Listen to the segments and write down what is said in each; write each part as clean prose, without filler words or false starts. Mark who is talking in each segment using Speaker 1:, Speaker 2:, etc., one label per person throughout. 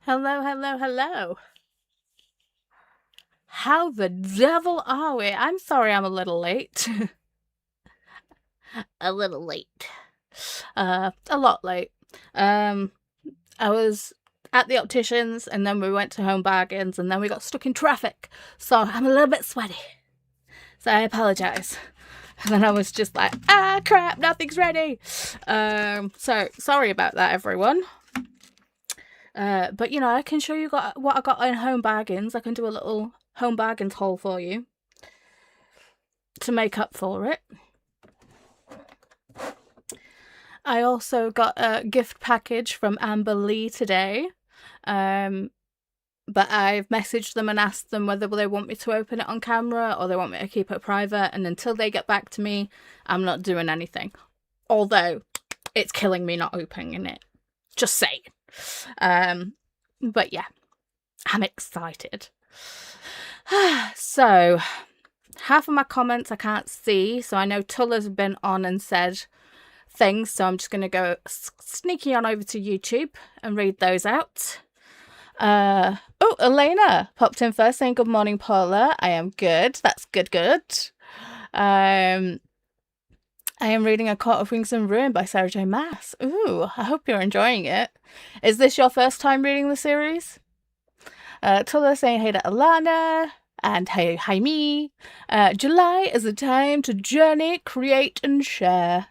Speaker 1: Hello, hello, hello. How the devil are we? I'm sorry I'm a little late. A little late. A lot late. I was at the opticians and then we went to Home Bargains and then we got stuck in traffic. So I'm a little bit sweaty. So I apologise. And then I was just like, crap, nothing's ready. So sorry about that, everyone. But you know, I can show you what I got in Home Bargains. I can do a little Home Bargains haul for you to make up for it. I also got a gift package from Amber Lee today. But I've messaged them and asked them whether they want me to open it on camera or they want me to keep it private. And until they get back to me, I'm not doing anything. Although it's killing me not opening it. Just saying. But yeah, I'm excited. So, half of my comments I can't see. So I know Tulla's been on and said things. So I'm just going to go sneaky on over to YouTube and read those out. Oh, Elena popped in first saying, good morning, Paula. I am good. That's good. I am reading A Court of Wings and Ruin by Sarah J. Maas. Ooh, I hope you're enjoying it. Is this your first time reading the series? Tulla saying hey to Alana. And hey, hi me. July is a time to journey, create, and share.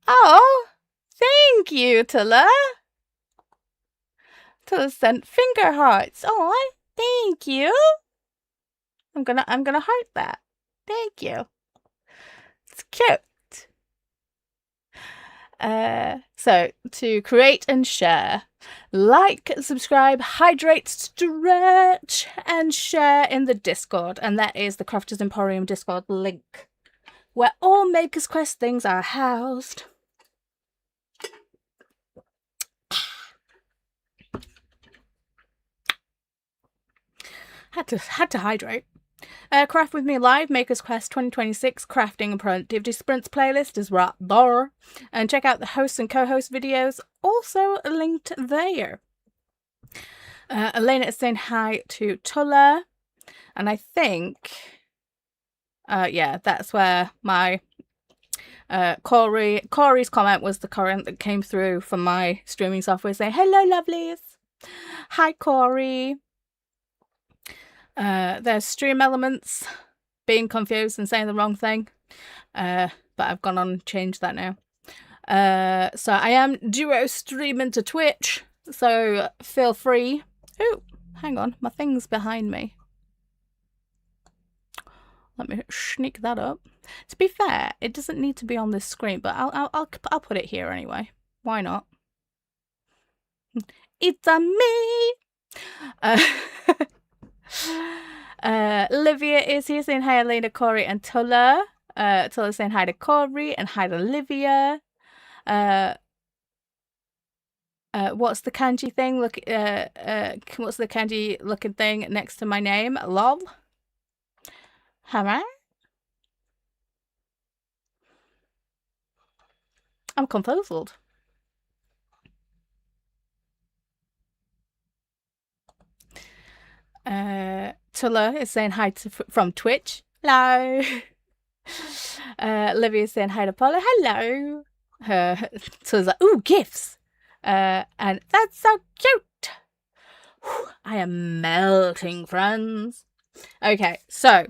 Speaker 1: Oh, thank you, Tulla. Tulla sent finger hearts. Oh, thank you. I'm gonna heart that. Thank you. It's cute. So to create and share, like, subscribe, hydrate, stretch, and share in the Discord, and that is the Crafters Emporium Discord link, where all Maker's Quest things are housed. Had to hydrate. Craft with Me Live, Maker's Quest 2026 Crafting and Productivity Sprints playlist is right there. And check out the host and co-host videos, also linked there. Elena is saying hi to Tulla. And I think, yeah, that's where my Corey's comment was the comment that came through from my streaming software saying, hello, lovelies. Hi, Corey. There's Stream Elements being confused and saying the wrong thing. But I've gone on and changed that now. So I am duo streaming to Twitch. So feel free. Oh, hang on. My thing's behind me. Let me sneak that up. To be fair, it doesn't need to be on this screen, but I'll put it here anyway. Why not? It's a me. Olivia is here saying hi, Elena, Corey, and Tulla. Tulla saying hi to Corey and hi to Olivia. What's the kanji thing? Look, what's the kanji looking thing next to my name? Lol. Alright. I'm confused. Tulla is saying hi from Twitch. Hello. Olivia is saying hi to Paula. Hello. Tulla's like, ooh, gifts. And that's so cute. Whew, I am melting, friends. Okay, so.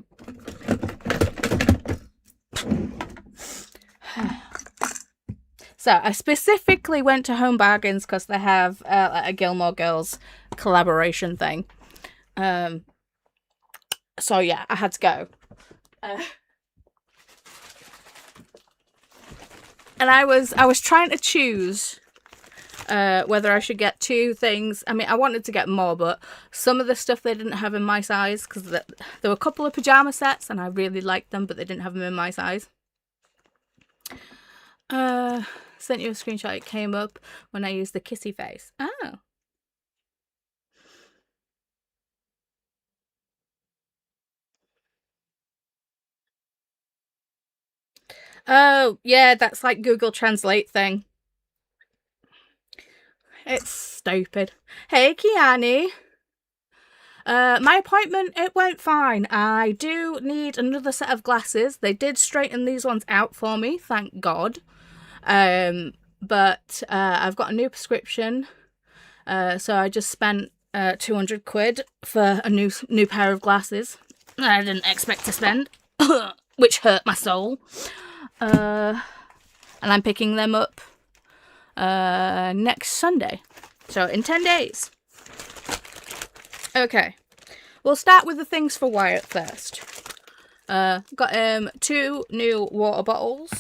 Speaker 1: So I specifically went to Home Bargains because they have a Gilmore Girls collaboration thing. So yeah, I had to go. And I was trying to choose whether I should get two things. I mean, I wanted to get more, but some of the stuff they didn't have in my size because there were a couple of pajama sets and I really liked them, but they didn't have them in my size. Sent you a screenshot. It came up when I used the kissy face. Oh. Oh, yeah, that's like Google Translate thing. It's stupid. Hey, Kiani. My appointment, it went fine. I do need another set of glasses. They did straighten these ones out for me, thank God. But I've got a new prescription. So I just spent 200 quid for a new pair of glasses. I didn't expect to spend, which hurt my soul. And I'm picking them up next Sunday. So in 10 days. Okay, we'll start with the things for Wyatt first. Got him 2 new water bottles.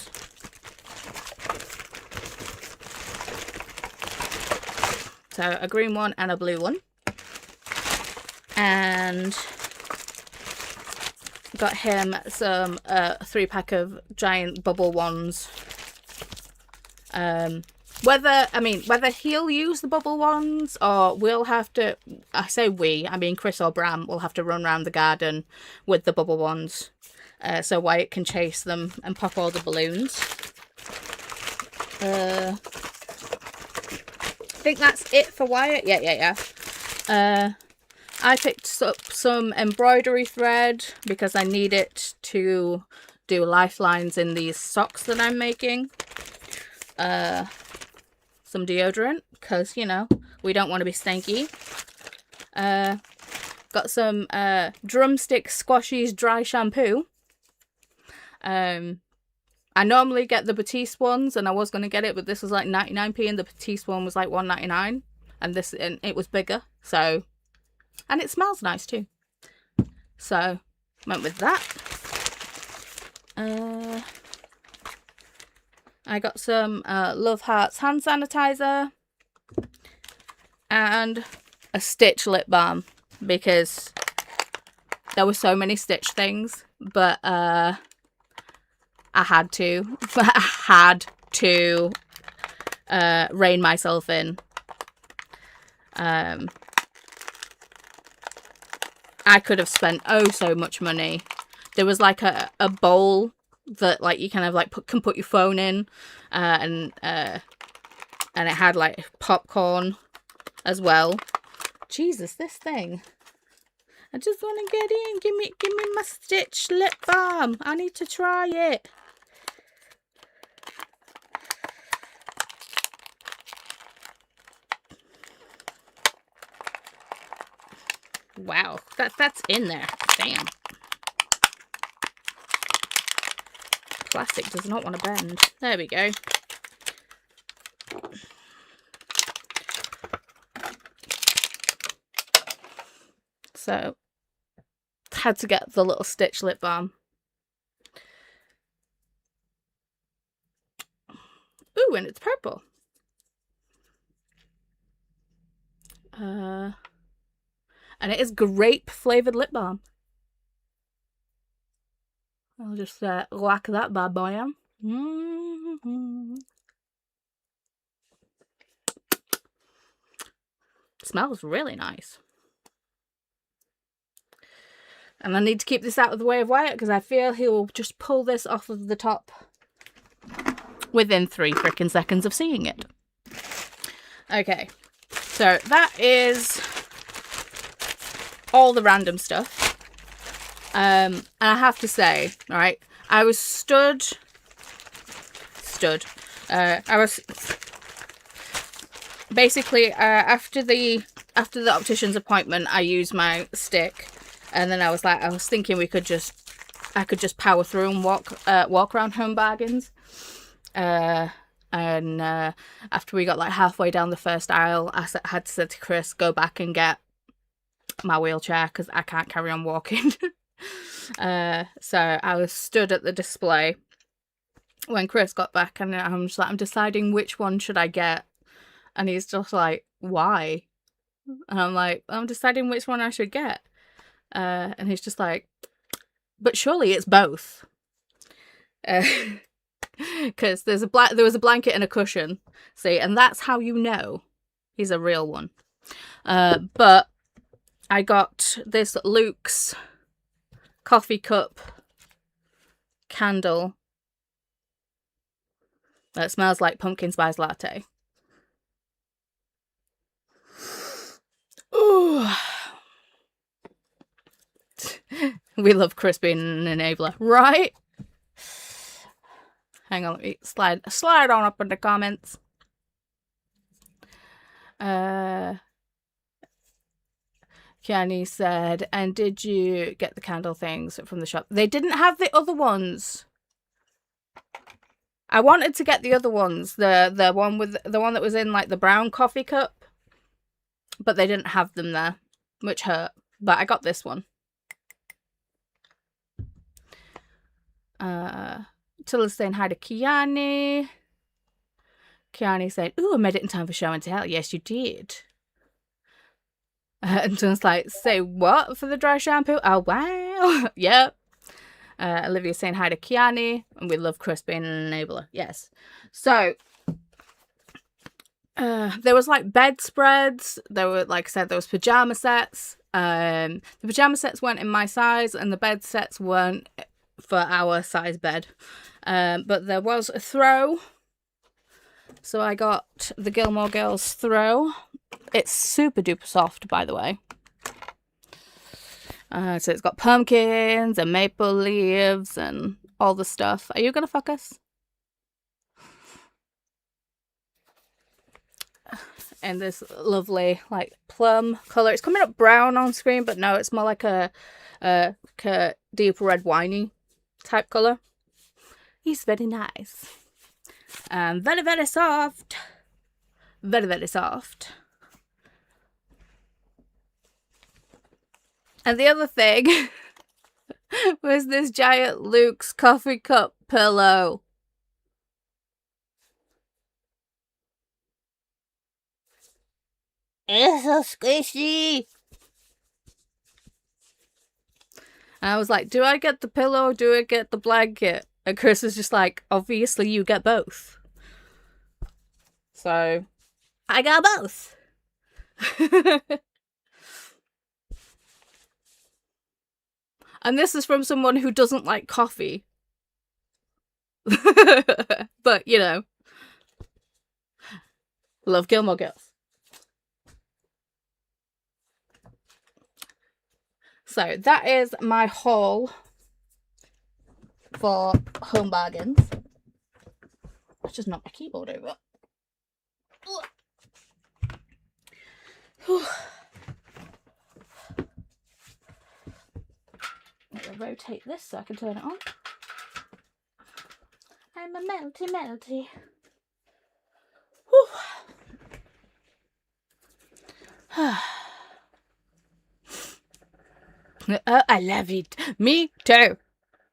Speaker 1: So a green one and a blue one. And got him some 3-pack of giant bubble ones. Whether he'll use the bubble ones or we'll have to, I say we, I mean Chris or Bram will have to run around the garden with the bubble ones so Wyatt can chase them and pop all the balloons. I think that's it for Wyatt. Yeah. I picked up some embroidery thread because I need it to do lifelines in these socks that I'm making. Some deodorant, because, you know, we don't want to be stanky. Got some Drumstick Squashies dry shampoo. I normally get the Batiste ones, and I was going to get it, but this was like 99p, and the Batiste one was like 1.99, and it was bigger, so, and it smells nice too. So, went with that. I got some Love Hearts hand sanitizer and a Stitch lip balm because there were so many Stitch things, but I had to rein myself in. I could have spent so much money. There was like a bowl that like you kind of like can put your phone in, and it had like popcorn as well. Jesus, this thing! I just want to get in. Give me my Stitch lip balm. I need to try it. Wow, that's in there. Damn. Plastic does not want to bend. There we go. So, had to get the little Stitch lip balm. Ooh, and it's purple. And it is grape flavoured lip balm. I'll just whack that bad boy on. Smells really nice. And I need to keep this out of the way of Wyatt because I feel he will just pull this off of the top within 3 frickin' seconds of seeing it. Okay, so that is all the random stuff. And I have to say, right, I was stood. I was basically after the optician's appointment, I used my stick, and then I was thinking I could just power through and walk around Home Bargains. And after we got like halfway down the first aisle, I had to say to Chris, go back and get my wheelchair because I can't carry on walking. So I was stood at the display when Chris got back, and I'm just like, I'm deciding which one should I get, and he's just like, why? And I'm like, I'm deciding which one I should get, and he's just like, but surely it's both, because there was a blanket and a cushion, see, and that's how you know he's a real one. But I got this Luke's coffee cup candle that smells like pumpkin spice latte. Ooh. We love Chris being an enabler, right? Hang on, let me slide on up in the comments. Kiani said, and did you get the candle things from the shop? They didn't have the other ones. I wanted to get the other ones, the one that was in like the brown coffee cup, but they didn't have them there, which hurt. But I got this one. Tilla's saying hi to Kiani. Kiani saying, "Ooh, I made it in time for show and tell." Yes, you did. And Tilla's like, "Say what for the dry shampoo?" Oh wow, yep. Olivia saying hi to Kiani, and we love Chris being an enabler. Yes. So there was like bedspreads. There were, like I said, there was pajama sets. The pajama sets weren't in my size, and the bed sets weren't for our size bed. But there was a throw. So I got the Gilmore Girls throw. It's super duper soft, by the way. So it's got pumpkins and maple leaves and all the stuff. Are you gonna fuck us? And this lovely like plum color. It's coming up brown on screen, but no, it's more like a deep red winey type color. He's very nice. Very, very soft. Very, very soft. And the other thing was this giant Luke's coffee cup pillow. It's so squishy. And I was like, do I get the pillow or do I get the blanket? And Chris was just like, obviously you get both. So, I got both. And this is from someone who doesn't like coffee. But, you know. Love Gilmore Girls. So, that is my haul for Home Bargains. I just knocked my keyboard over. I'll rotate this so I can turn it on. I'm a melty. I love it. Me too.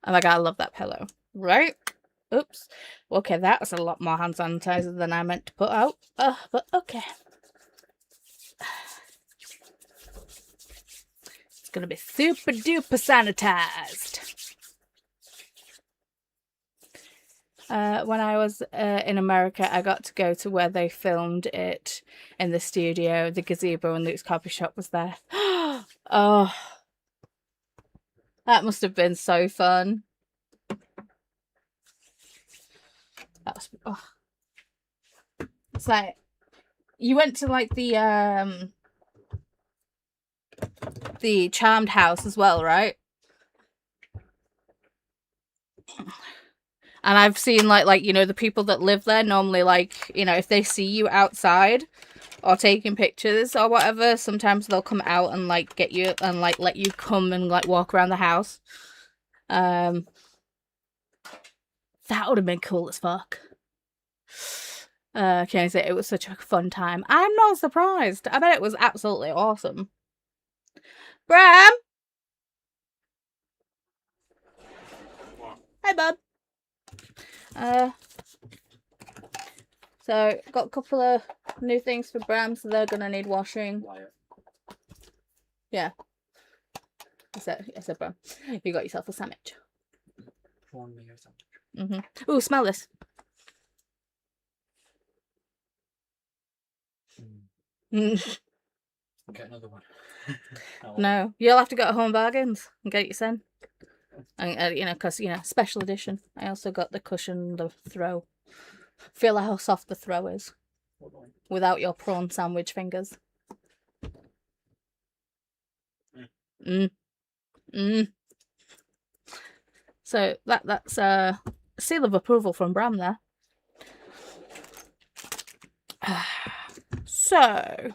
Speaker 1: Oh my god, I love that pillow. Right? Oops. Okay, that was a lot more hand sanitizer than I meant to put out. But okay. It's gonna be super duper sanitized. When I was in America, I got to go to where they filmed it in the studio. The gazebo and Luke's coffee shop was there. Oh, that must have been so fun. That was, oh. It's like you went to like the Charmed house as well, right? And I've seen like you know, the people that live there normally, like, you know, if they see you outside or taking pictures or whatever, sometimes they'll come out and like get you and like let you come and like walk around the house. That would have been cool as fuck. Can I say it was such a fun time? I'm not surprised. I bet it was absolutely awesome. Bram! Hi, bub. So got a couple of new things for Bram, so they're gonna need washing. Yeah. I said Bram, you got yourself a sandwich. Ooh, smell this.
Speaker 2: Get another one.
Speaker 1: No, you'll have to go to Home Bargains and get it yourself. And you know, because you know, special edition. I also got the cushion, the throw. Feel how soft the throw is without your prawn sandwich fingers. Mm. So that's a seal of approval from Bram there. So,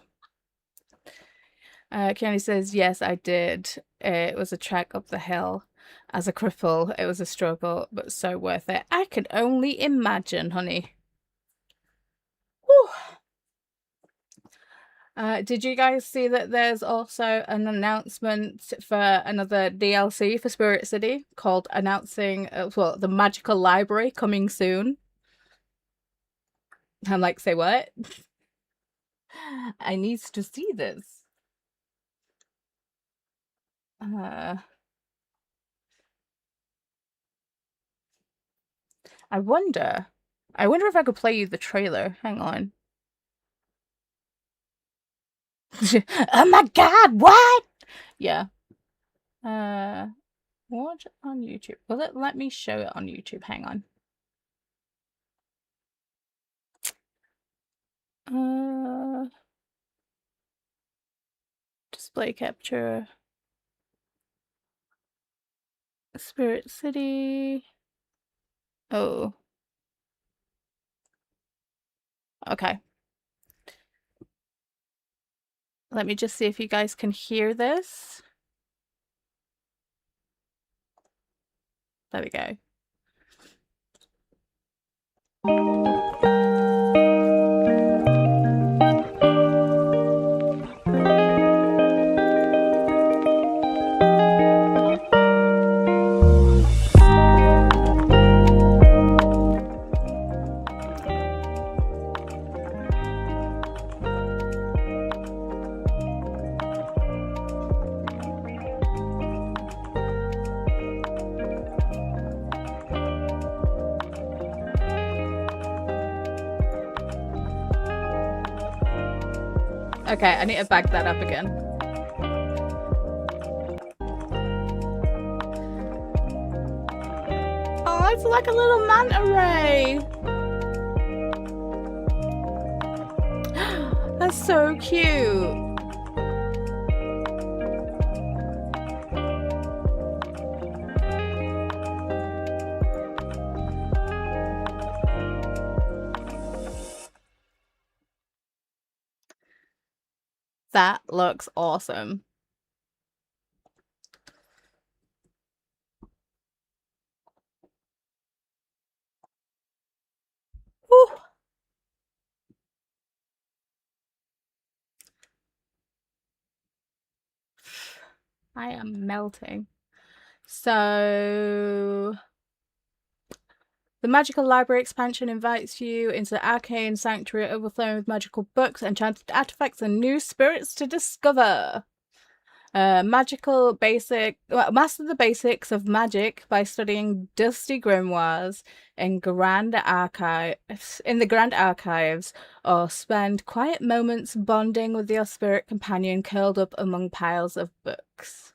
Speaker 1: Kenny says, yes, I did. It was a trek up the hill. As a cripple, it was a struggle, but so worth it. I can only imagine, honey. Whew. Did you guys see that there's also an announcement for another DLC for Spirit City called announcing, well, the Magical Library coming soon? I'm like, say what? I need to see this. I wonder if I could play you the trailer. Hang on. Oh my god, what? Yeah. Watch it on YouTube. Will it let me show it on YouTube? Hang on. Display capture. Spirit City. Oh. Okay. Let me just see if you guys can hear this. There we go. Okay, I need to back that up again. Oh, it's like a little manta ray. That's so cute. That looks awesome. Whew. I am melting. So, the Magical Library expansion invites you into the arcane sanctuary overflowing with magical books, enchanted artifacts, and new spirits to discover. Master the basics of magic by studying dusty grimoires in the Grand Archives, or spend quiet moments bonding with your spirit companion curled up among piles of books.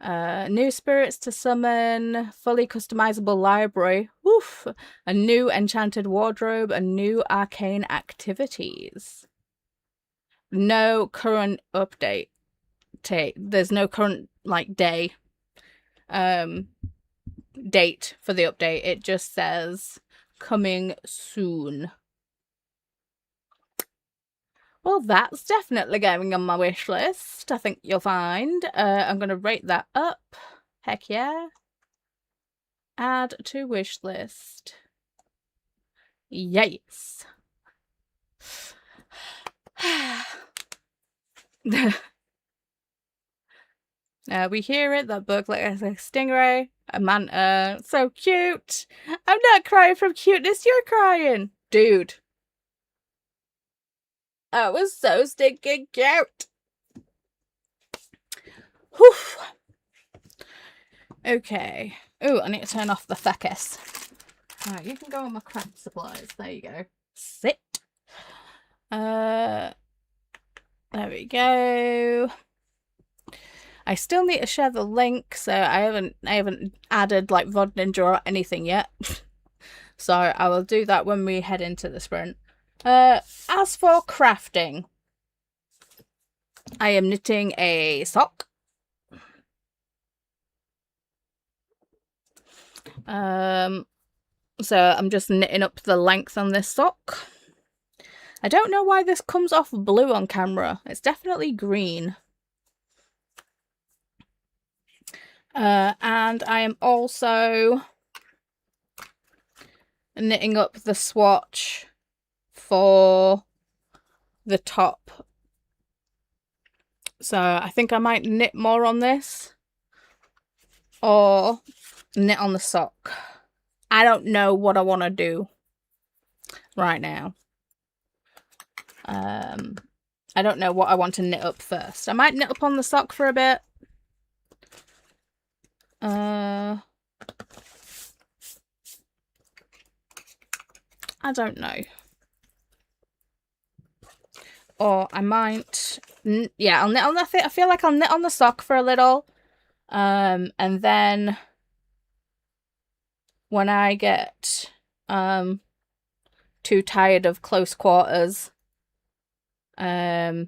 Speaker 1: New spirits to summon, fully customizable library, woof, a new enchanted wardrobe, and new arcane activities. No current update. There's no current date for the update. It just says coming soon. Well, that's definitely going on my wish list. I think you'll find. I'm gonna rate that up. Heck yeah. Add to wish list. Yes. We hear it, that book like a stingray, a manta. So cute. I'm not crying from cuteness, you're crying. Dude. That was so stinking cute. Whew. Okay. Oh, I need to turn off the fecus. Alright, you can go on my craft supplies. There you go. Sit. There we go. I still need to share the link, so I haven't added VOD Ninja or anything yet. So I will do that when we head into the sprint. As for crafting, I am knitting a sock. So I'm just knitting up the length on this sock. I don't know why this comes off blue on camera. It's definitely green. And I am also knitting up the swatch for the top. So I think I might knit more on this or knit on the sock. I don't know what I want to do right now. I don't know what I want to knit up first. I might knit up on the sock for a bit. I don't know. Or I might, yeah, I'll knit on the, I feel like I'll knit on the sock for a little. And then when I get too tired of close quarters, because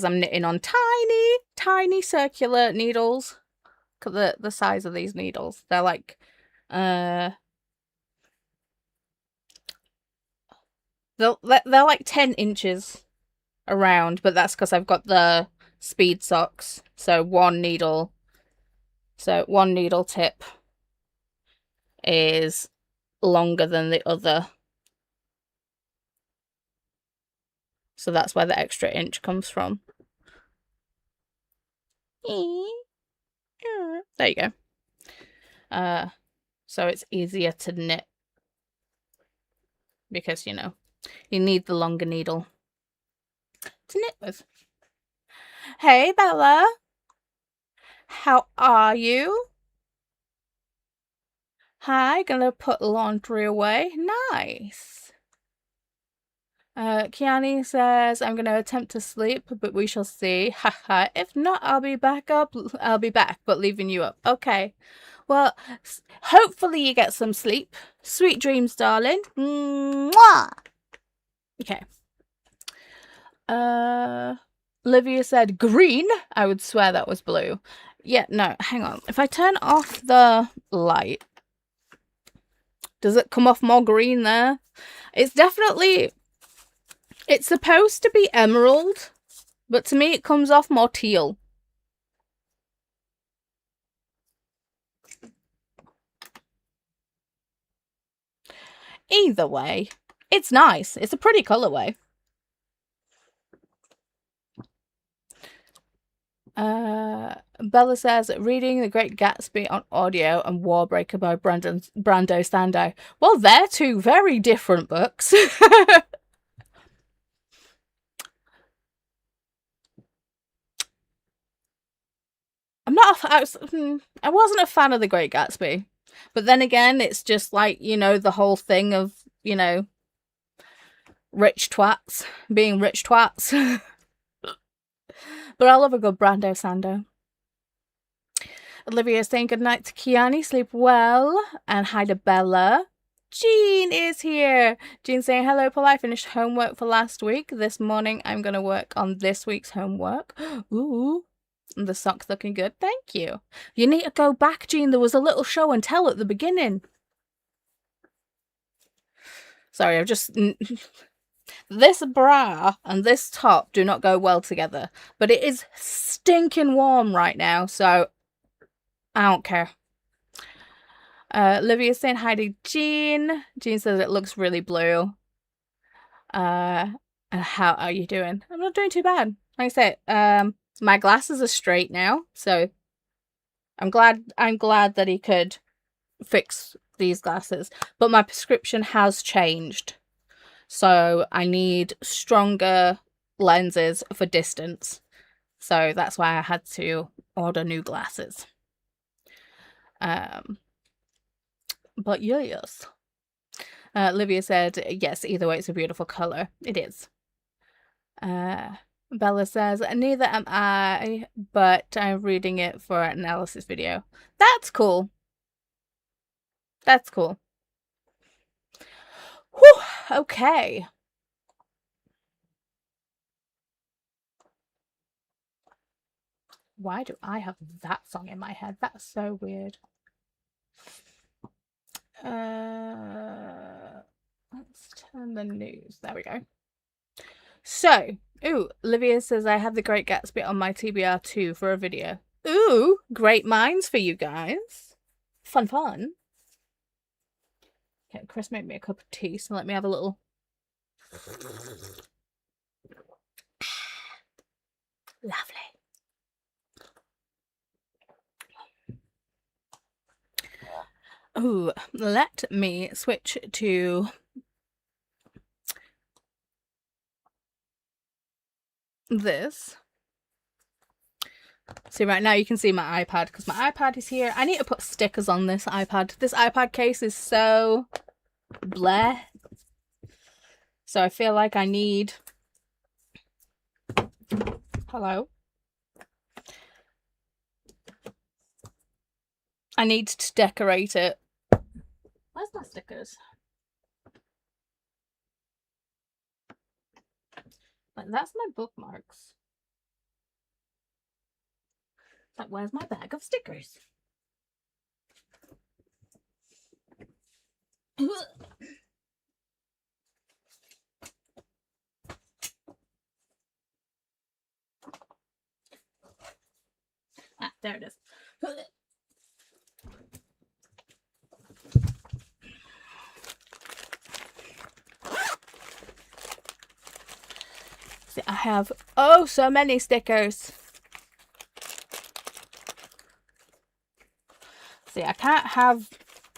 Speaker 1: I'm knitting on tiny circular needles. The size of these needles, they're like they're like 10 inches around, but that's because I've got the speed socks. So one needle tip is longer than the other. So that's where the extra inch comes from. There you go. So it's easier to knit because, you know, you need the longer needle to knit with. Hey, Bella. How are you? Hi, gonna put laundry away. Nice. Kiani says, I'm gonna attempt to sleep, but we shall see. Haha. If not, I'll be back, but leaving you up. Okay. Well, hopefully you get some sleep. Sweet dreams, darling. Mwah! Okay. Olivia said green. I would swear that was blue. Yeah, no, hang on. If I turn off the light, does it come off more green there? It's definitely, it's supposed to be emerald, but to me it comes off more teal. Either way, it's nice. It's a pretty colourway. Bella says, reading The Great Gatsby on audio and Warbreaker by Brando Sando. Well, they're two very different books. I wasn't a fan of The Great Gatsby. But then again, it's just like, you know, the whole thing of, you know, rich twats being rich twats. But I love a good Brando Sando. Olivia is saying goodnight to Kiani. Sleep well. And hi to Bella. Jean is here. Jean saying, hello, Paul. I finished homework for last week. This morning, I'm going to work on this week's homework. Ooh. And the sock's looking good. Thank you. You need to go back, Jean. There was a little show and tell at the beginning. Sorry, I've just... This bra and this top do not go well together. But it is stinking warm right now, so I don't care. Livia's saying hi to Jean. Jean says it looks really blue. And how are you doing? I'm not doing too bad. Like I said, my glasses are straight now, so I'm glad that he could fix these glasses. But my prescription has changed. So I need stronger lenses for distance. So that's why I had to order new glasses. But yes. Livia said, yes, either way, it's a beautiful colour. It is. Bella says, neither am I, but I'm reading it for an analysis video. That's cool. That's cool. Whew, okay. Why do I have that song in my head? That's so weird. Let's turn the news. There we go. So, ooh, Olivia says I have The Great Gatsby on my TBR too for a video. Ooh, great minds for you guys. Fun, fun. Okay, Chris made me a cup of tea, so let me have a little. Lovely. Ooh, let me switch to this. See, right now you can see my iPad because my iPad is here. I need to put stickers on this iPad. This iPad case is so bleh. So I feel like I need... Hello? I need to decorate it. Where's my stickers? Like, that's my bookmarks. Like, where's my bag of stickers? Ah, there it is. See, I have oh so many stickers. See, I can't have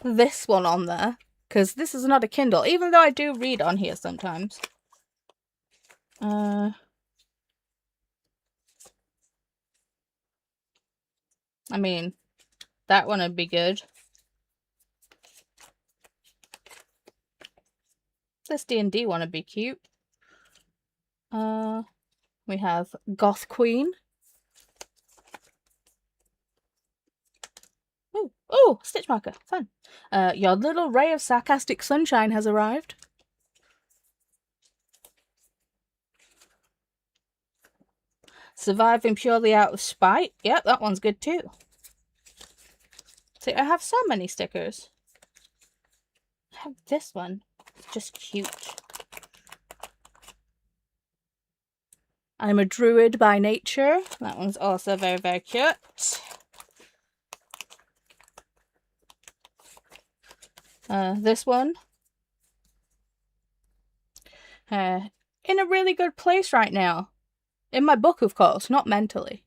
Speaker 1: this one on there because this is not a Kindle, even though I do read on here sometimes. I mean, that one would be good. This D&D one would be cute. We have Goth Queen. Oh, stitch marker, fun. Your little ray of sarcastic sunshine has arrived. Surviving purely out of spite. Yep, that one's good too. See, I have so many stickers. I have this one. It's just cute. I'm a druid by nature. That one's also very, very cute. This one. In a really good place right now. In my book, of course, not mentally.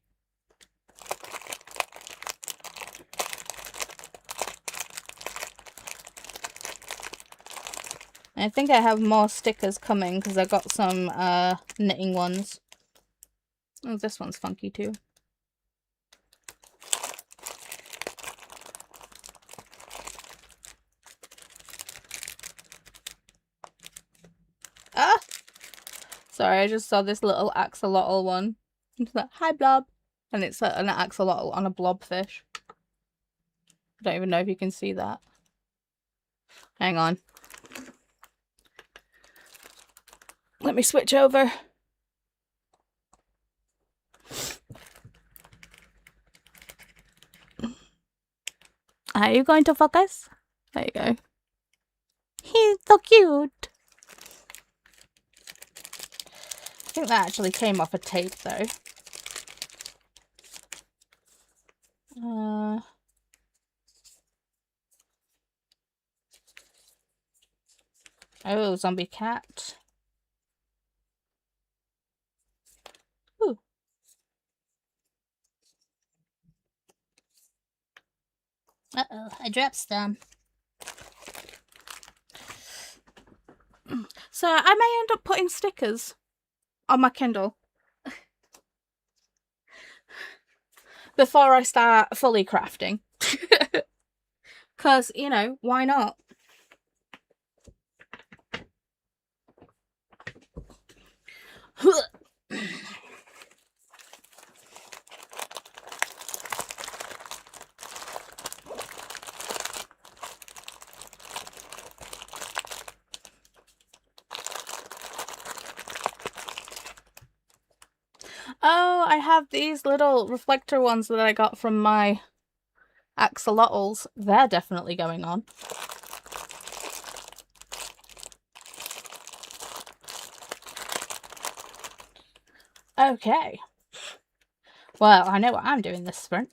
Speaker 1: I think I have more stickers coming because I got some knitting ones. Oh, this one's funky too. Ah! Sorry, I just saw this little axolotl one. It's like, hi blob. And it's an axolotl on a blobfish. I don't even know if you can see that. Hang on. Let me switch over. Are you going to focus? There you go. He's so cute. I think that actually came off a tape though. Oh, zombie cat. Ooh. Uh-oh, I dropped some. So I may end up putting stickers on my Kindle before I start fully crafting. Because, you know, why not? Oh, I have these little reflector ones that I got from my axolotls. They're definitely going on. Okay. Well, I know what I'm doing this sprint.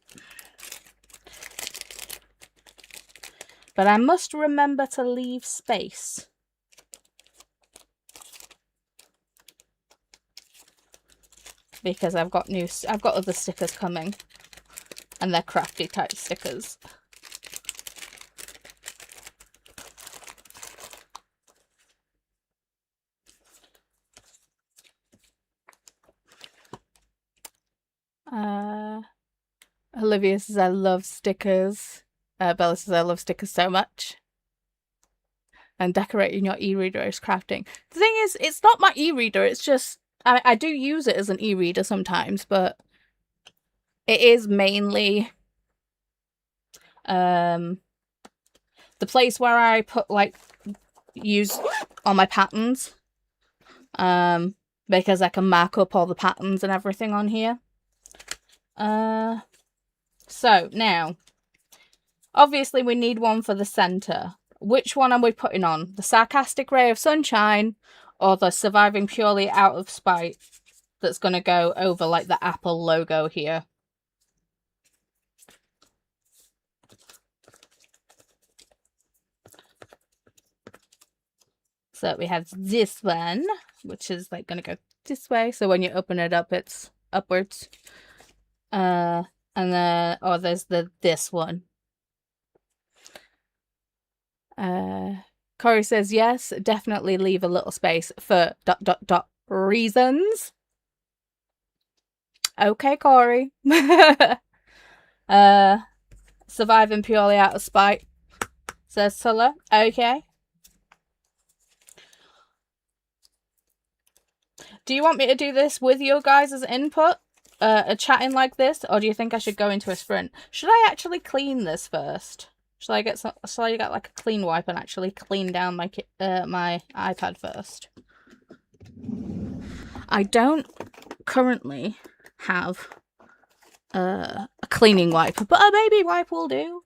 Speaker 1: But I must remember to leave space. Because I've got other stickers coming. And they're crafty type stickers. Olivia says I love stickers. Bella says I love stickers so much. And decorating your e-reader is crafting. The thing is, it's not my e-reader, it's just I do use it as an e-reader sometimes, but it is mainly the place where I put use all my patterns. Because I can mark up all the patterns and everything on here. So now obviously we need one for the center. Which one are we putting on? The sarcastic ray of sunshine or the surviving purely out of spite that's going to go over like the Apple logo here? So we have this one, which is like going to go this way. So when you open it up, it's upwards. And then, oh, there's this one. Corey says, yes, definitely leave a little space for ... reasons. Okay, Corey. Surviving purely out of spite, says Sulla. Okay. Do you want me to do this with your guys' input? Chatting like this? Or do you think I should go into a sprint? Should I actually clean this first? Shall I get like a clean wipe and actually clean down my my iPad first? I don't currently have a cleaning wipe, but a baby wipe will do.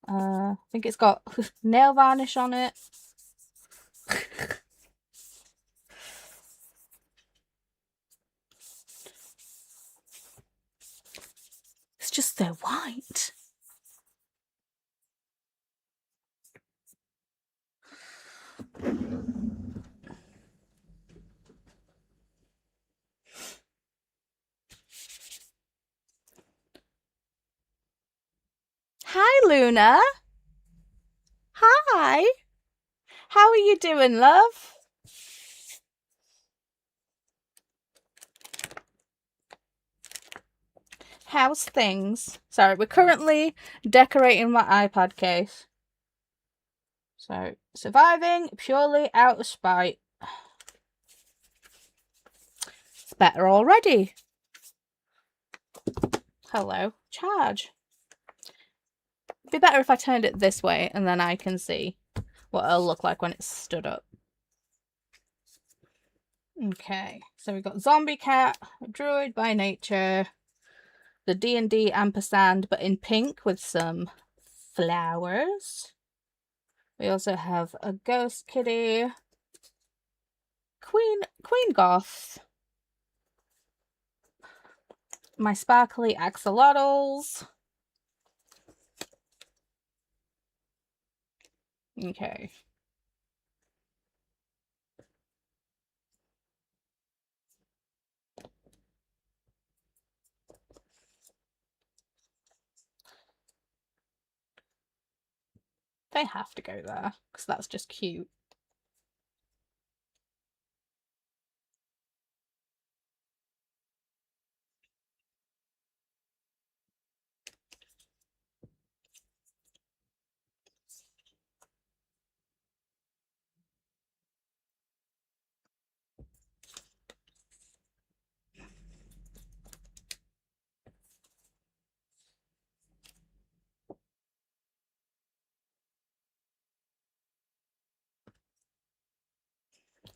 Speaker 1: I think it's got nail varnish on it. It's just so white. Hi, Luna. Hi. How are you doing, love? How's things? Sorry, we're currently decorating my iPad case. So, surviving purely out of spite. It's better already. Hello. Charge. It'd be better if I turned it this way and then I can see what it'll look like when it's stood up. Okay, so we've got Zombie Cat, Druid by Nature, the D&D ampersand, but in pink with some flowers. We also have a Ghost Kitty, Queen Goth, my sparkly axolotls. Okay. They have to go there, because that's just cute.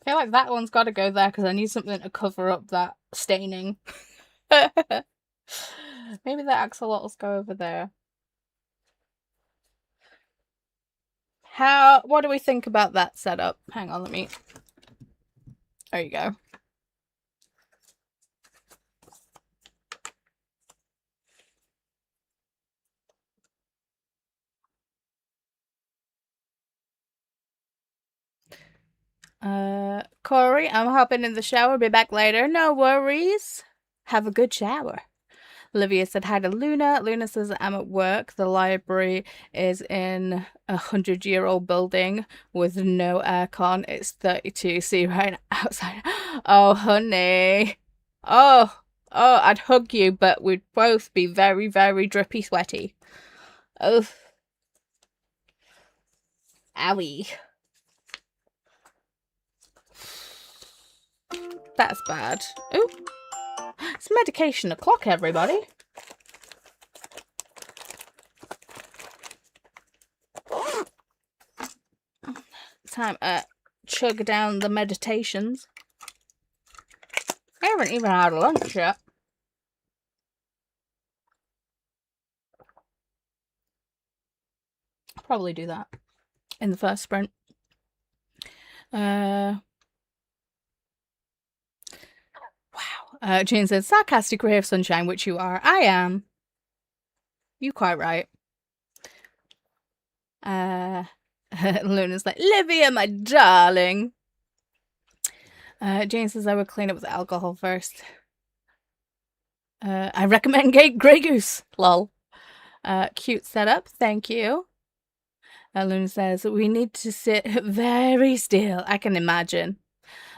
Speaker 1: I feel like that one's got to go there because I need something to cover up that staining. Maybe the axolotls go over there. What do we think about that setup? Hang on, let me There you go. Corey, I'm hopping in the shower. Be back later. No worries. Have a good shower. Olivia said hi to Luna. Luna says I'm at work. The library is in 100-year-old building with no aircon. It's 32 C right outside. Oh, honey. Oh, I'd hug you, but we'd both be very, very drippy sweaty. Oh. Owie. That's bad. Ooh. It's medication o'clock, everybody. Time to chug down the meditations. I haven't even had lunch yet. I'll probably do that in the first sprint. Wow. Jane says, sarcastic ray of sunshine, which you are. I am. You quite right. Luna's like, Livia, my darling. Jane says, I would clean up with alcohol first. I recommend Grey Goose. Lol. Cute setup. Thank you. Luna says, we need to sit very still. I can imagine.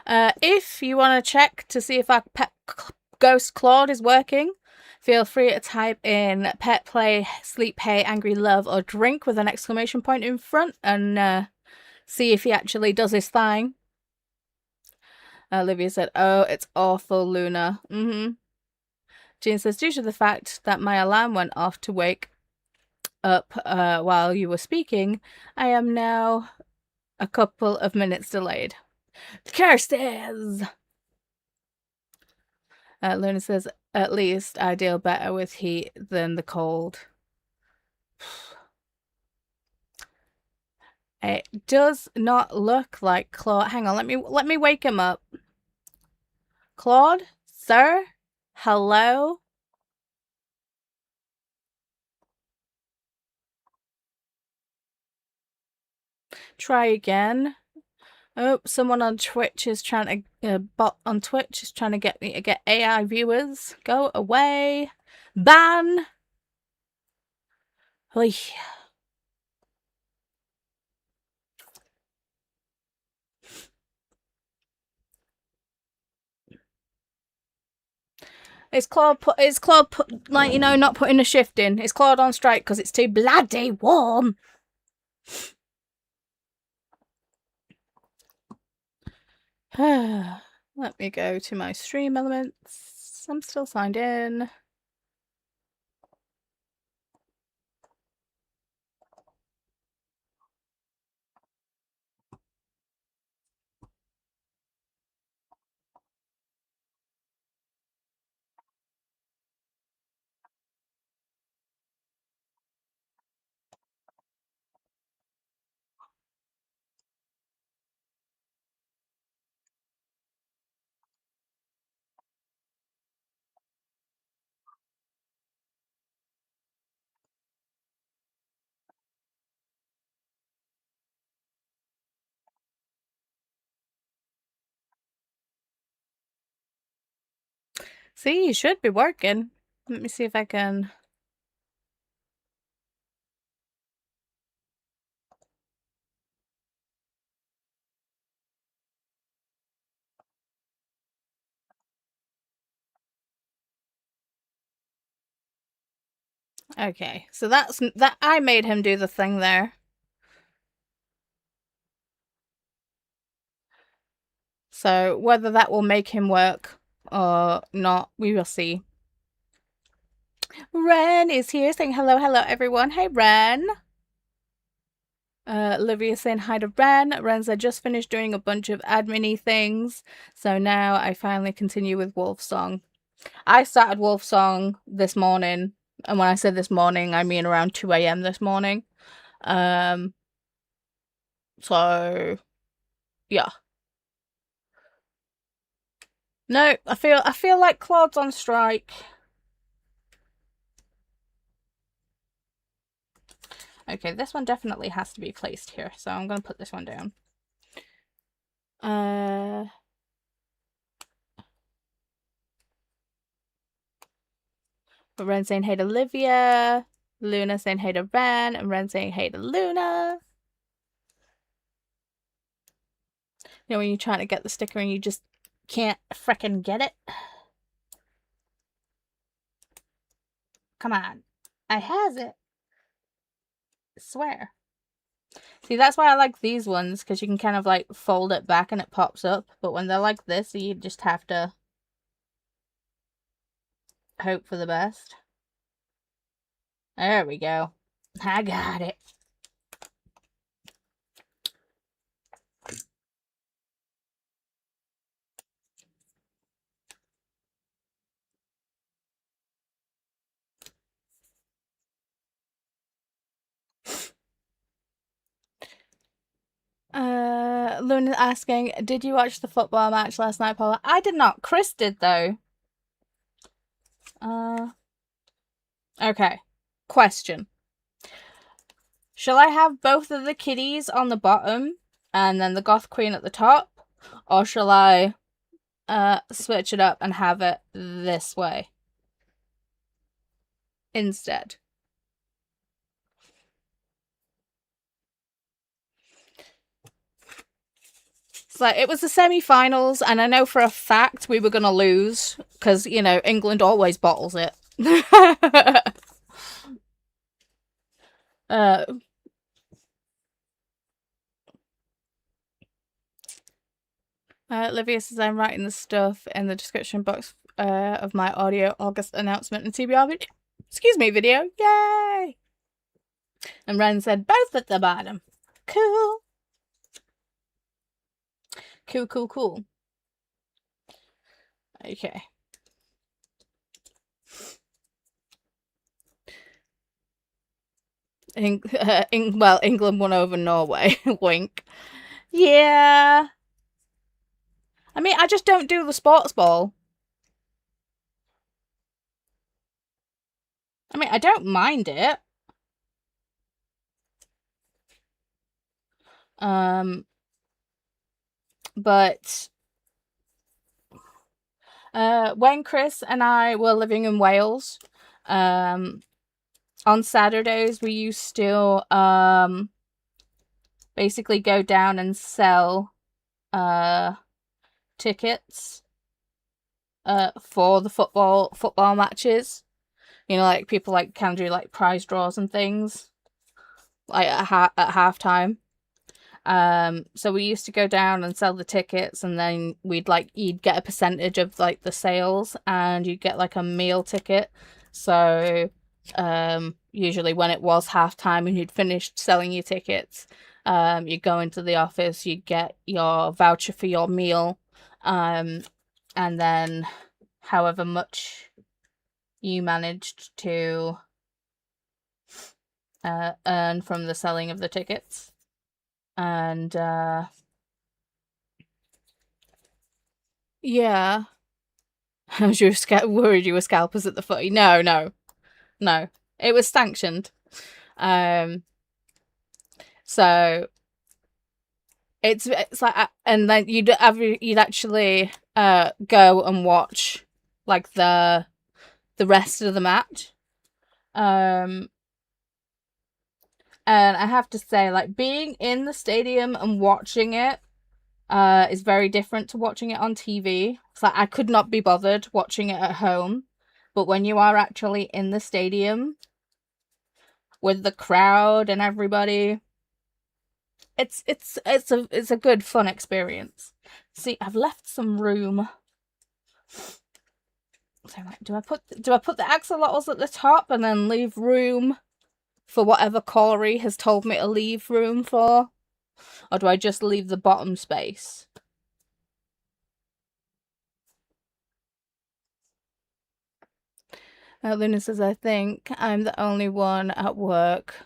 Speaker 1: If you want to check to see if our pet ghost Claude is working, feel free to type in pet play, sleep, hay, angry love, or drink with an exclamation point in front and see if he actually does his thing. Olivia said, oh, it's awful, Luna. Jean says, due to the fact that my alarm went off to wake up while you were speaking, I am now a couple of minutes delayed. Curses! Luna says, at least I deal better with heat than the cold. It does not look like Claude. Hang on, let me wake him up. Claude? Sir? Hello? Try again. Oh, someone on Twitch is trying to bot on Twitch is trying to get me to get AI viewers. Go away. Ban. Oy. Is Claude like, you know, not putting a shift in? Is Claude on strike because it's too bloody warm? Let me go to my stream elements. I'm still signed in. See, you should be working. Let me see if I can. Okay, so that I made him do the thing there. So whether that will make him work or not, we will see. Ren is here saying hello, everyone. Hey, Ren. Olivia saying hi to Ren. Ren said, just finished doing a bunch of admin-y things, so now I finally continue with Wolf Song. I started Wolf Song this morning, and when I said this morning, I mean around 2 a.m. this morning. So, yeah. No, I feel like Claude's on strike. Okay, this one definitely has to be placed here, so I'm gonna put this one down. Ren saying hey to Olivia, Luna saying hey to Ren, and Ren saying hey to Luna. You know when you're trying to get the sticker and you just can't frickin' get it? Come on. I has it. I swear. See, that's why I like these ones, because you can kind of like fold it back and it pops up. But when they're like this, you just have to hope for the best. There we go. I got it. Luna asking, did you watch the football match last night, Paula? I did not. Chris did, though. Okay. Question. Shall I have both of the kiddies on the bottom and then the Goth Queen at the top? Or shall I switch it up and have it this way instead? It's like, it was the semi-finals, and I know for a fact we were going to lose, because, you know, England always bottles it. Olivia says I'm writing the stuff in the description box of my audio August announcement and TBR video. Excuse me, video. Yay! And Ren said both at the bottom. Cool. Cool, cool, cool. Okay. Well, England won over Norway. Wink. Yeah. I mean, I just don't do the sports ball. I mean, I don't mind it. But when Chris and I were living in Wales, on Saturdays we used to basically go down and sell tickets for the football matches. You know, like people like can do like prize draws and things like at halftime. So we used to go down and sell the tickets, and then you'd get a percentage of like the sales, and you'd get like a meal ticket. So usually when it was halftime and you'd finished selling your tickets, you'd go into the office, you'd get your voucher for your meal, and then however much you managed to earn from the selling of the tickets. And yeah. Was you worried you were scalpers at the footy? No. It was sanctioned. So it's like, and then you'd actually go and watch like the rest of the match. And I have to say, like, being in the stadium and watching it is very different to watching it on TV. It's like I could not be bothered watching it at home, but when you are actually in the stadium with the crowd and everybody, it's a good fun experience. See, I've left some room. So, like, do I put the axolotls at the top and then leave room for whatever Corey has told me to leave room for? Or do I just leave the bottom space? Luna says, I think I'm the only one at work,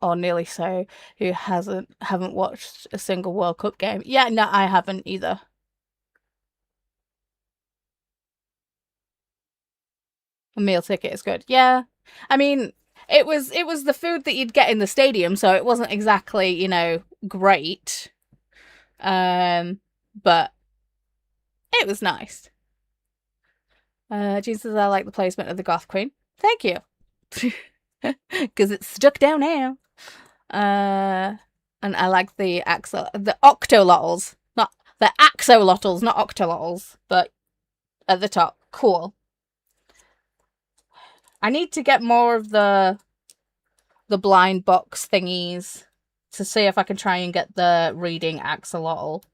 Speaker 1: or nearly so, who haven't watched a single World Cup game. Yeah, no, I haven't either. A meal ticket is good. Yeah. I mean, it was the food that you'd get in the stadium, so it wasn't exactly, you know, great. But it was nice. Jean says I like the placement of the Goth Queen. Thank you. Because it's stuck down now. And I like the octolotls. Not the axolotls, not octolotls, but at the top. Cool. I need to get more of the blind box thingies to see if I can try and get the reading axolotl.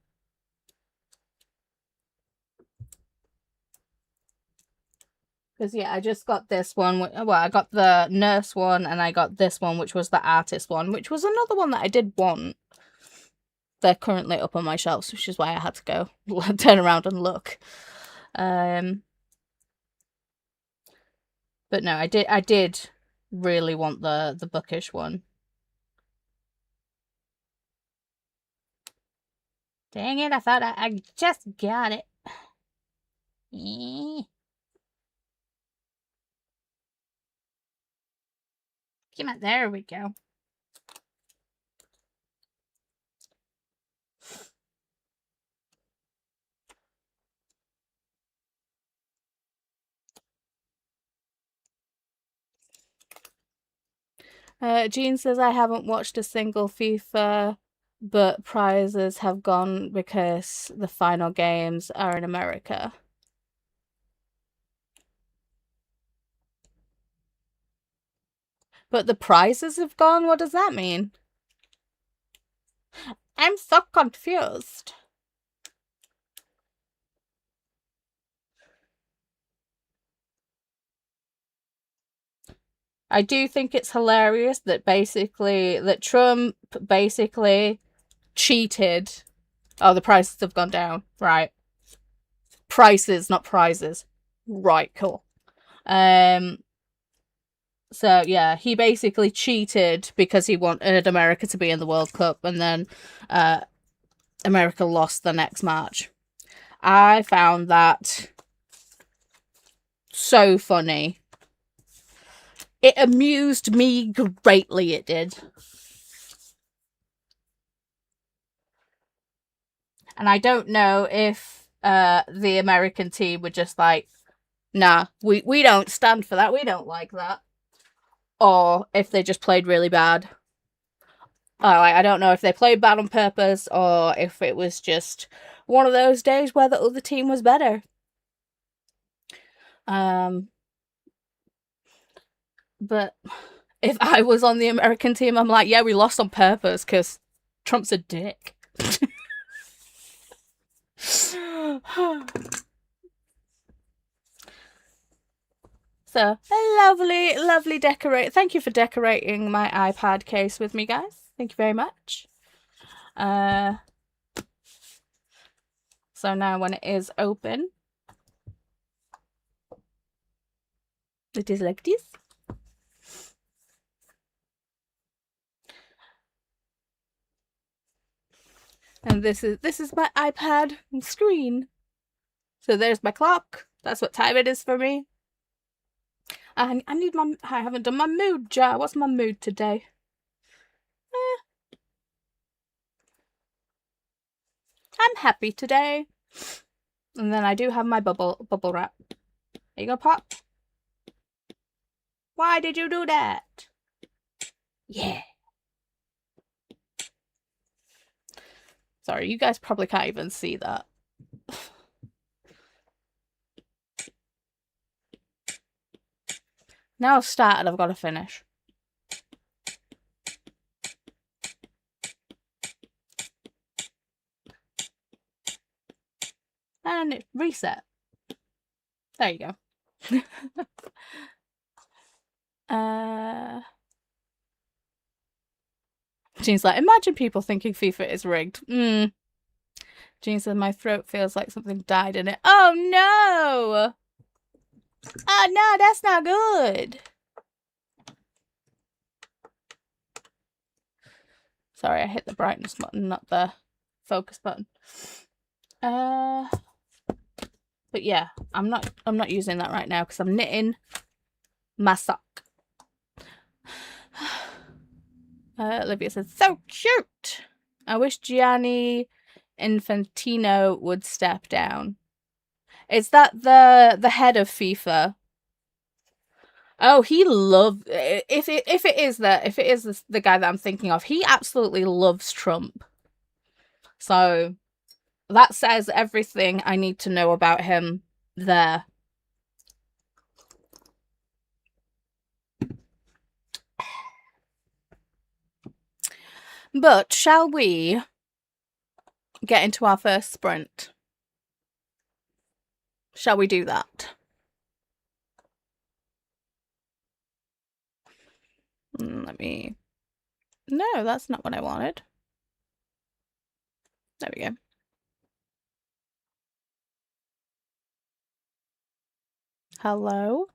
Speaker 1: Because, yeah, I just got this one. Well, I got the nurse one, and I got this one, which was the artist one, which was another one that I did want. They're currently up on my shelves, which is why I had to go turn around and look. But no, I did really want the bookish one. Dang it, I thought I just got it. Come on, there we go. Jean says I haven't watched a single FIFA, but prizes have gone because the final games are in America. But the prizes have gone? What does that mean? I'm so confused. I do think it's hilarious that Trump basically cheated. Oh, the prices have gone down. Right. Prices, not prizes. Right, cool. So, yeah, he basically cheated because he wanted America to be in the World Cup, and then America lost the next match. I found that so funny. It amused me greatly, it did. And I don't know if the American team were just like, nah, we don't stand for that, we don't like that. Or if they just played really bad. I don't know if they played bad on purpose or if it was just one of those days where the other team was better. But if I was on the American team, I'm like, yeah, we lost on purpose because Trump's a dick. So, a lovely decorate. Thank you for decorating my iPad case with me, guys. Thank you very much. So now when it is open, it is like this. And this is my iPad screen. So there's my clock. That's what time it is for me. I haven't done my mood jar. What's my mood today? I'm happy today. And then I do have my bubble wrap. There you go, Pop. Why did you do that? Yeah. Sorry, you guys probably can't even see that. Now I've started, I've got to finish. And it reset. There you go. Jean's like, imagine people thinking FIFA is rigged. Jean said, my throat feels like something died in it. Oh no! Oh no, that's not good. Sorry, I hit the brightness button, not the focus button. But yeah, I'm not using that right now because I'm knitting my sock. Olivia says, so cute. I wish Gianni Infantino would step down. Is that the head of FIFA? Oh, he loves if it is the guy that I'm thinking of, he absolutely loves Trump. So that says everything I need to know about him there. But shall we get into our first sprint? Shall we do that? Let me... No, that's not what I wanted. There we go. Hello?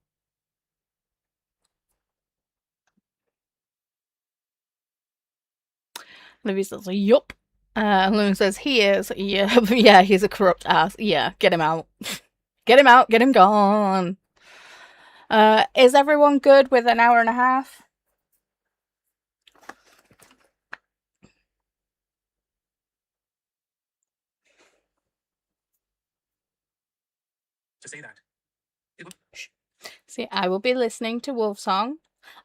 Speaker 1: Olivia says, yup. Loon says, he is. Yeah, yeah, he's a corrupt ass. Yeah, get him out. Get him out, get him gone. Is everyone good with an hour and a half?
Speaker 2: To say that.
Speaker 1: See, I will be listening to Wolfsong.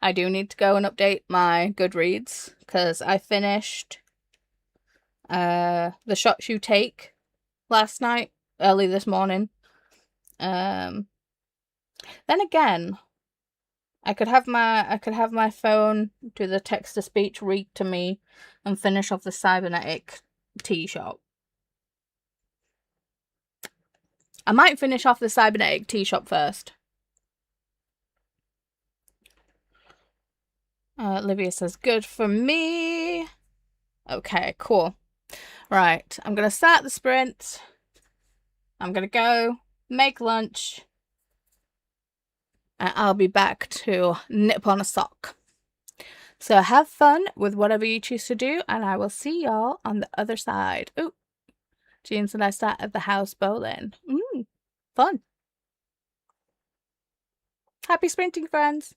Speaker 1: I do need to go and update my Goodreads because I finished The Shots You Take last night, early this morning. Then again, I could have my phone do the text to speech read to me and finish off the cybernetic tea shop. I might finish off the cybernetic tea shop first. Olivia says, good for me. Okay, cool. Right, I'm going to start the sprint. I'm going to go make lunch. And I'll be back to nip on a sock. So have fun with whatever you choose to do, and I will see y'all on the other side. Ooh, James and I start at the house bowling. Fun. Happy sprinting, friends.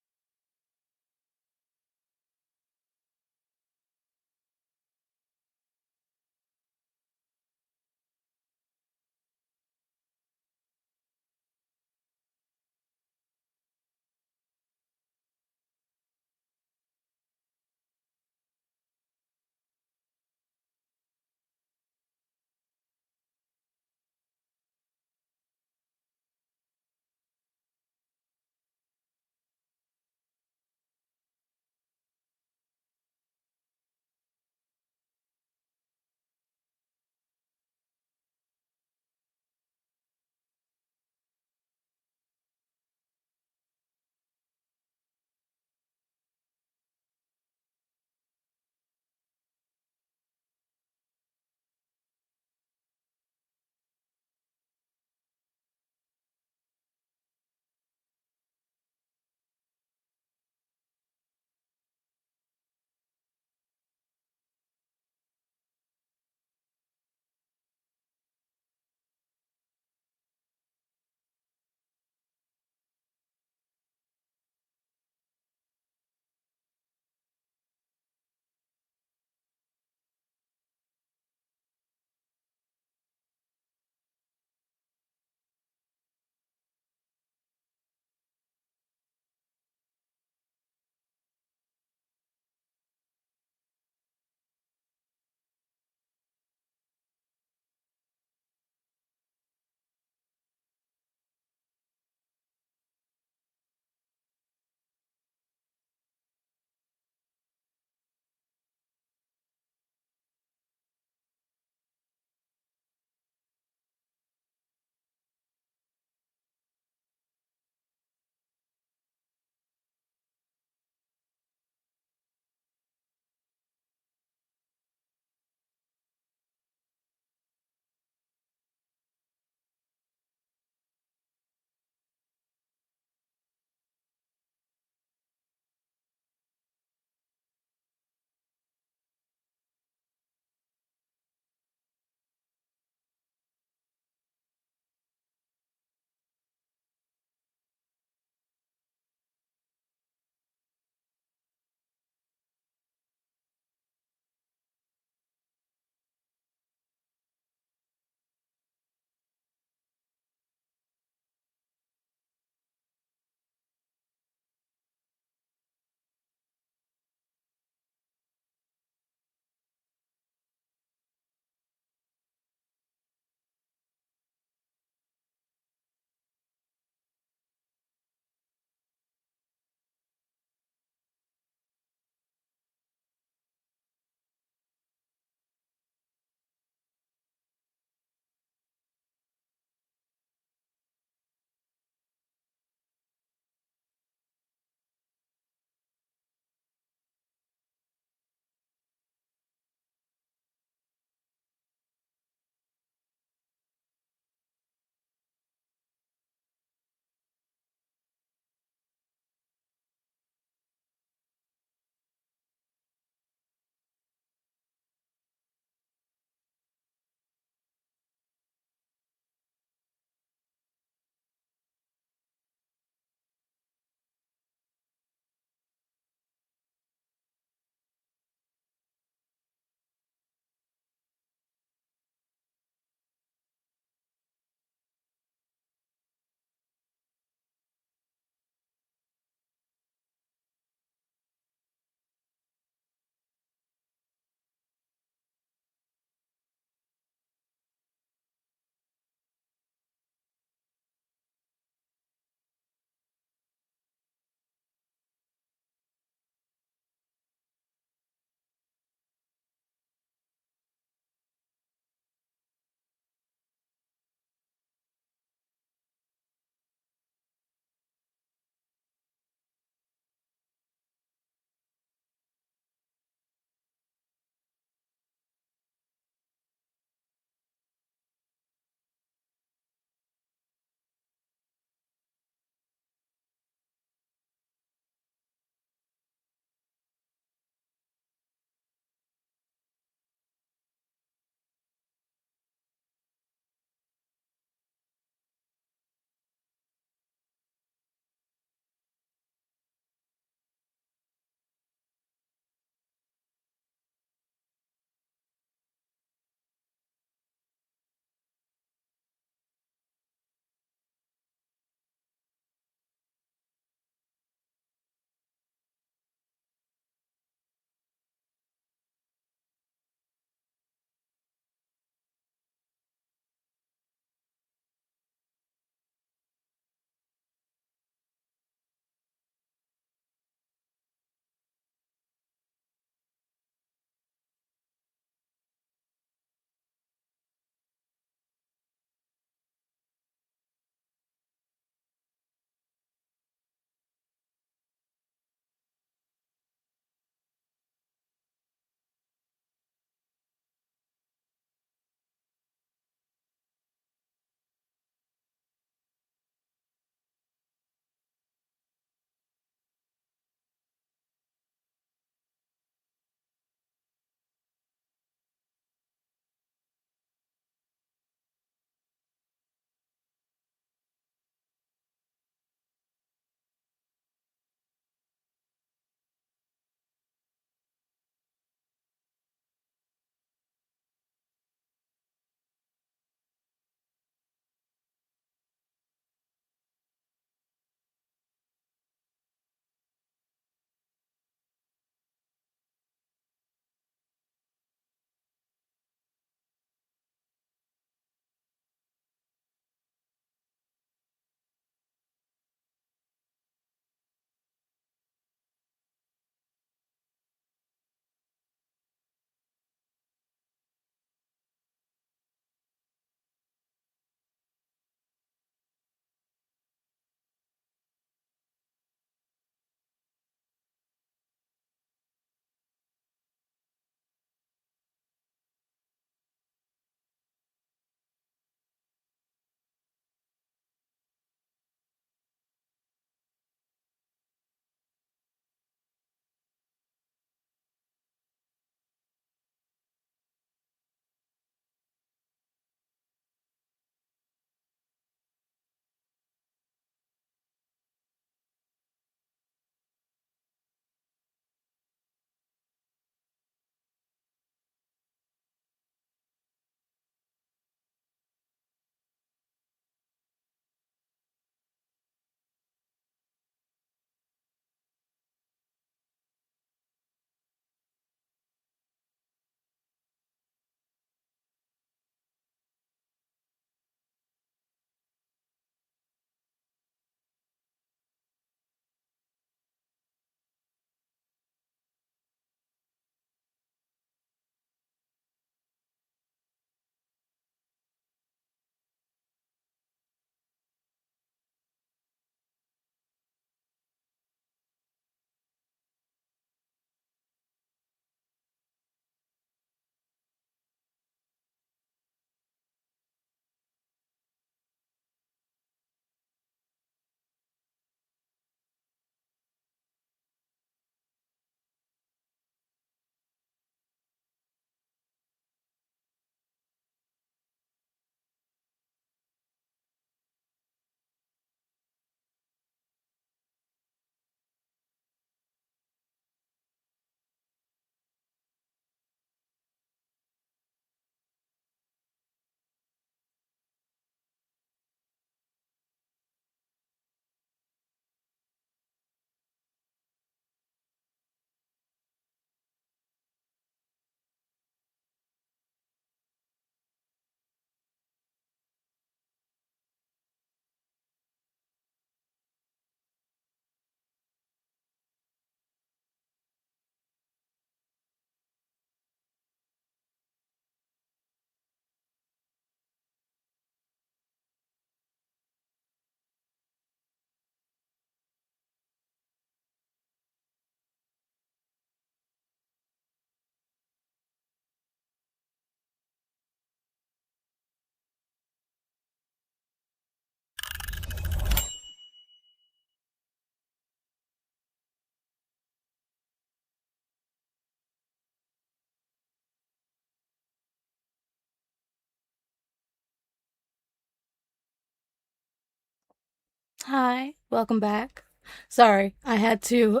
Speaker 1: Hi, welcome back. Sorry, I had to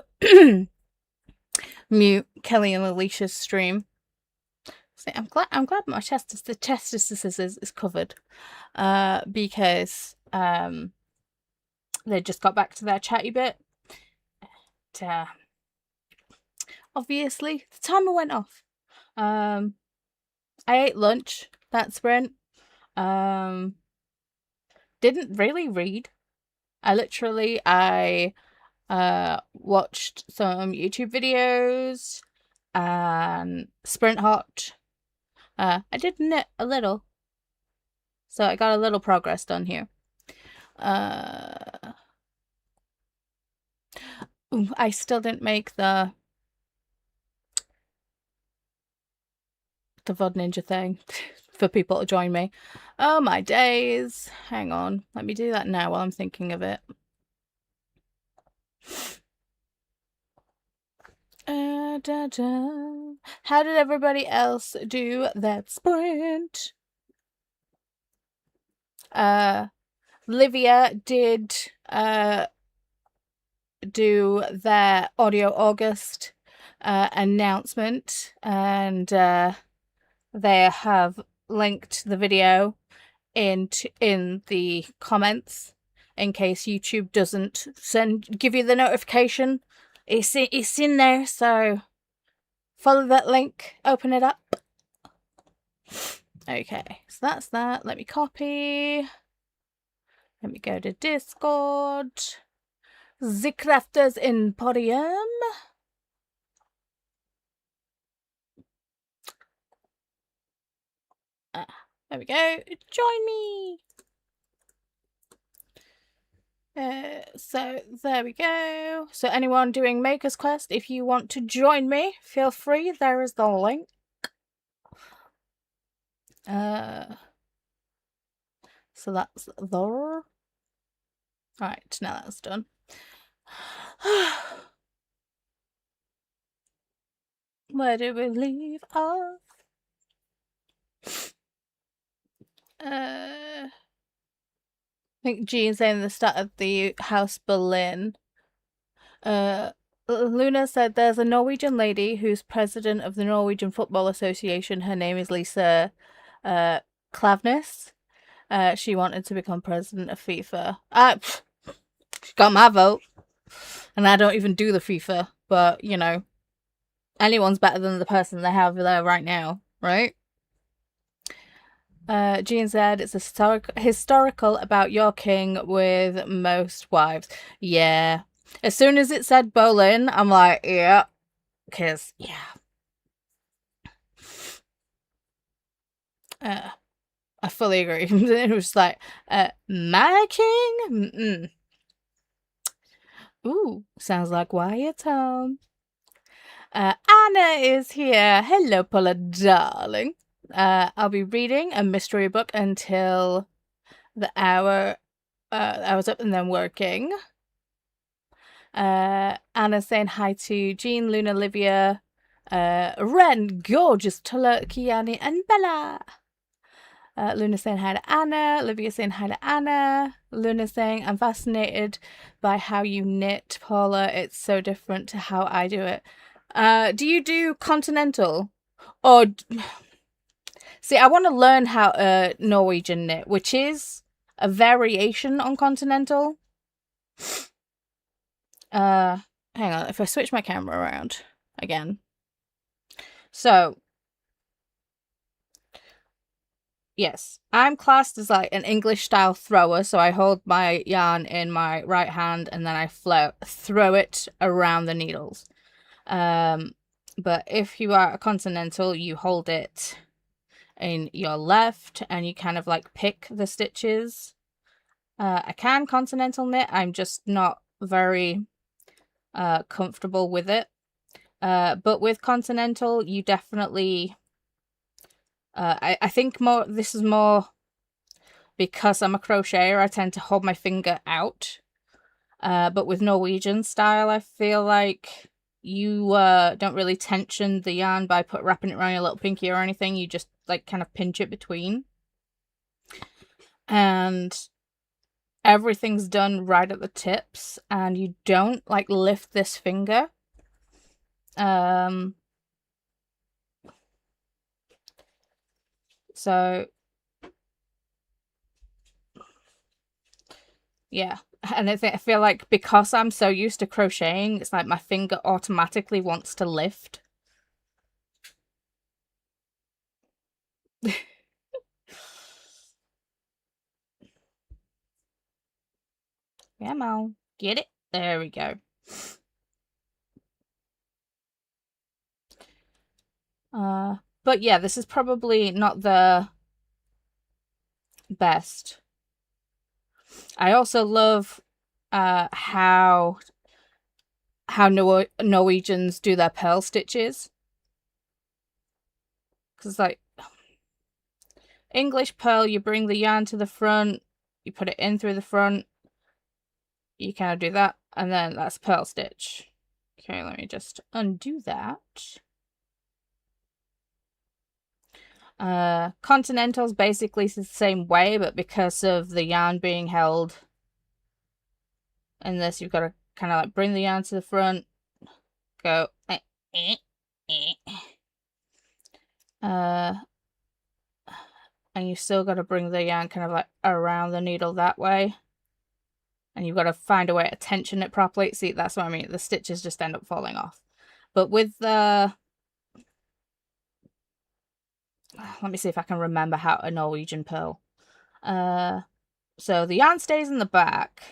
Speaker 1: mute Kelly and Alicia's stream. See, I'm glad my the chest is covered. Because they just got back to their chatty bit. Obviously, the timer went off. I ate lunch that sprint. Didn't really read. I watched some YouTube videos and sprint hopped. I did knit a little, so I got a little progress done here. I still didn't make the VOD Ninja thing for people to join me. Oh my days. Hang on. Let me do that now while I'm thinking of it. How did everybody else do that sprint? Livia did do their Audio August announcement, and they have linked the video in the comments in case YouTube doesn't give you the notification. It's in there, so follow that link, open it up. Okay, so that's that. Let me copy. Let me go to Discord. The Crafters Emporium. There we go. Join me. So there we go. So anyone doing Maker's Quest, if you want to join me, feel free. There is the link. So that's there. Alright, now that's done. Where did we leave off? I think Jean saying the start of the House Berlin. Luna said there's a Norwegian lady who's president of the Norwegian Football Association. Her name is Lisa Klaveness. She wanted to become president of FIFA. She got my vote. And I don't even do the FIFA, but, you know, anyone's better than the person they have there right now, right? Jean said it's historical about your king with most wives. Yeah. As soon as it said Bolin, I'm like, yeah. Because, yeah. I fully agree. It was like, my king? Mm-mm. Ooh, sounds like Wyatt home. Anna is here. Hello, Paula, darling. I'll be reading a mystery book until the hour's up and then working. Anna saying hi to Jean, Luna, Livia, Ren, Gorgeous, Tulla, Kiani, and Bella. Luna saying hi to Anna. Livia saying hi to Anna. Luna saying, I'm fascinated by how you knit, Paula. It's so different to how I do it. Do you do continental? Or... See, I want to learn how Norwegian knit, which is a variation on continental. Hang on, if I switch my camera around again. So, yes, I'm classed as like an English style thrower, so I hold my yarn in my right hand and then I throw it around the needles. But if you are a continental, you hold it in your left and you kind of like pick the stitches. I can continental knit, I'm just not very comfortable with it. But with continental, you definitely... I think this is more because I'm a crocheter, I tend to hold my finger out. But with Norwegian style, I feel like you don't really tension the yarn by wrapping it around your little pinky or anything. You just like kind of pinch it between. And everything's done right at the tips and you don't like lift this finger. So yeah, and I feel like because I'm so used to crocheting, it's like my finger automatically wants to lift. Come on, get it. There we go. But yeah, this is probably not the best. I also love how Norwegians do their pearl stitches. Because like English pearl, you bring the yarn to the front, you put it in through the front, you kind of do that, and then that's pearl stitch. Okay, let me just undo that. Continental's basically the same way, but because of the yarn being held in this, you've got to kind of like bring the yarn to the front, go, and you still got to bring the yarn kind of like around the needle that way. And you've got to find a way to tension it properly. See, that's what I mean. The stitches just end up falling off. But with the... Let me see if I can remember how a Norwegian pearl. So the yarn stays in the back,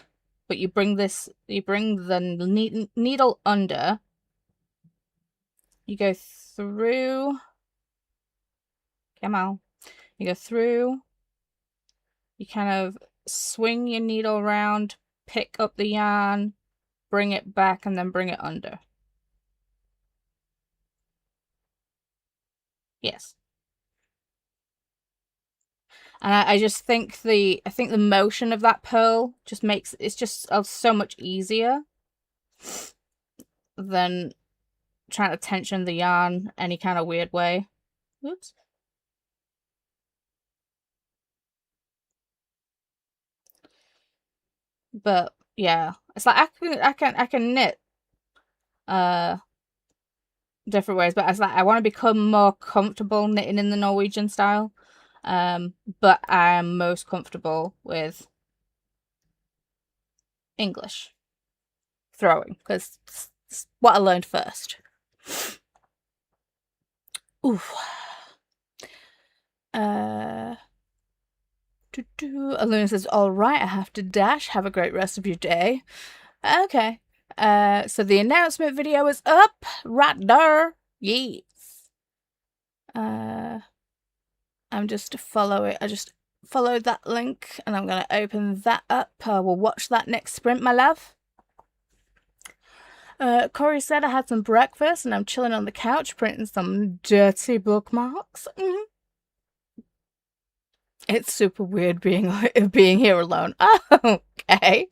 Speaker 1: but you bring the needle under. You go through. Come on. You go through. You kind of swing your needle around, pick up the yarn, bring it back, and then bring it under. Yes. And I just think the motion of that pearl just makes it's just so much easier than trying to tension the yarn any kind of weird way. Oops. But yeah, it's like I can knit different ways, but it's like I want to become more comfortable knitting in the Norwegian style. But I am most comfortable with English throwing because it's what I learned first. Oof. Aluna says, all right, I have to dash. Have a great rest of your day. Okay. So the announcement video is up right there. Yes. I'm just to follow it. I just followed that link and I'm going to open that up. We'll watch that next sprint, my love. Corey said I had some breakfast and I'm chilling on the couch printing some dirty bookmarks. It's super weird being here alone. Oh, okay.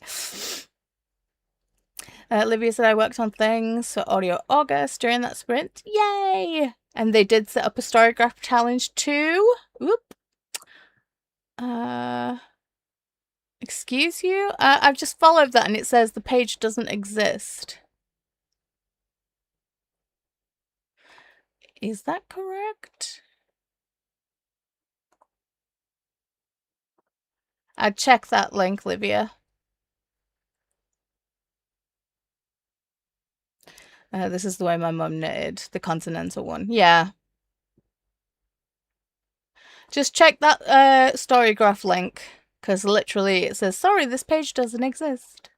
Speaker 1: Olivia said I worked on things for Audio August during that sprint. Yay! And they did set up a Storygraph challenge too. Whoop. Excuse you? I've just followed that and it says the page doesn't exist. Is that correct? I'd check that link, Livia. This is the way my mum knitted the Continental one. Yeah. Just check that Storygraph link, because literally it says, sorry, this page doesn't exist.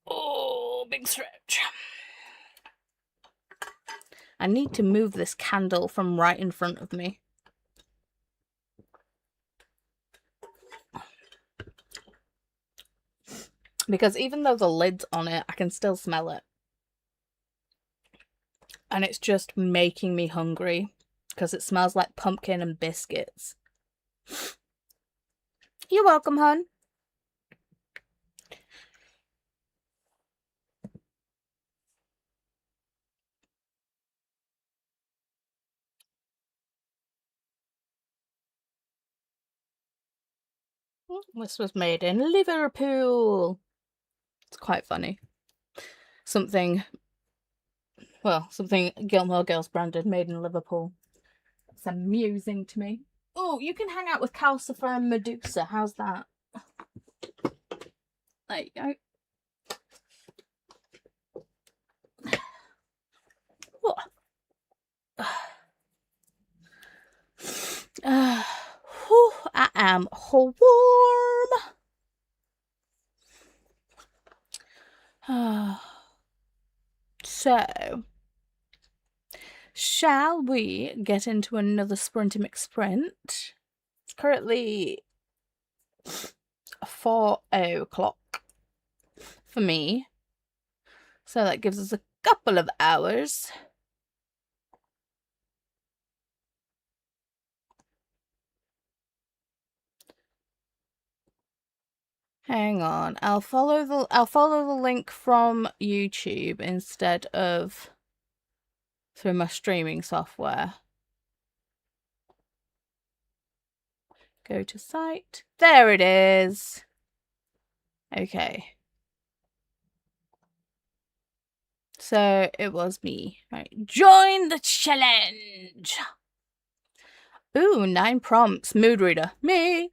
Speaker 1: Oh, big stretch. I need to move this candle from right in front of me. Because even though the lid's on it, I can still smell it. And it's just making me hungry because it smells like pumpkin and biscuits. You're welcome, hon. This was made in Liverpool. It's quite funny. Something Gilmore Girls branded, made in Liverpool. It's amusing to me. Oh, you can hang out with Calcifer and Medusa. How's that? There you go. What? I am warm. So, shall we get into another Sprinty McSprint? It's currently 4:00 for me. So that gives us a couple of hours. Hang on. I'll follow the link from YouTube instead of through my streaming software. Go to site. There it is. Okay. So it was me. Right. Join the challenge. Ooh, 9 prompts. Mood reader. Me.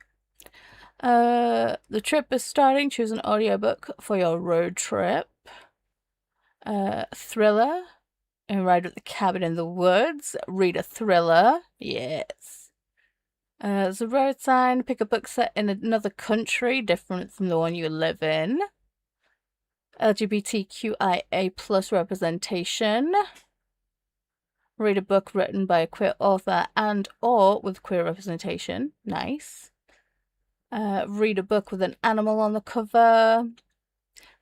Speaker 1: The trip is starting. Choose an audiobook for your road trip. Thriller. And ride at the cabin in the woods. Read a thriller. Yes. There's a road sign. Pick a book set in another country different from the one you live in. LGBTQIA plus representation. Read a book written by a queer author and or with queer representation. Nice. Read a book with an animal on the cover.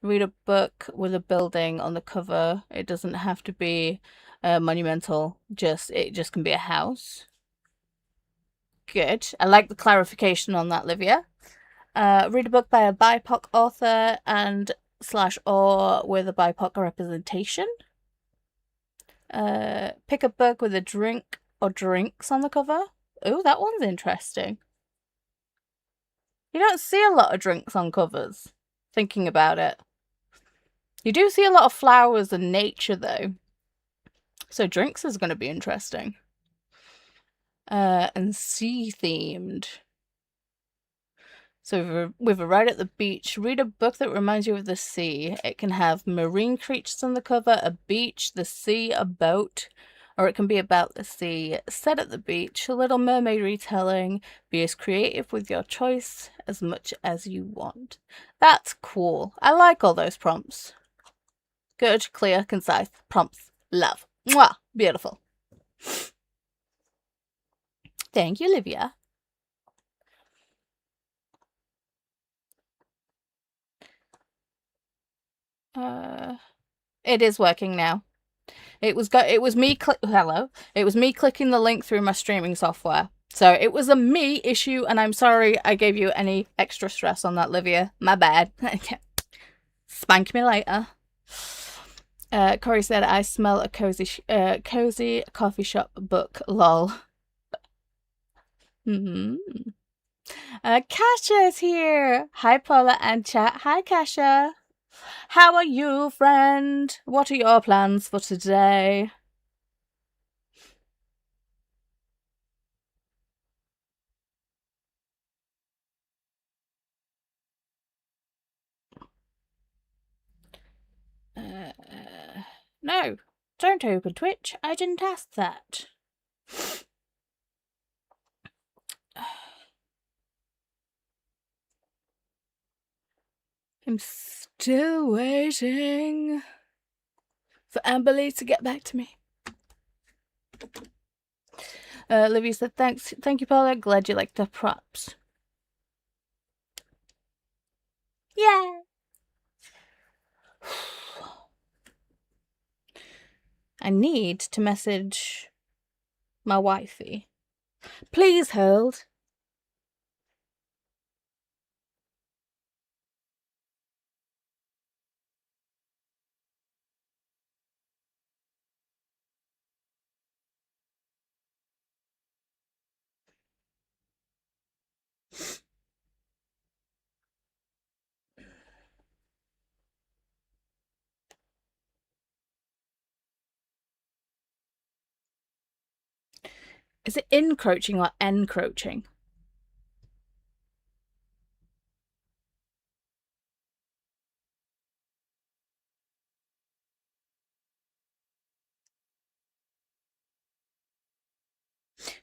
Speaker 1: Read a book with a building on the cover. It doesn't have to be monumental. It just can be a house. Good. I like the clarification on that, Livia. Read a book by a BIPOC author and / or with a BIPOC representation. Pick a book with a drink or drinks on the cover. Oh, that one's interesting. You don't see a lot of drinks on covers, thinking about it. You do see a lot of flowers and nature, though. So drinks is going to be interesting. And sea-themed. So with a ride at the beach, read a book that reminds you of the sea. It can have marine creatures on the cover, a beach, the sea, a boat, or it can be about the sea. Set at the beach, a Little Mermaid retelling. Be as creative with your choice as much as you want. That's cool. I like all those prompts. Good, clear, concise prompts. Love. Mwah! Beautiful. Thank you, Livia. It is working now. It was me clicking the link through my streaming software. So it was a me issue, and I'm sorry I gave you any extra stress on that, Livia. My bad. Spank me later. Corey said, I smell a cozy coffee shop book. Lol. Kasha's here. Hi, Paula and chat. Hi, Kasha. How are you, friend? What are your plans for today? No, don't open Twitch. I didn't ask that. I'm still waiting for Amberly to get back to me. Livia said, thank you, Paula. Glad you liked the props. Yeah. I need to message my wifey. Please hold. Is it encroaching or encroaching?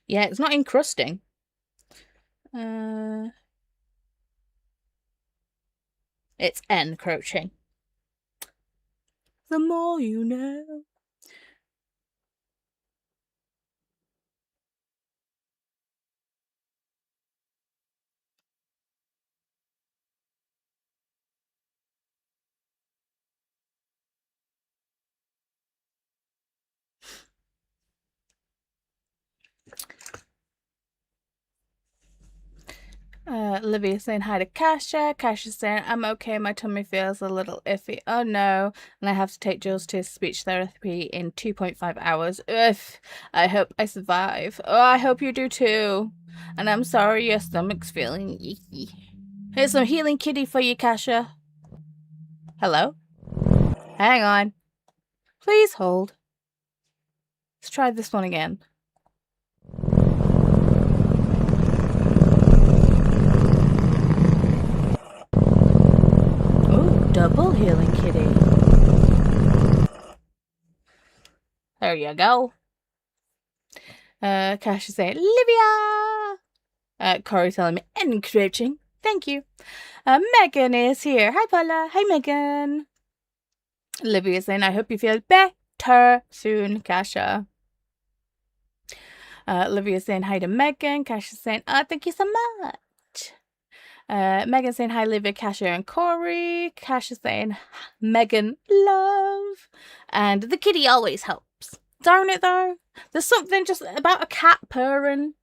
Speaker 1: Yeah, it's not encrusting. It's encroaching. The more you know. Olivia saying hi to Kasha. Kasha saying, I'm okay, my tummy feels a little iffy. Oh no. And I have to take Jules to speech therapy in 2.5 hours. Ugh. I hope I survive. Oh, I hope you do too. And I'm sorry your stomach's feeling icky. Here's some healing kitty for you, Kasha. Hello? Hang on. Please hold. Let's try this one again. Oh, double healing kitty. There you go. Cash is saying, Livia! Corey telling me, encroaching. Thank you. Megan is here. Hi, Paula. Hi, Megan. Livia is saying, I hope you feel better soon, Kasha. Livia is saying hi to Megan. Kasha is saying, oh, thank you so much. Megan saying hi, Livia, Kasha, and Corey. Kasha saying, Megan, love. And the kitty always helps. Darn it, though. There's something just about a cat purring.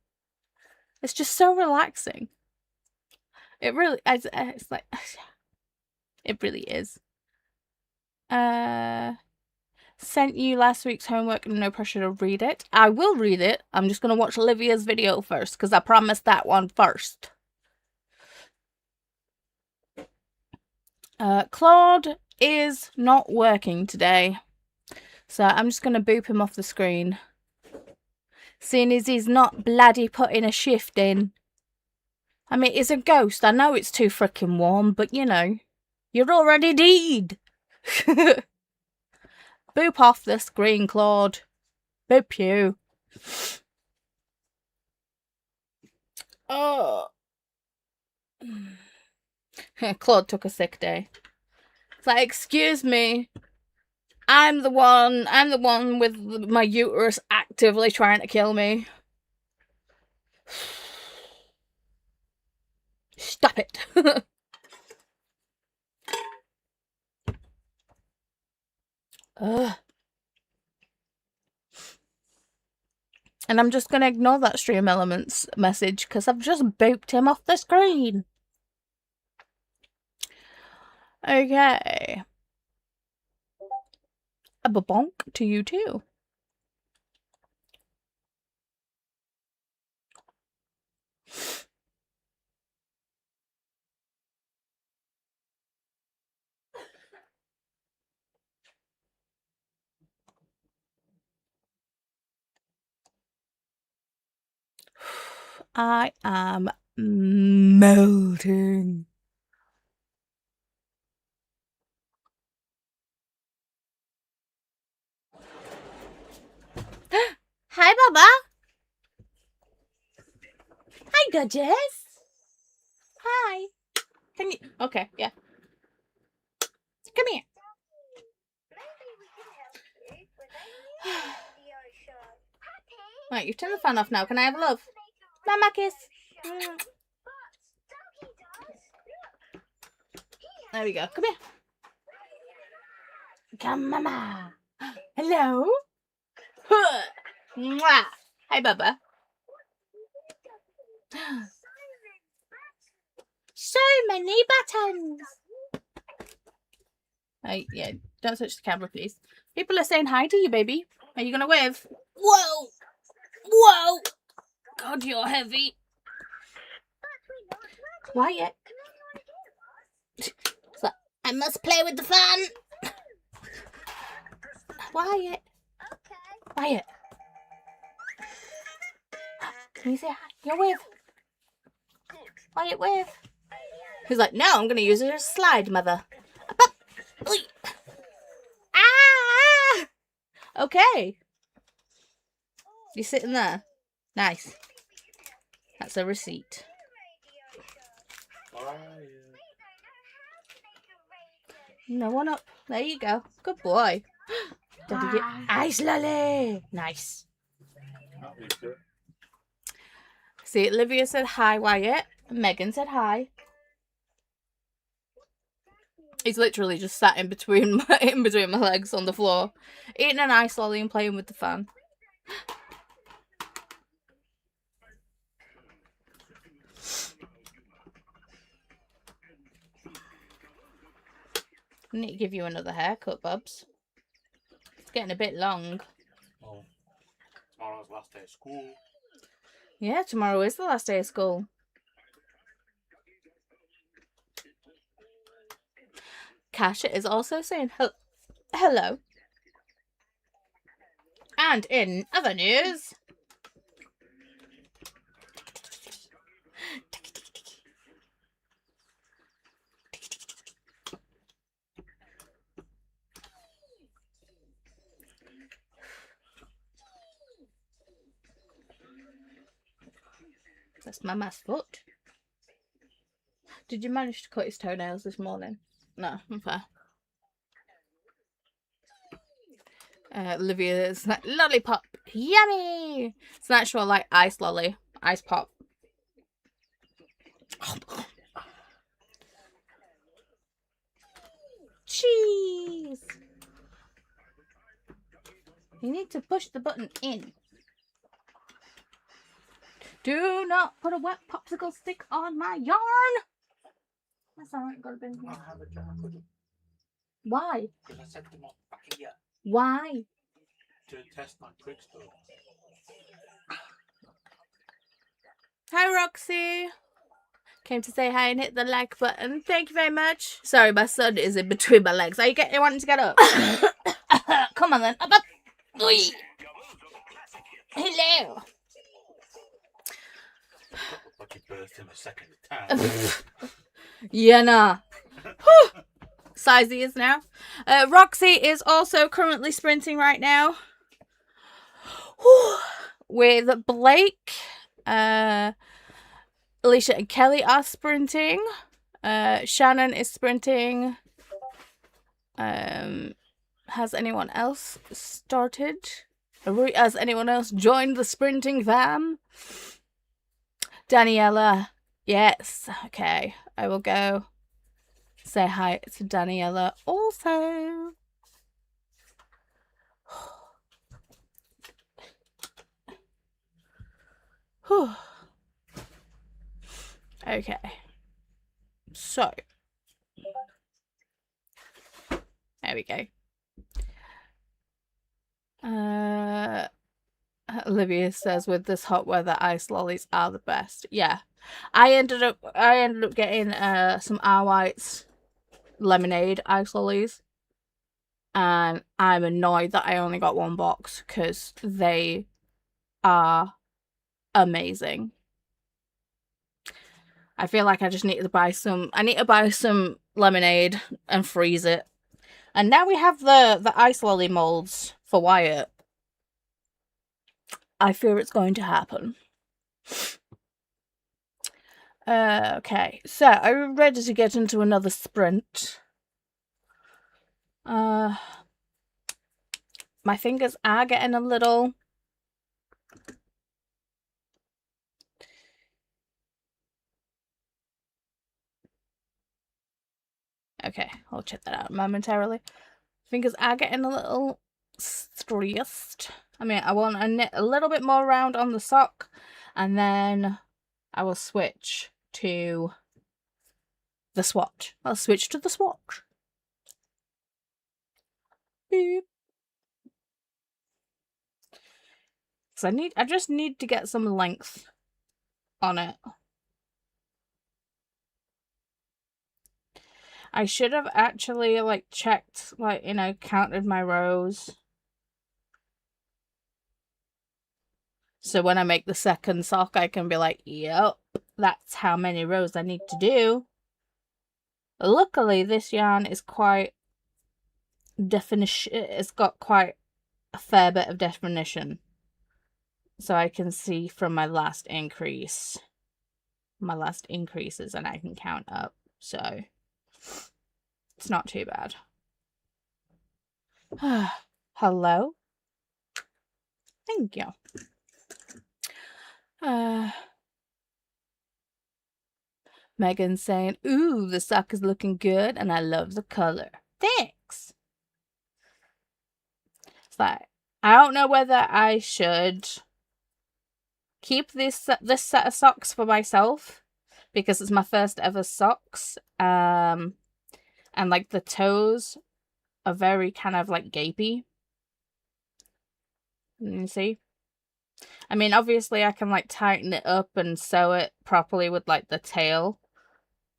Speaker 1: It's just so relaxing. It really, it's like, it really is. Sent you last week's homework and no pressure to read it. I will read it. I'm just going to watch Olivia's video first because I promised that one first. Claude is not working today. So I'm just going to boop him off the screen. Seeing as he's not bloody putting a shift in. I mean, it's a ghost. I know it's too freaking warm, but you know, you're already dead. Boop off the screen, Claude. Boop you. Oh. Claude took a sick day. It's like, excuse me. I'm the one with my uterus actively trying to kill me. Stop it. Ugh. And I'm just going to ignore that Stream Elements message because I've just booped him off the screen. Okay. A bonk to you too. I am melting. Hi, Baba. Hi, gorgeous. Hi. Can you? Okay, yeah. Come here. Right, you've turned the fan off now. Can I have a love? Mama kiss. There we go. Come here. Come, Mama. Hello. Mwah. Hi, Bubba. So many buttons. Yeah, don't touch the camera, please. People are saying hi to you, baby. Are you gonna wave? Whoa! Whoa! God, you're heavy. Quiet. So, I must play with the fan. Quiet. Quiet. Can you say hi? You're with. Are you with? He's like, no, I'm going to use it as a slide, mother. Ah! Okay. You sitting there? Nice. That's a receipt. No one up. There you go. Good boy. Daddy, get ice lolly. Nice. See, Olivia said hi, Wyatt. Megan said hi. He's literally just sat in between my legs on the floor, eating an ice lolly and playing with the fan. I need to give you another haircut, Bubs. It's getting a bit long.
Speaker 2: Oh, tomorrow's the last day of school.
Speaker 1: Yeah, tomorrow is the last day of school. Kasha is also saying hello. And in other news, that's Mama's foot. Did you manage to cut his toenails this morning? No, okay. Olivia's like, lollipop, yummy! It's an actual, like, ice lolly, ice pop. Cheese! You need to push the button in. Do not put a wet popsicle stick on my yarn! That's alright, got a bin here. Why?
Speaker 2: Because I set them up back here.
Speaker 1: Why?
Speaker 2: To test my quick store.
Speaker 1: Hi, Roxy. Came to say hi and hit the like button. Thank you very much. Sorry, my son is in between my legs. Are you wanting to get up? Come on then. Up, up. Oi. Hello.
Speaker 2: Like you burst in a second time.
Speaker 1: Yeah, nah. Size he is now. Roxy is also currently sprinting right now. With Blake. Alicia and Kelly are sprinting. Shannon is sprinting. Has anyone else started? Has anyone else joined the sprinting fam? Daniela. Yes. Okay. I will go say hi to Daniela also. Okay. So. There we go. Olivia says with this hot weather, ice lollies are the best. Yeah. I ended up getting some R White's lemonade ice lollies. And I'm annoyed that I only got one box because they are amazing. I feel like I just need to buy some. I need to buy some lemonade and freeze it. And now we have the ice lolly molds for Wyatt. I fear it's going to happen. Okay, so are we ready to get into another sprint? My fingers are getting a little... Okay, I'll check that out momentarily. Fingers are getting a little stressed. I mean, I want to knit a little bit more round on the sock, and then I will switch to the swatch. I'll switch to the swatch. Beep. So I just need to get some length on it. I should have actually, like, checked, like, counted my rows. So when I make the second sock, I can be like, yep, that's how many rows I need to do. Luckily, this yarn is quite definition. It's got quite a fair bit of definition. So I can see from my last increases, and I can count up. So it's not too bad. Hello? Thank you. Megan's saying, ooh, the sock is looking good and I love the color. Thanks. It's like, I don't know whether I should keep this set of socks for myself because it's my first ever socks. And like the toes are very kind of like gapey. You see? I mean, obviously I can like tighten it up and sew it properly with like the tail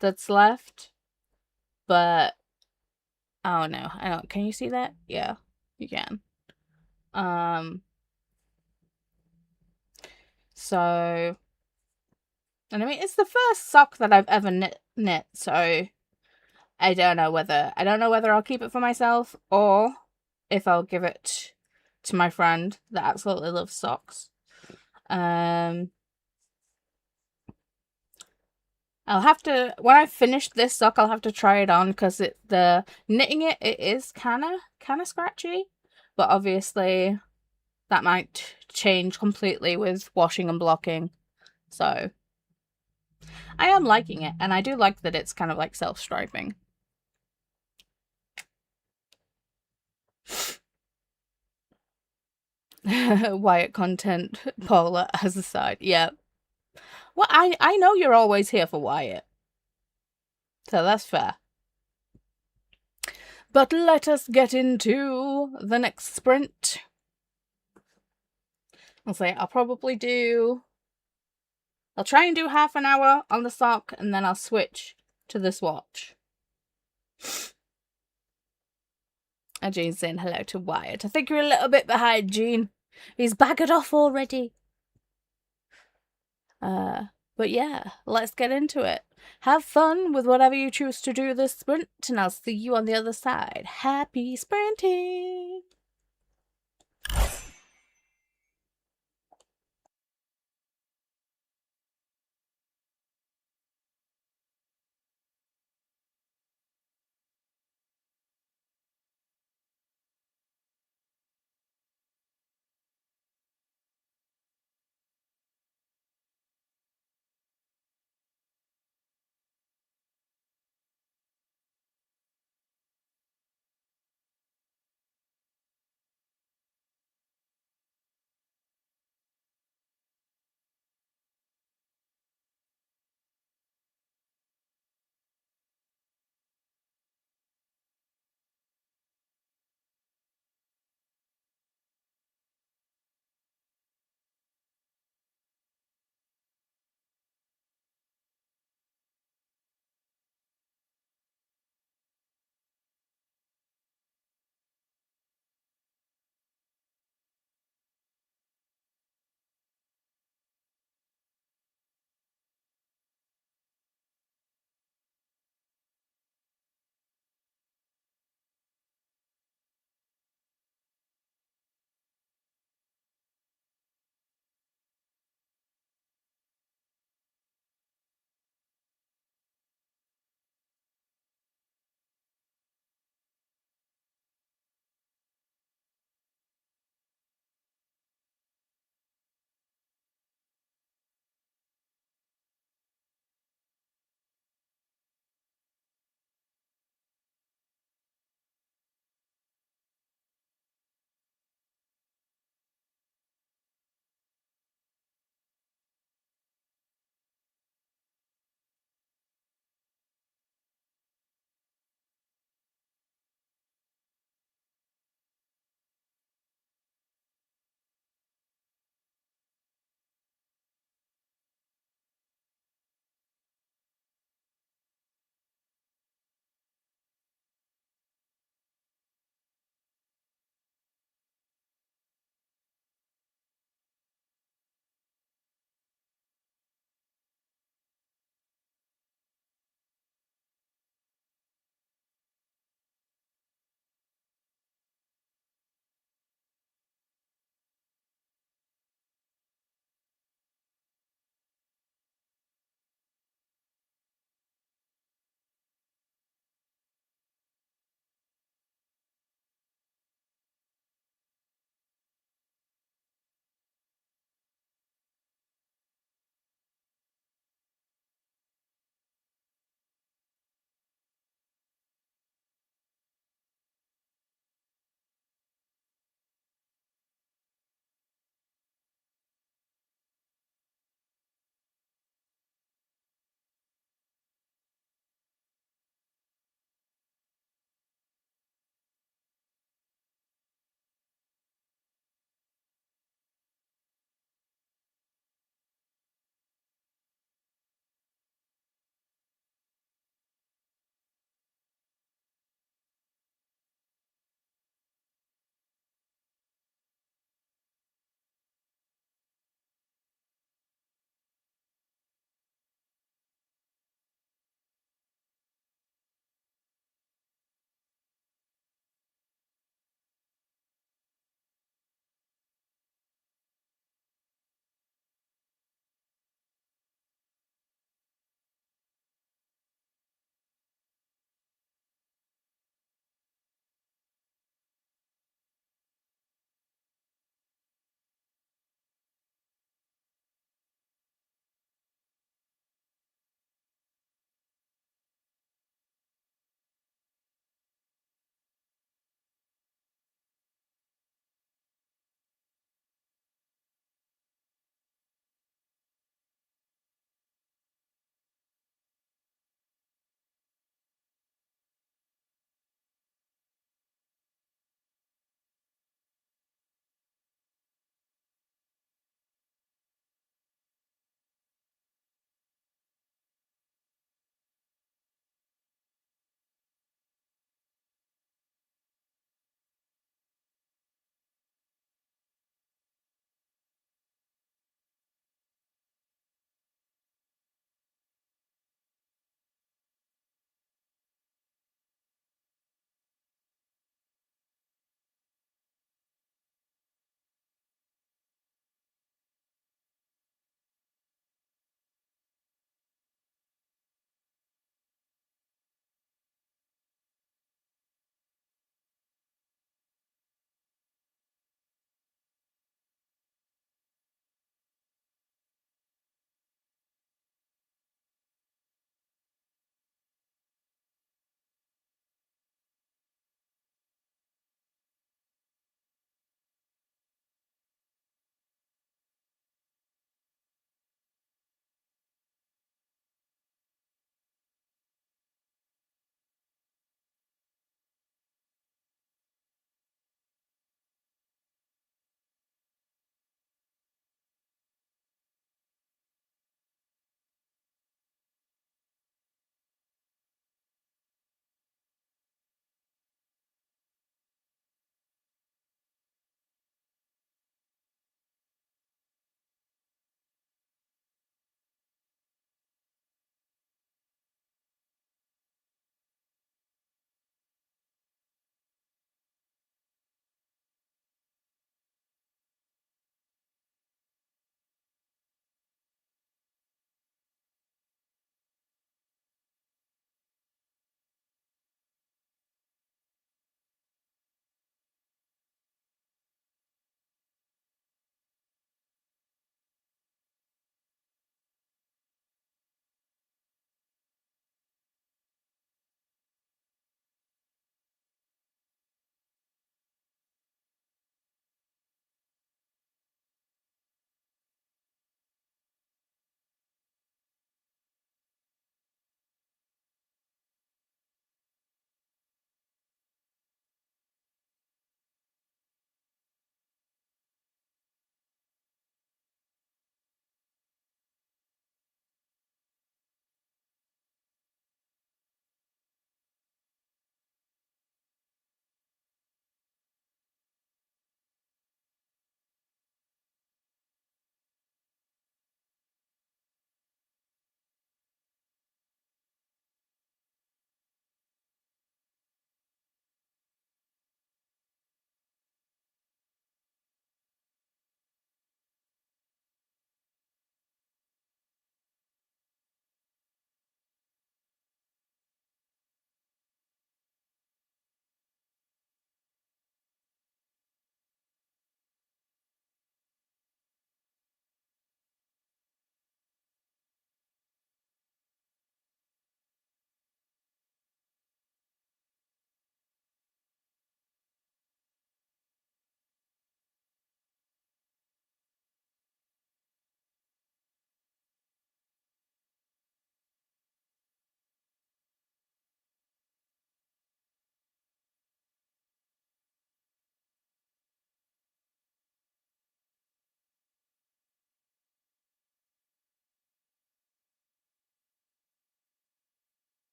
Speaker 1: that's left. But I don't know. Can you see that? Yeah, you can. So, and I mean, it's the first sock that I've ever knit, so I don't know whether I'll keep it for myself or if I'll give it to my friend that absolutely loves socks. I'll have to, when I finish this sock, I'll have to try it on because the knitting it is kind of scratchy, but obviously that might change completely with washing and blocking. So I am liking it, and I do like that it's kind of like self-striping. Wyatt content, Paula as a side. Yeah. Well, I know you're always here for Wyatt. So that's fair. But let us get into the next sprint. I'll say I'll try and do half an hour on the sock and then I'll switch to the swatch. And Jean's saying hello to Wyatt. I think you're a little bit behind, Jean. He's baggered off already. But yeah, let's get into it. Have fun with whatever you choose to do this sprint, and I'll see you on the other side. Happy sprinting!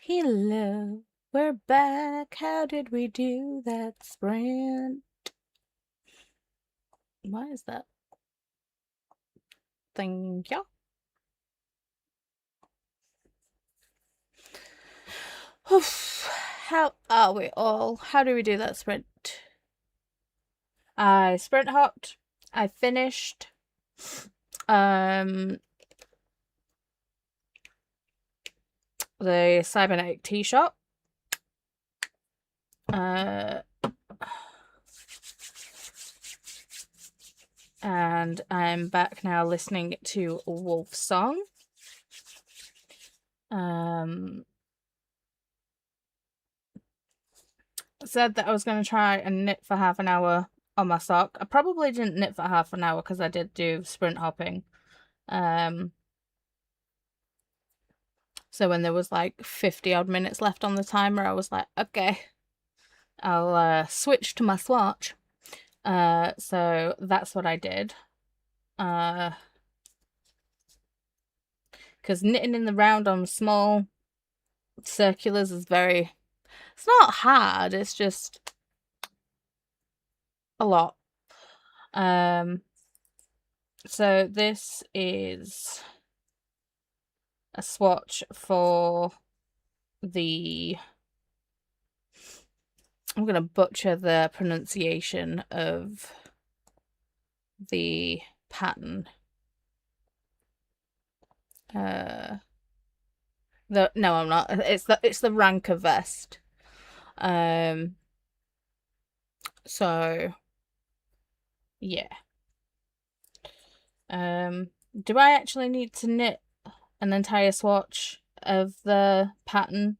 Speaker 1: Hello, we're back. How did we do that sprint? Why is that? Thank you. How are we all? How do we do that sprint? I sprint hopped. I finished. The cybernetic tea shop. And I'm back now listening to Wolf Song. Said that I was going to try and knit for half an hour on my sock. I probably didn't knit for half an hour because I did do sprint hopping. So when there was like 50 odd minutes left on the timer, I was like, okay, I'll switch to my swatch. So that's what I did. Because knitting in the round on small circulars is very... It's not hard, it's just a lot. So this is a swatch for the... I'm going to butcher the pronunciation of the pattern. No, I'm not. It's the Ranker vest. So yeah. Do I actually need to knit an entire swatch of the pattern?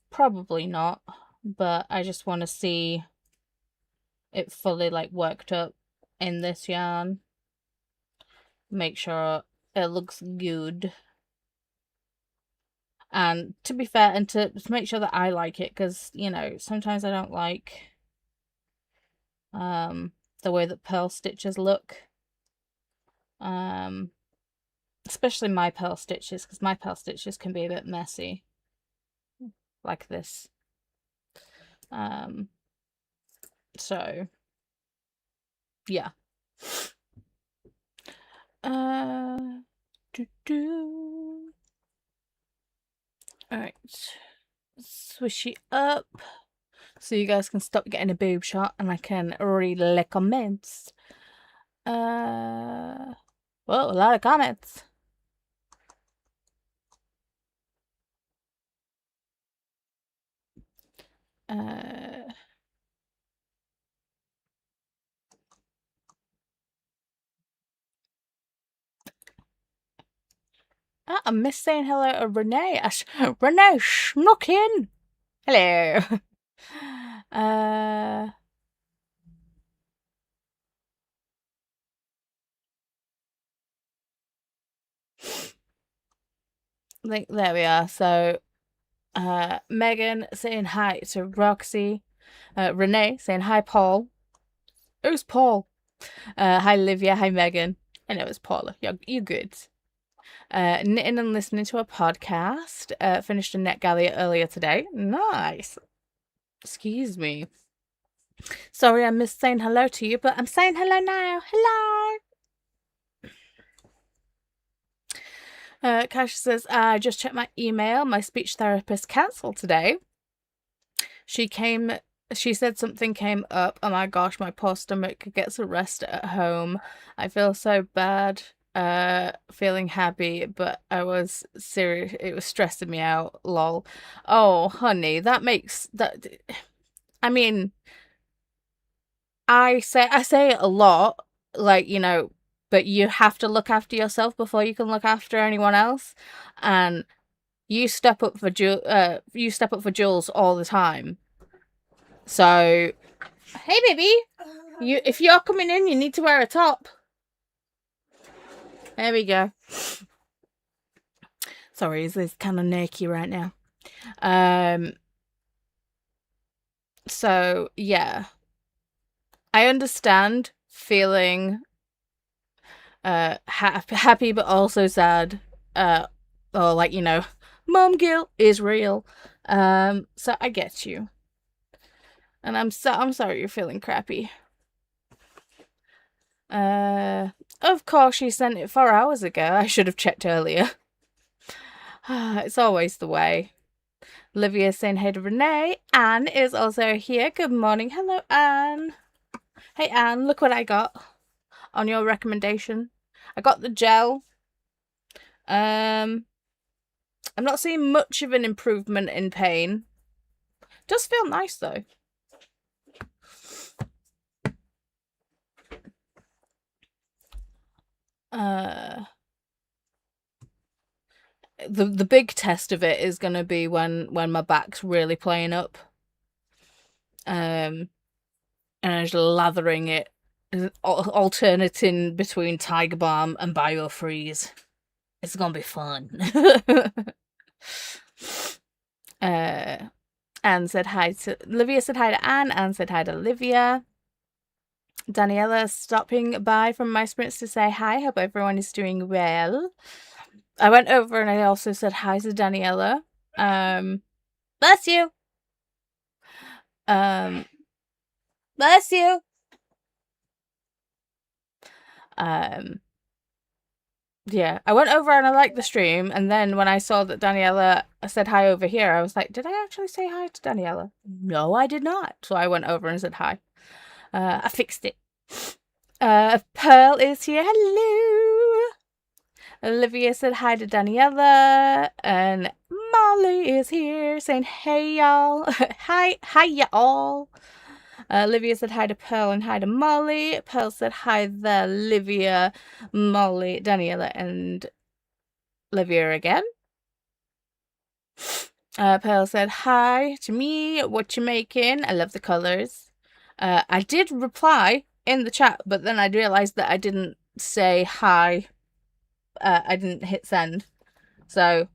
Speaker 1: Probably not, but I just want to see it fully like worked up in this yarn. Make sure it looks good. And to be fair, and to make sure that I like it, because, you know, sometimes I don't like the way that pearl stitches look. Especially my pearl stitches, because my pearl stitches can be a bit messy. Like this. So, yeah. Alright. Swish it up so you guys can stop getting a boob shot and I can read the comments. Whoa, a lot of comments. I missed saying hello to Renee. Renee snuck in. Hello. There we are. So, Megan saying hi to Roxy. Renee saying hi, Paul. Who's Paul? Hi, Livia. Hi, Megan. I know it's Paula. You're good. Knitting and listening to a podcast. Finished a net gallery earlier today. Nice. Excuse me. Sorry I missed saying hello to you, but I'm saying hello now. Hello. Kasia says, I just checked my email. My speech therapist cancelled today. She said something came up. Oh my gosh, my poor stomach gets arrested at home. I feel so bad. Feeling happy, but I was serious. It was stressing me out. Lol. Oh, honey, that makes that. I mean, I say it a lot, like, you know, but you have to look after yourself before you can look after anyone else, and you step up for Jules all the time. So, hey, baby, if you're coming in, you need to wear a top. There we go. Sorry, it's kind of naked right now. So yeah, I understand feeling happy but also sad, or like, you know, Mom guilt is real. So I get you. And I'm sorry you're feeling crappy. Of course she sent it 4 hours ago. I should have checked earlier. It's always the way. Olivia saying hey to Renee. Anne is also here. Good morning. Hello, Anne. Hey, Anne, look what I got on your recommendation. I got the gel. I'm not seeing much of an improvement in pain. Does feel nice though. The big test of it is gonna be when my back's really playing up. And I'm just lathering it, alternating between Tiger Balm and Biofreeze. It's gonna be fun. Anne said hi to Olivia. Said hi to Anne. Anne said hi to Olivia. Daniela stopping by from my sprints to say hi. Hope everyone is doing well. I went over and I also said hi to Daniela. Bless you. Bless you. Yeah, I went over and I liked the stream, and then when I saw that Daniela said hi over here, I was like, did I actually say hi to Daniela? No, I did not. So I went over and said hi. I fixed it. Pearl is here. Hello. Olivia said hi to Daniela, and Molly is here saying hey y'all. Hi y'all. Olivia said hi to Pearl and hi to Molly. Pearl said hi to Olivia, Molly, Daniela, and Olivia again. Pearl said hi to me. What you making? I love the colors. I did reply in the chat, but then I realized that I didn't say hi. I didn't hit send. So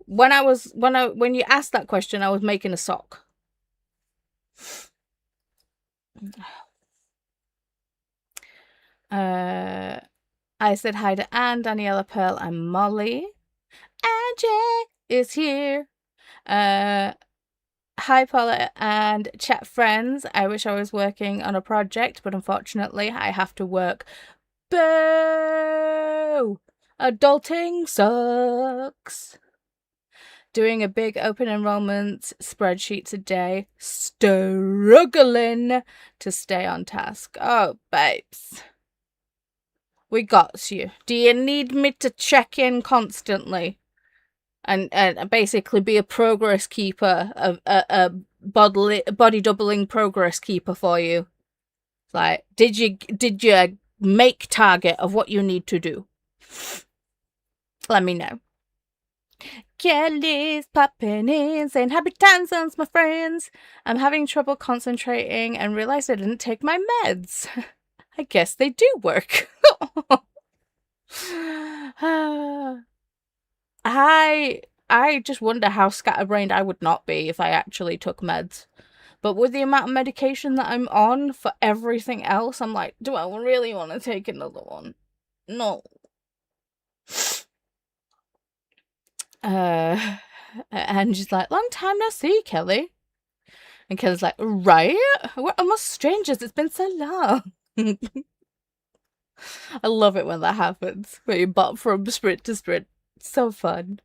Speaker 1: when you asked that question, I was making a sock. I said hi to Anne, Daniela, Pearl, and Molly. Angie is here. Hi, Paula and chat friends. I wish I was working on a project, but unfortunately, I have to work. Boo! Adulting sucks. Doing a big open enrollment spreadsheet today. Struggling to stay on task. Oh, babes. We got you. Do you need me to check in constantly? And basically be a progress keeper, a body doubling progress keeper for you. Like, did you make target of what you need to do? Let me know. Kelly's popping in, saying happy time zones, my friends. I'm having trouble concentrating and realized I didn't take my meds. I guess they do work. I just wonder how scatterbrained I would not be if I actually took meds. But with the amount of medication that I'm on for everything else, I'm like, do I really want to take another one? No. And she's like, long time no see, Kelly. And Kelly's like, right? We're almost strangers. It's been so long. I love it when that happens. Where you bop from sprint to sprint. So fun.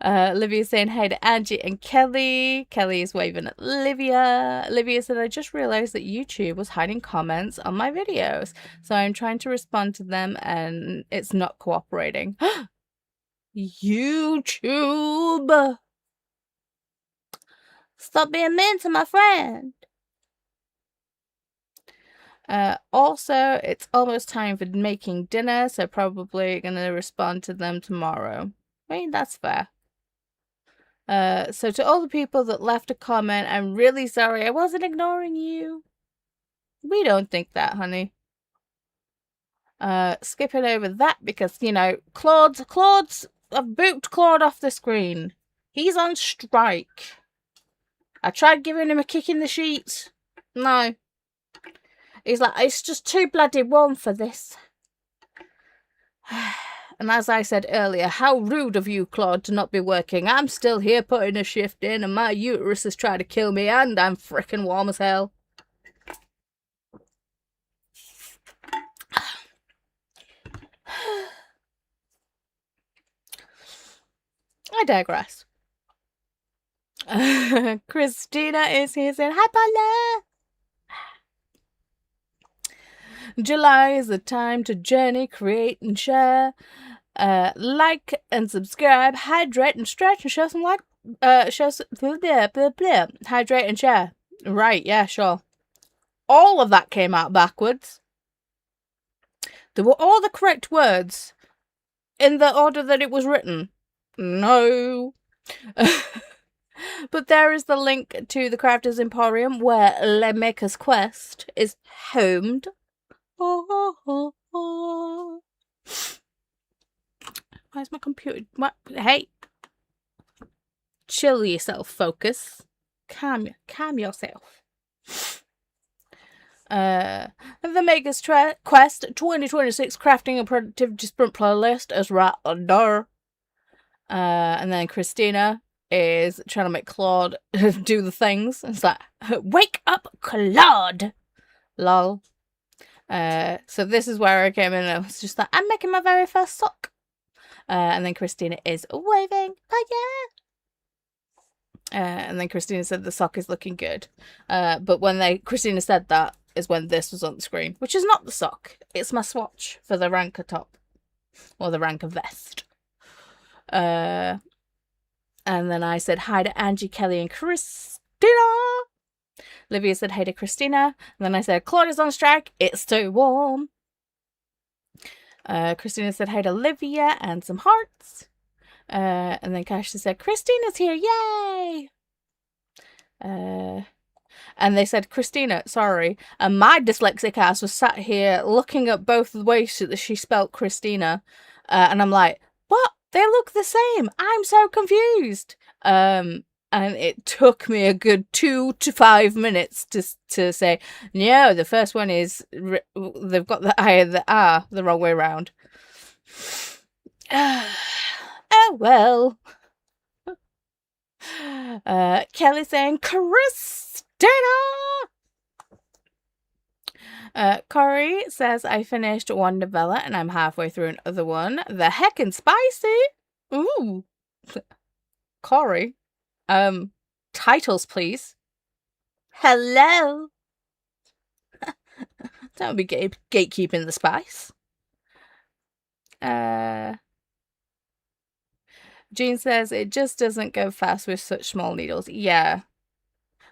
Speaker 1: Olivia's saying hey to Angie and Kelly. Kelly is waving at Olivia. Olivia said, I just realized that YouTube was hiding comments on my videos. So I'm trying to respond to them and it's not cooperating. YouTube! Stop being mean to my friend. Also, it's almost time for making dinner, so probably gonna respond to them tomorrow. I mean, that's fair. So to all the people that left a comment, I'm really sorry. I wasn't ignoring you. We don't think that, honey. Skipping over that because, you know, I've booked Claude off the screen. He's on strike. I tried giving him a kick in the sheets. No. He's like, it's just too bloody warm for this. And as I said earlier, how rude of you, Claude, to not be working. I'm still here putting a shift in, and my uterus is trying to kill me, and I'm frickin' warm as hell. I digress. Christina is here saying, hi, Paula. July is the time to journey, create, and share. Like and subscribe, hydrate and stretch, and show some like. Hydrate and share. Right, yeah, sure. All of that came out backwards. There were all the correct words in the order that it was written. No. But there is the link to the Crafters Emporium where Le Maker's Quest is homed. Where's my computer? What? Hey. Chill yourself, focus. Calm yourself. The Maker's Quest 2026 Crafting and Productivity Sprint playlist is right under. And then Christina is trying to make Claude do the things. It's like, wake up, Claude! Lol. So this is where I came in and I was just like, I'm making my very first sock. And then Christina is waving. Oh yeah! And then Christina said the sock is looking good. But when Christina said that is when this was on the screen, which is not the sock. It's my swatch for the Ranker top. Or the Ranker vest. And then I said hi to Angie, Kelly, and Christina. Livia said hi to Christina. And then I said, Claude is on strike. It's too warm. Christina said hi to Livia and some hearts. And then Kasia said, Christina's here. Yay! And they said, Christina, sorry. And my dyslexic ass was sat here looking at both the ways that she spelt Christina. And I'm like, what? They look the same. I'm so confused. And it took me a good 2 to 5 minutes to say, no, the first one is, they've got the I and the R the wrong way around. Oh, well. Kelly saying, Christina! Corey says, I finished one novella and I'm halfway through another one. The heckin' spicy! Ooh. Corey. Titles, please. Hello! Don't be gatekeeping the spice. Jean says, it just doesn't go fast with such small needles. Yeah.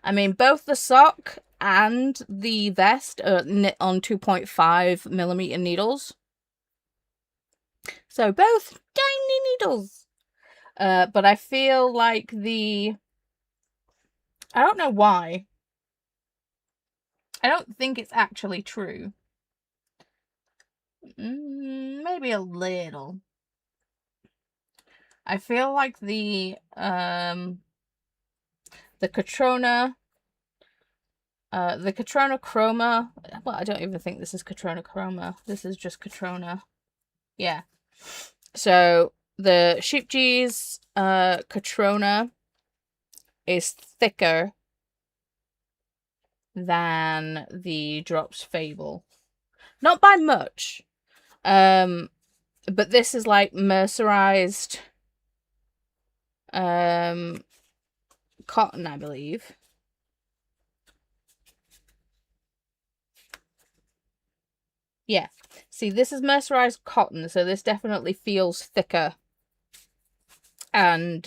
Speaker 1: I mean, both the sock and the vest are knit on 2.5mm needles. So both tiny needles. But I feel like I don't know why. I don't think it's actually true. Maybe a little. I feel like the Catrona Chroma. Well, I don't even think this is Catrona Chroma. This is just Catrona. Yeah. So the Sheepgee's Catrona is thicker than the Drops Fable. Not by much. But this is like mercerized cotton, I believe. Yeah. See, this is mercerized cotton, so this definitely feels thicker and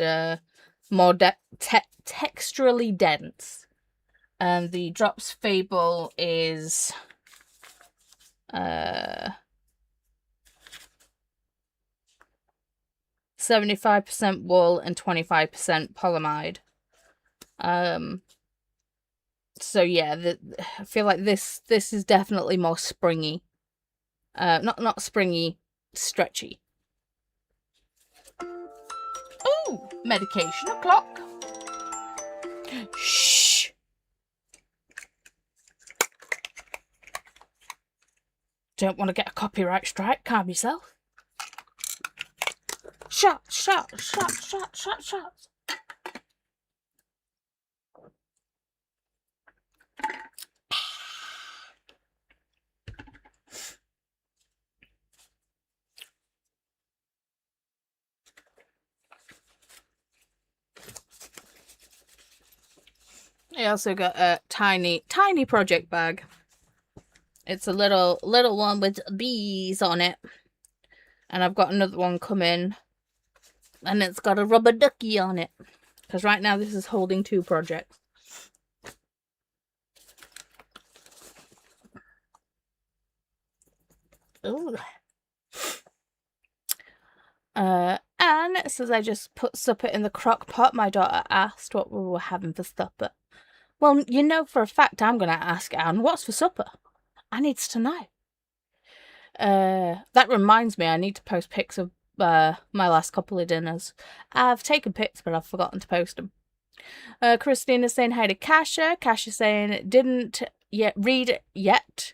Speaker 1: more texturally dense. And the Drops Fable is 75% wool and 25% polyamide. So yeah, I feel like this is definitely more springy. Not springy, stretchy. Ooh, medication o'clock. Shh. Don't want to get a copyright strike. Calm yourself. Shots. I also got a tiny project bag. It's a little one with bees on it. And I've got another one coming. And it's got a rubber ducky on it. Because right now this is holding 2 projects. Ooh. And it says I just put supper in the crock pot. My daughter asked what we were having for supper. Well, you know for a fact I'm going to ask Anne, what's for supper? I needs to know. That reminds me, I need to post pics of my last couple of dinners. I've taken pics, but I've forgotten to post them. Christina's saying hi to Kasha. Kasha saying didn't yet read yet,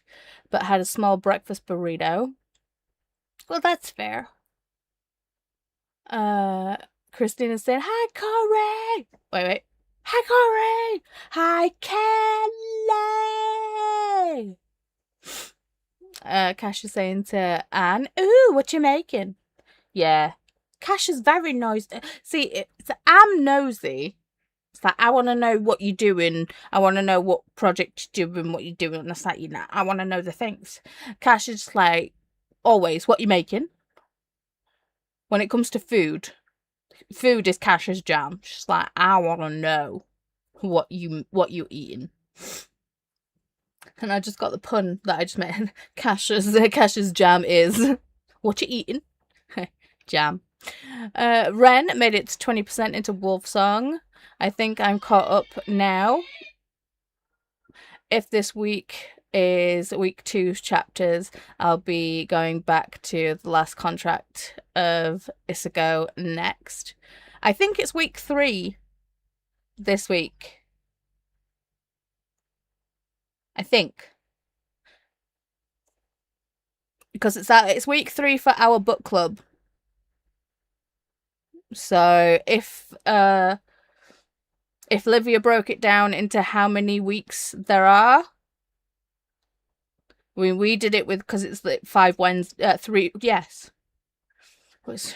Speaker 1: but had a small breakfast burrito. Well, that's fair. Christina's saying hi, Corey. Wait. Hi, Corey. Hi, Kelly. Cash is saying to Anne, ooh, what you making? Yeah. Cash is very nosy. See, I'm nosy. It's like, I want to know what you're doing. I want to know what project you're doing, what you're doing. And it's like, I want to know the things. Cash is just like, always, what you making? When it comes to food is Cash's jam. She's like, I want to know what you're eating. And I just got the pun that I just made. Cash's jam is what you eating? Jam. Ren made it to 20% into Wolf Song. I think I'm caught up now. If this week is week 2 chapters, I'll be going back to the last contract of Isago next. I think it's week 3 this week. I think. Because it's week 3 for our book club. So if Livia broke it down into how many weeks there are, we did it with, because it's like 5 Wednesdays, 3, yes. Because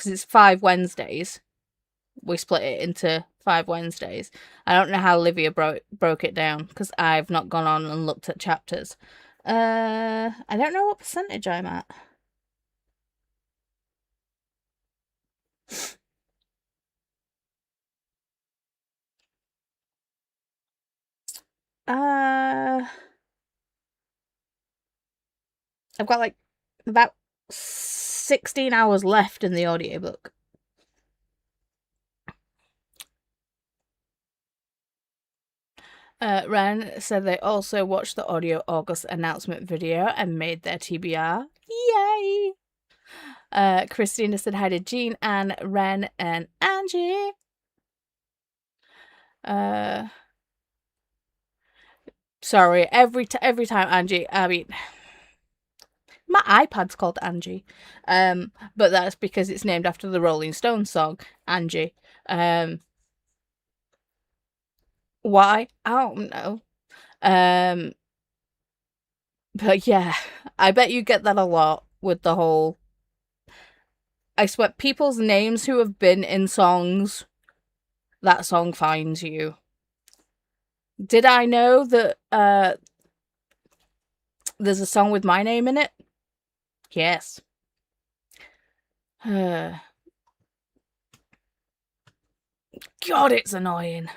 Speaker 1: it's 5 Wednesdays, we split it into 5 Wednesdays. I don't know how Livia broke it down, because I've not gone on and looked at chapters. I don't know what percentage I'm at. I've got like about 16 hours left in the audiobook. Ren said they also watched the audio August announcement video and made their TBR. Yay! Christina said hi to Jean, Anne, Ren, and Angie. Sorry, every time Angie, I mean, my iPad's called Angie, but that's because it's named after the Rolling Stones song, Angie. Why? I don't know. But yeah, I bet you get that a lot with the whole, I swear, people's names who have been in songs, that song finds you. Did I know that there's a song with my name in it? Yes. God, it's annoying.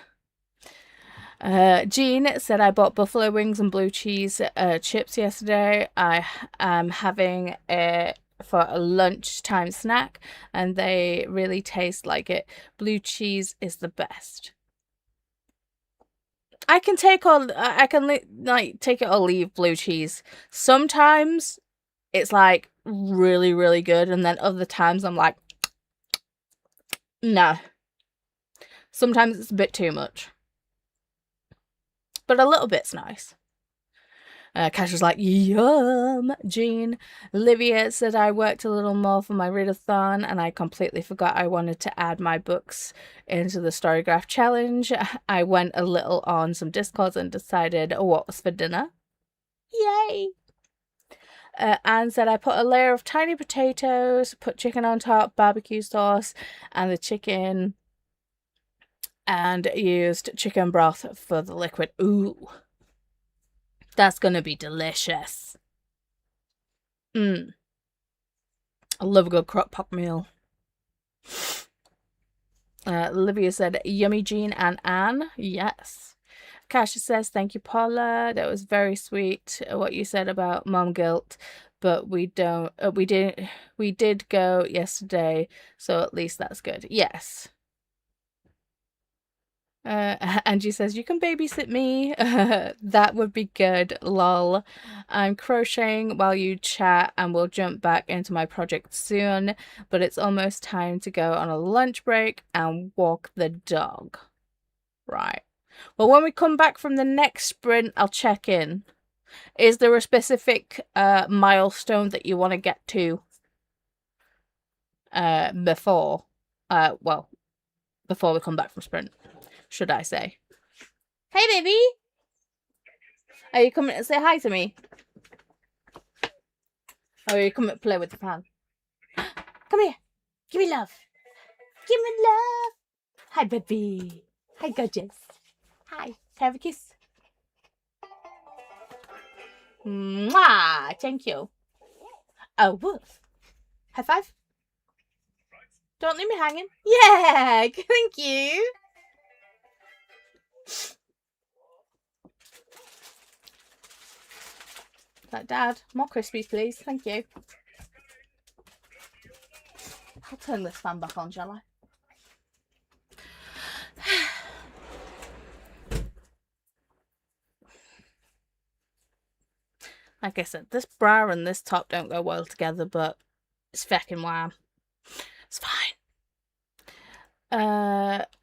Speaker 1: Jean said I bought buffalo wings and blue cheese chips yesterday. I am having it for a lunchtime snack, and they really taste like it. Blue cheese is the best. I can take it or leave blue cheese. Sometimes it's like really, really good, and then other times I'm like, no. Sometimes it's a bit too much. But a little bit's nice. Cash was like, yum, Jean. Olivia said I worked a little more for my readathon and I completely forgot I wanted to add my books into the Storygraph challenge. I went a little on some Discords and decided what was for dinner. Yay! Anne said I put a layer of tiny potatoes, put chicken on top, barbecue sauce, and the chicken, and used chicken broth for the liquid. Ooh. That's gonna be delicious. I love a good crock pot meal. Olivia said, yummy Jean and Anne. Yes. Kasha says, thank you, Paula. That was very sweet what you said about mom guilt, but we did go yesterday, so at least that's good. Yes. Angie says, you can babysit me. That would be good, lol. I'm crocheting while you chat and we'll jump back into my project soon, but it's almost time to go on a lunch break and walk the dog. Right. Well, when we come back from the next sprint, I'll check in. Is there a specific milestone that you want to get to before we come back from sprint, should I say? Hey, baby! Are you coming to say hi to me? Or are you coming to play with the fan? Come here. Give me love. Give me love. Hi, baby. Hi, gorgeous. Hi. Have a kiss. Mwah! Thank you. Oh, woof. High five. Don't leave me hanging. Yeah, thank you. Like, Dad, more Krispies, please. Thank you. I'll turn this fan back on, shall I? Like I said, this bra and this top don't go well together, but it's fucking wham. It's fine.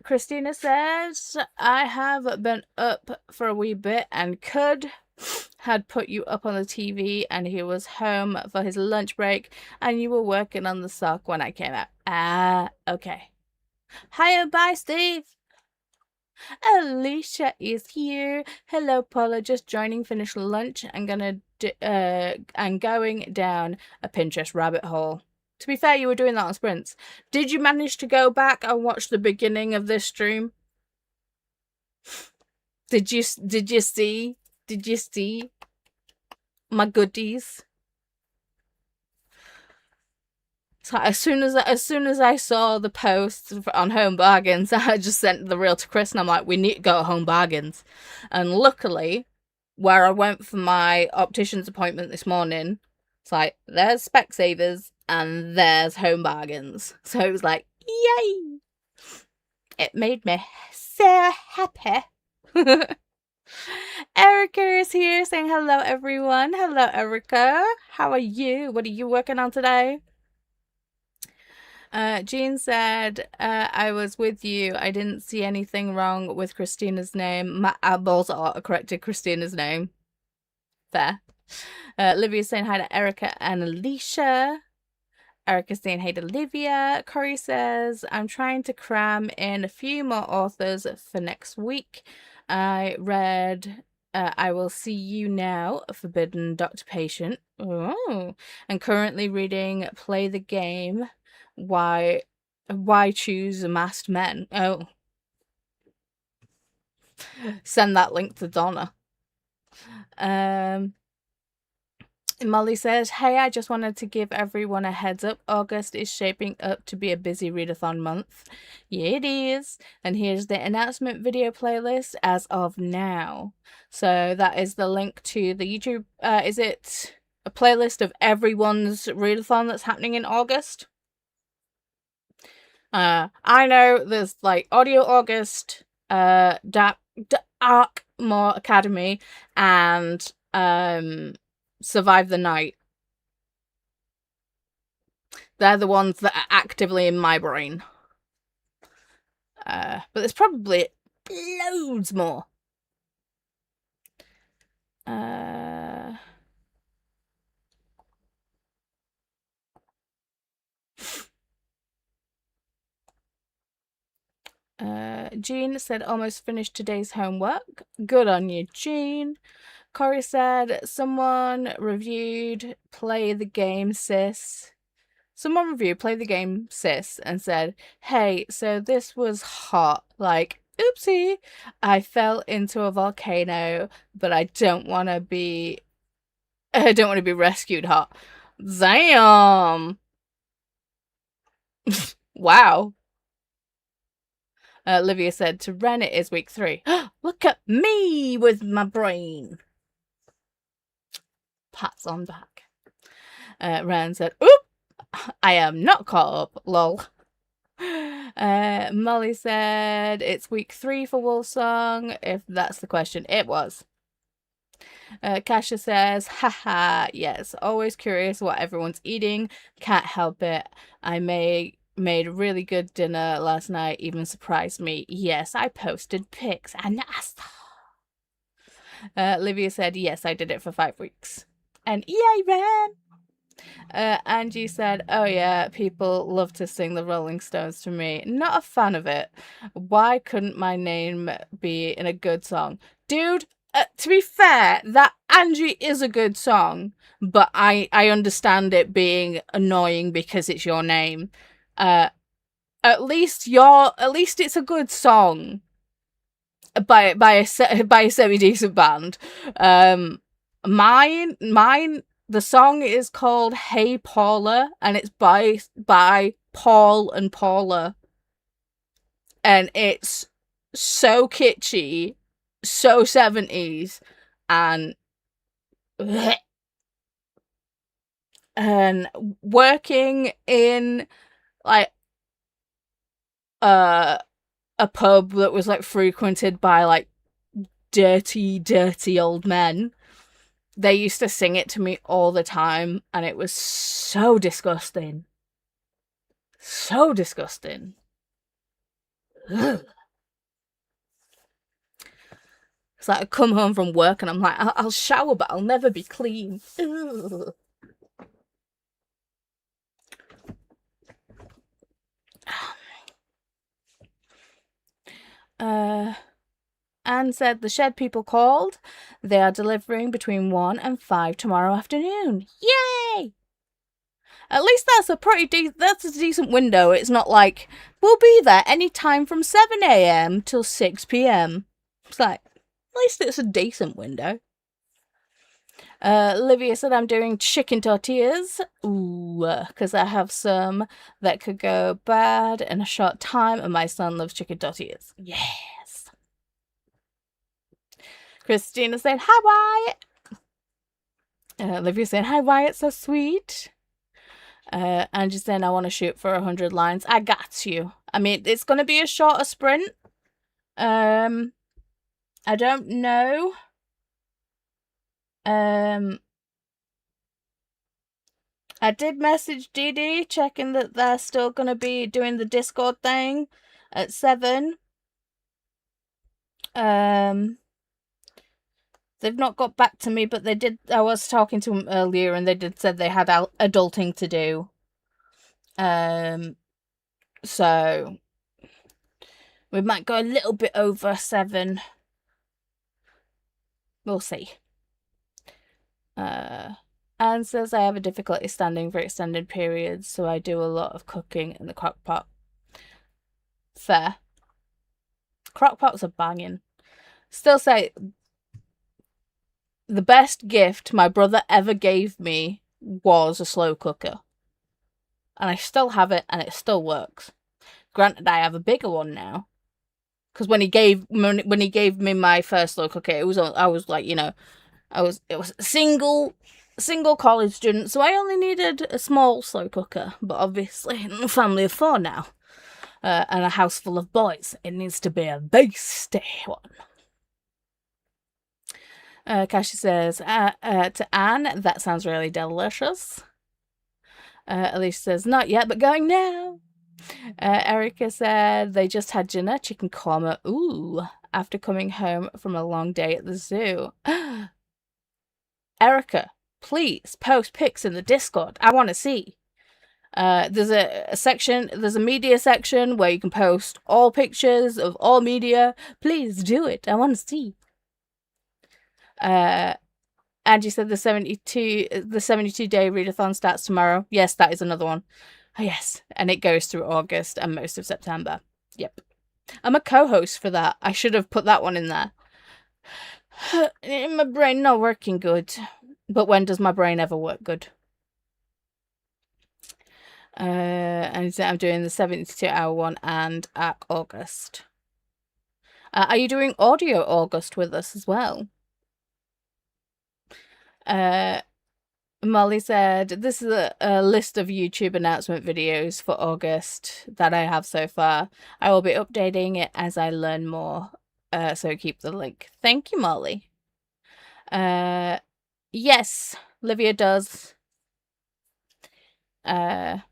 Speaker 1: Christina says, I have been up for a wee bit and had put you up on the TV and he was home for his lunch break and you were working on the sock when I came out. Okay. Hiya, bye, Steve. Alicia is here. Hello, Paula. Just joining. Finished lunch. I'm going down a Pinterest rabbit hole. To be fair, you were doing that on sprints. Did you manage to go back and watch the beginning of this stream? Did you see? Did you see my goodies? So as soon as I saw the post on Home Bargains, I just sent the reel to Chris and I'm like, we need to go to Home Bargains. And luckily, where I went for my optician's appointment this morning, it's like, there's Specsavers and there's Home Bargains. So it was like, yay! It made me so happy. Erica is here saying hello, everyone. Hello, Erica. How are you? What are you working on today? Jean said, I was with you. I didn't see anything wrong with Christina's name. My eyeballs corrected Christina's name. Fair. Livia's saying hi to Erica and Alicia. Erica's saying hey to Olivia. Corey says, I'm trying to cram in a few more authors for next week. I read I Will See You Now, Forbidden Dr. Patient. Oh. And currently reading Play the Game. Why choose masked men? Oh. Send that link to Donna. Molly says, hey, I just wanted to give everyone a heads up. August is shaping up to be a busy readathon month. Yeah, it is. And here's the announcement video playlist as of now. So that is the link to the YouTube. Is it a playlist of everyone's readathon that's happening in August? I know there's like Audio August, Dark More Academy, and Survive the Night. They're the ones that are actively in my brain. But there's probably loads more. Jean said, almost finished today's homework. Good on you, Jean. Corey said, someone reviewed Play the Game, Sis. Someone reviewed Play the Game, Sis, and said, hey, so this was hot. Like, oopsie, I fell into a volcano, but I don't want to be rescued hot. Damn. Wow. Olivia said, to Ren, it is week 3. Look at me with my brain. Pats on back. Ren said, oop, I am not caught up, lol. Molly said, it's week 3 for Wolfsong, if that's the question. It was. Kasha says, haha, yes, always curious what everyone's eating. Can't help it. I made really good dinner last night, even surprised me. Yes, I posted pics and I saw. Livia said, yes, I did it for 5 weeks. And yay, Ren! Angie said, oh yeah, people love to sing the Rolling Stones to me. Not a fan of it. Why couldn't my name be in a good song? Dude, to be fair, that Angie is a good song, but I understand it being annoying because it's your name. At least it's a good song by a semi decent band. Mine, the song is called Hey Paula, and it's by Paul and Paula, and it's so kitschy, so 70s, and working in like a pub that was like frequented by like dirty old men. They used to sing it to me all the time, and it was so disgusting. So disgusting. Ugh. It's like I come home from work and I'm like, I'll shower, but I'll never be clean. Ugh. Anne said the shed people called. They are delivering between 1 and 5 tomorrow afternoon. Yay! At least that's a decent window. It's not like, we'll be there any time from 7 a.m. till 6 p.m. It's like, at least it's a decent window. Olivia said, I'm doing chicken tortillas. Ooh, because I have some that could go bad in a short time, and my son loves chicken tortillas. Yes. Christina said, hi, Wyatt. Olivia said, hi, Wyatt, so sweet. Angie said, I want to shoot for 100 lines. I got you. I mean, it's going to be a shorter sprint. I don't know. I did message Dee Dee checking that they're still going to be doing the Discord thing at 7. They've not got back to me, but they did. I was talking to them earlier, and they did said they had adulting to do. So we might go a little bit over 7. We'll see. Anne says, I have a difficulty standing for extended periods, so I do a lot of cooking in the crock pot. Fair. Crock pots are banging. Still say, the best gift my brother ever gave me was a slow cooker. And I still have it, and it still works. Granted, I have a bigger one now. Because when he gave me my first slow cooker, it was a single college student, so I only needed a small slow cooker. But obviously, in a family of 4 now, and a house full of boys, it needs to be a beastie one. Kashi says, to Anne, that sounds really delicious. Alicia says, not yet, but going now. Erica said, they just had dinner, chicken korma, after coming home from a long day at the zoo. Erica, please post pics in the Discord. I want to see. There's a section, there's a media section where you can post all pictures of all media. Please do it. I want to see. Angie said the 72 day readathon starts tomorrow. Yes, that is another one. Oh, yes, and it goes through August and most of September. Yep. I'm a co-host for that. I should have put that one in there. My brain not working good. But when does my brain ever work good? And I'm doing the 72-hour one and ARC August. Are you doing audio August with us as well? Molly said, this is a list of YouTube announcement videos for August that I have so far. I will be updating it as I learn more. So keep the link. Thank you, Molly. Yes, Livia does. I'm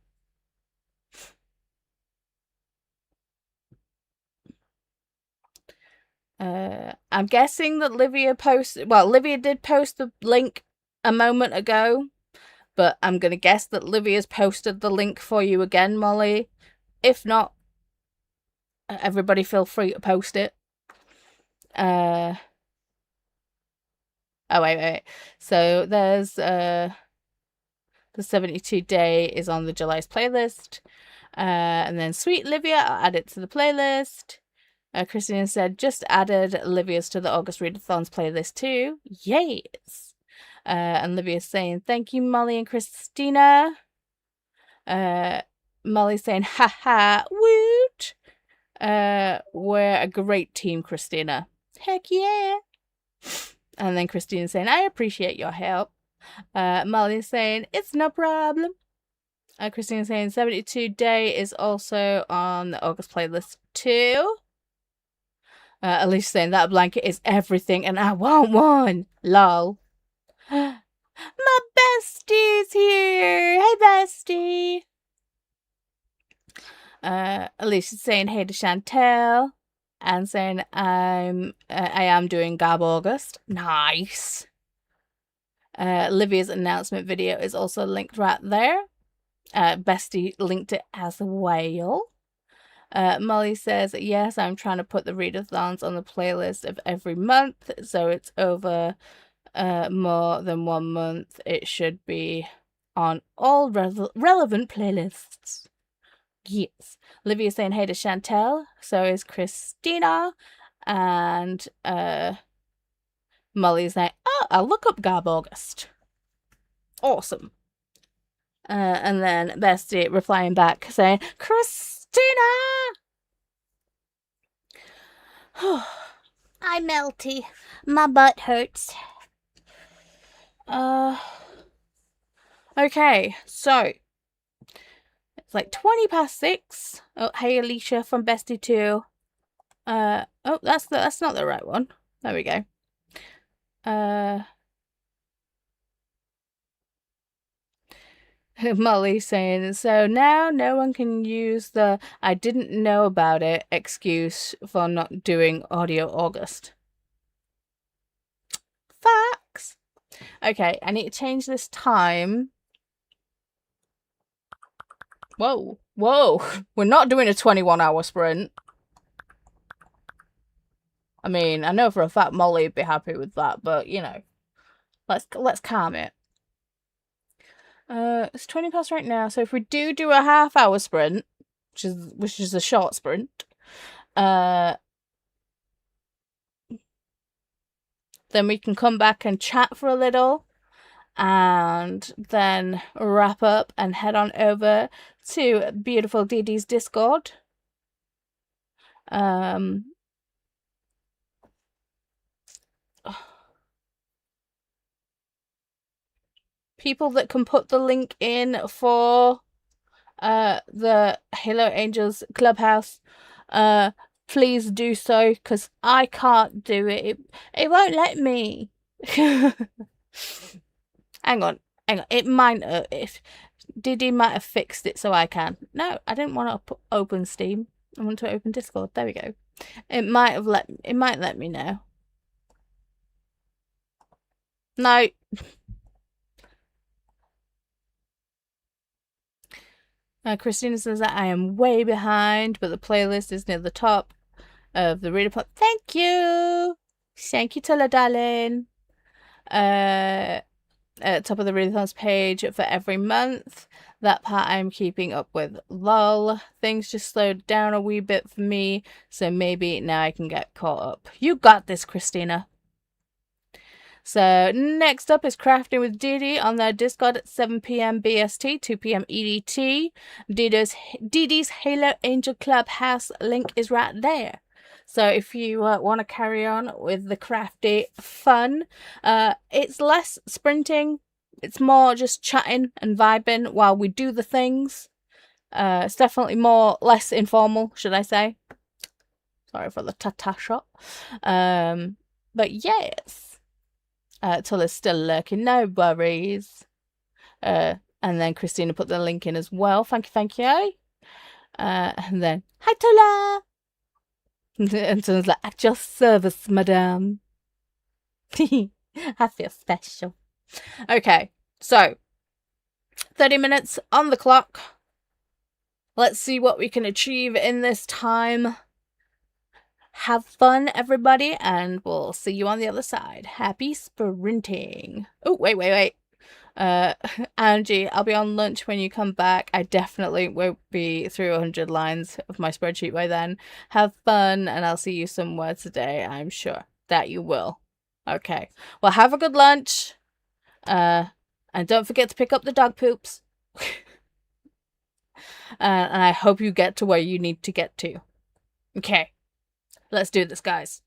Speaker 1: guessing that Livia did post the link a moment ago, but I'm going to guess that Livia's posted the link for you again, Molly. If not, everybody feel free to post it. Oh, wait. So there's, the 72 day is on the July's playlist. And then Sweet Livia, I'll add it to the playlist. Christina said, just added Livia's to the August Readathons playlist too. Yes. And Livia's saying, thank you, Molly and Christina. Molly's saying, haha, woot. We're a great team, Christina. Heck yeah. And then Christina's saying, I appreciate your help. Molly's saying, it's no problem. Christina's saying, 72 day is also on the August playlist too. Alicia saying, that blanket is everything and I want one. Lol. My bestie's here. Hey, bestie. Alicia's saying, hey to Chantel. And saying, I am doing Gab August. Nice. Livia's announcement video is also linked right there. Bestie linked it as well. Molly says, yes, I'm trying to put the readathons on the playlist of every month, so it's over more than 1 month. It should be on all relevant playlists. Yes. Livia's saying hey to Chantel, so is Christina, and Molly's like, oh, I'll look up Gab August. Awesome. And then Bestie replying back saying, Christina! I'm melty. My butt hurts. Okay, so it's like 6:20. Oh, hey Alicia from Bestie 2. Oh, that's not the right one. There we go. Molly saying, so now no one can use the I didn't know about it excuse for not doing audio August. Facts. Okay, I need to change this time. Whoa. We're not doing a 21-hour sprint. I mean, I know for a fact Molly would be happy with that, but you know, let's calm it. It's 20 past right now, so if we do a half-hour sprint, which is a short sprint, then we can come back and chat for a little, and then wrap up and head on over to beautiful Dee Dee's Discord. People that can put the link in for the Halo Angels Clubhouse, please do so, because I can't do it. It won't let me. Hang on. It might if Didi might have fixed it so I can. No, I didn't want to open Steam. I want to open Discord. There we go. It might let me now. No. Christina says that I am way behind, but the playlist is near the top of the reader pot. Thank you. Thank you, Tilla darling. At top of the readathons page for every month. That part I'm keeping up with. Lol. Things just slowed down a wee bit for me, so maybe now I can get caught up. You got this, Christina. So next up is Crafting with Didi on their Discord at 7 p.m. BST, 2 p.m. EDT. Didi's Halo Angel Club house link is right there. So if you want to carry on with the crafty fun, it's less sprinting. It's more just chatting and vibing while we do the things. It's definitely less informal, should I say. Sorry for the ta-ta shot. But yes. Tulla's still lurking, no worries. And then Christina put the link in as well. Thank you. And then, hi Tulla! And Tulla's like, at your service, madame. I feel special. Okay, so 30 minutes on the clock. Let's see what we can achieve in this time. Have fun, everybody, and we'll see you on the other side. Happy sprinting. Oh, wait. Angie, I'll be on lunch when you come back. I definitely won't be through 100 lines of my spreadsheet by then. Have fun, and I'll see you somewhere today. I'm sure that you will. Okay. Well, have a good lunch. And don't forget to pick up the dog poops. And I hope you get to where you need to get to. Okay. Let's do this, guys.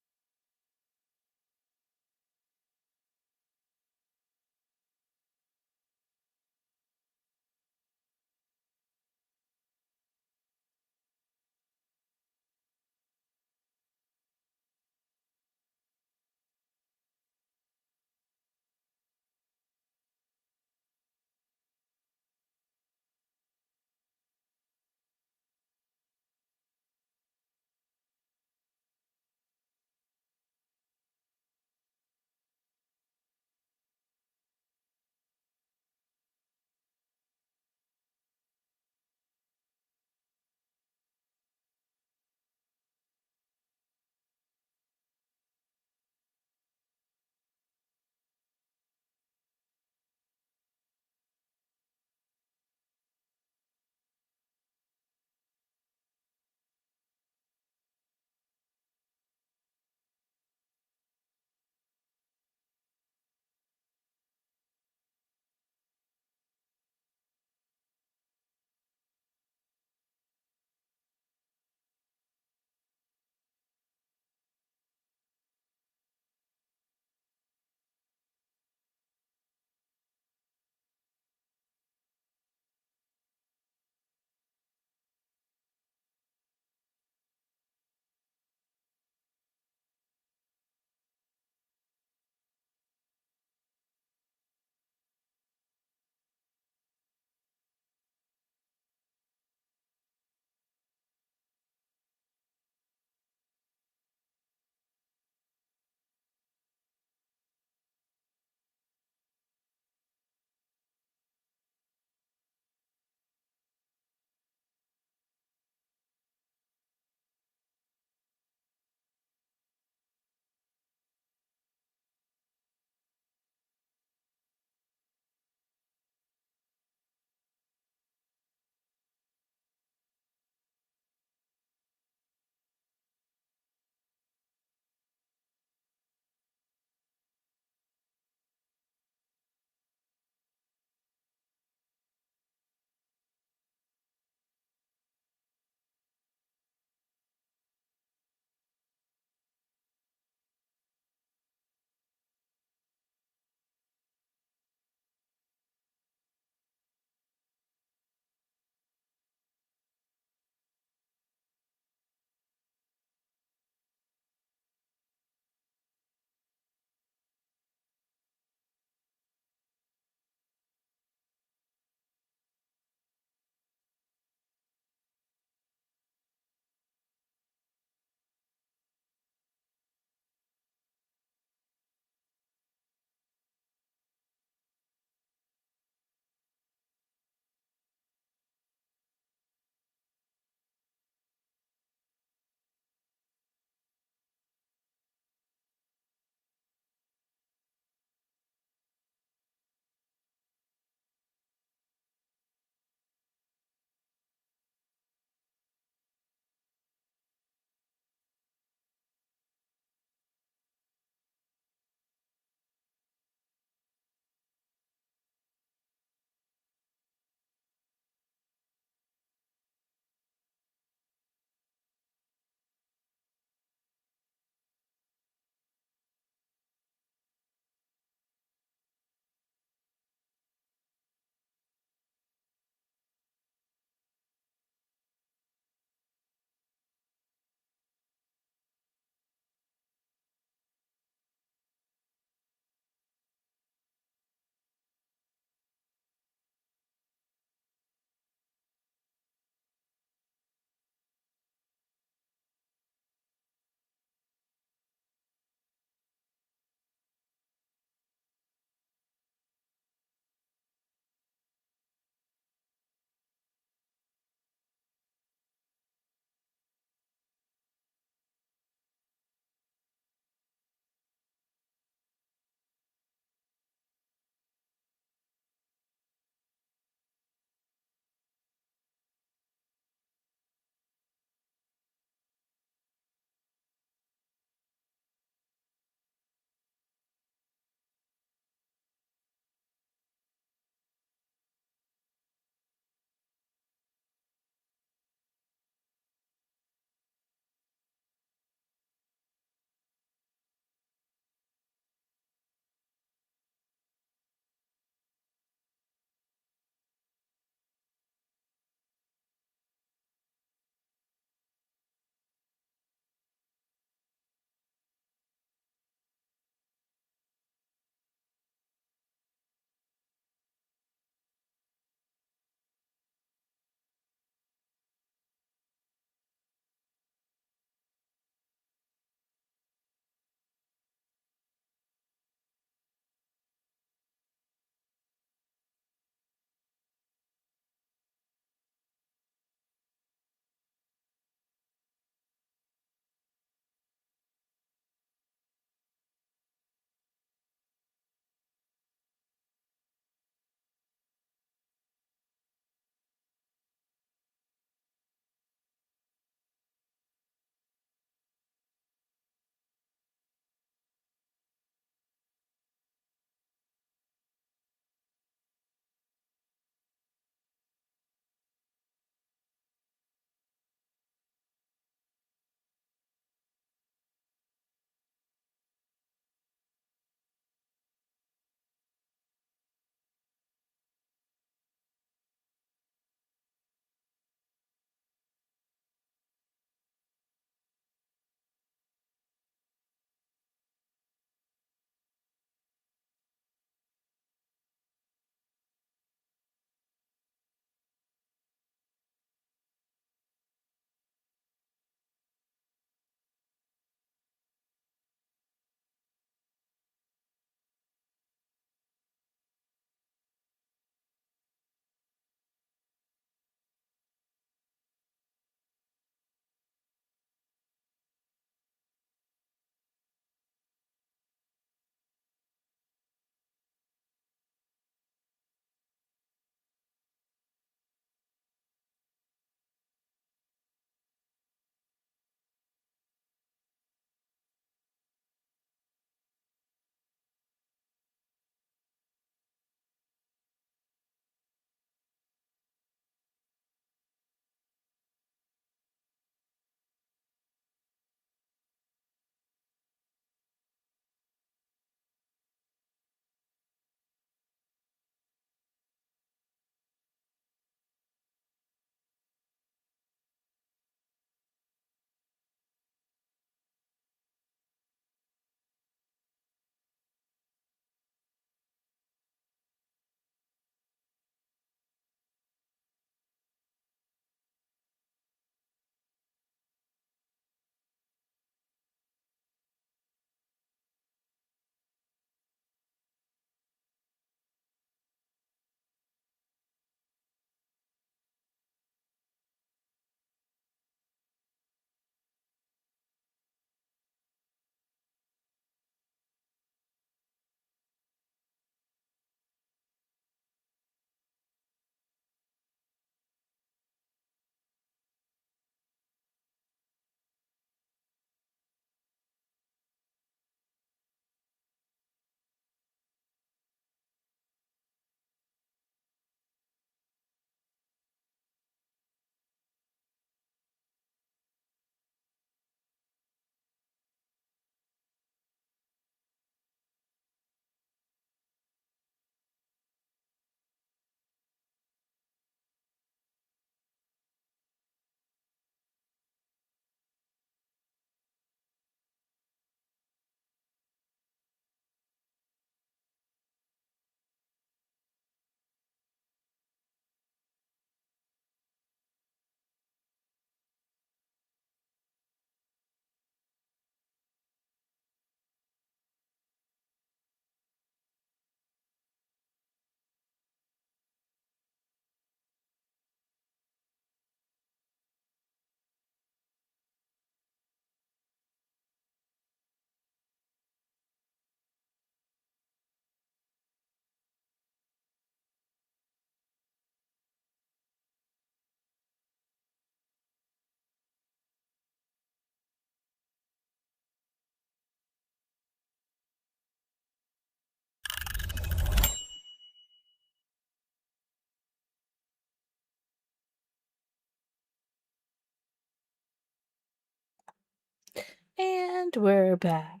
Speaker 1: And we're back.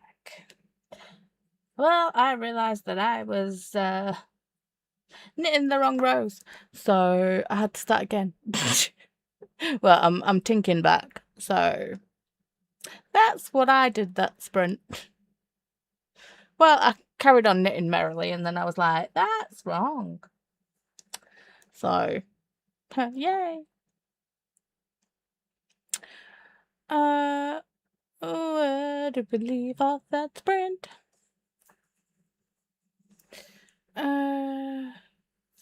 Speaker 1: Well, I realized that I was knitting the wrong rows, so I had to start again. Well, I'm tinking back, so that's what I did that sprint. Well, I carried on knitting merrily, and then I was like, that's wrong. So, yay. Where did we leave off that sprint?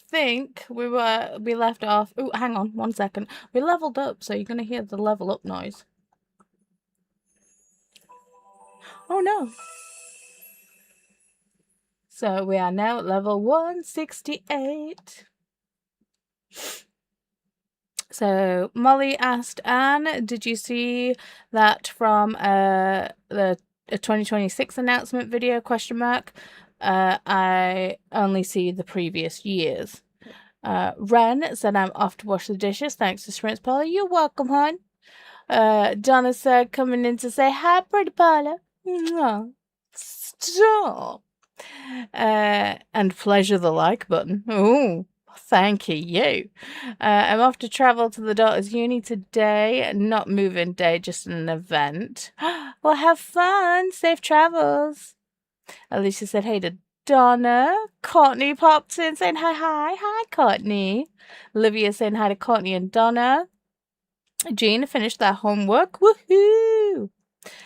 Speaker 1: Think we left off. Oh, hang on 1 second. We leveled up, so you're gonna hear the level up noise. Oh no. So we are now at level 168. So Molly asked Anne, did you see that from the 2026 announcement video ? I only see the previous years. Ren said, I'm off to wash the dishes. Thanks to Sprint's Paula. You're welcome, hon. Donna said, coming in to say hi, pretty Paula. Stop. And pleasure the like button. Oh, thank you. I'm off to travel to the daughter's uni today. Not moving day, just an event. Well, have fun. Safe travels. Alicia said, hey to Donna. Courtney popped in saying hi. Hi, Courtney. Olivia saying hi to Courtney and Donna. Jean finished their homework. Woohoo!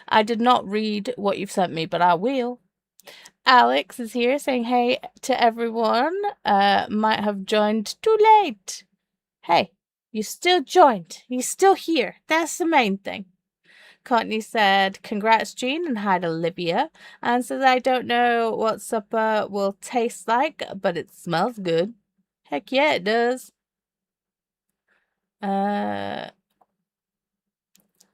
Speaker 1: I did not read what you've sent me, but I will. Alex is here saying hey to everyone. Might have joined too late. Hey, you still joined. You're still here. That's the main thing. Courtney said, congrats, Jean, and hi to Olivia. And says, I don't know what supper will taste like, but it smells good. Heck yeah, it does.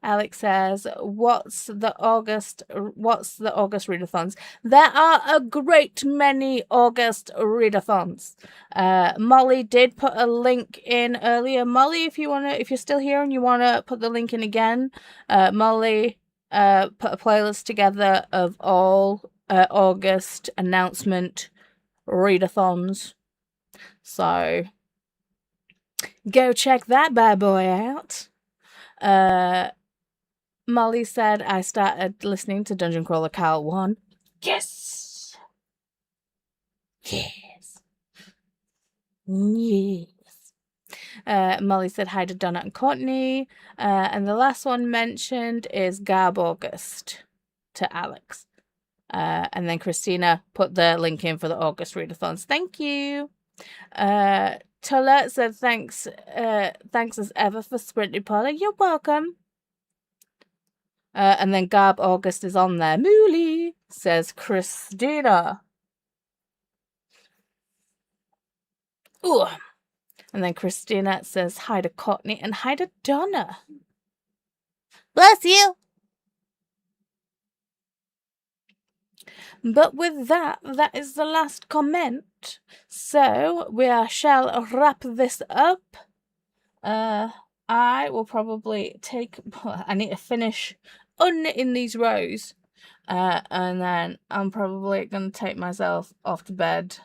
Speaker 1: Alex says, what's the August readathons? There are a great many August readathons. Molly did put a link in earlier. Molly, if you're still here and you wanna put the link in again, Molly put a playlist together of all August announcement readathons. So go check that bad boy out. Molly said, I started listening to Dungeon Crawler Carl 1. Yes! Yes! Yes! Molly said hi to Donna and Courtney. And the last one mentioned is Garb August to Alex. And then Christina put the link in for the August readathons. Thank you! Tola said, thanks as ever for sprinting, Paula. You're welcome. And then Garb August is on there. Mooly, says Christina. Ooh. And then Christina says hi to Courtney and hi to Donna. Bless you. But with that is the last comment. So we shall wrap this up. I will probably I need to finish unknitting these rows. And then I'm probably going to take myself off to bed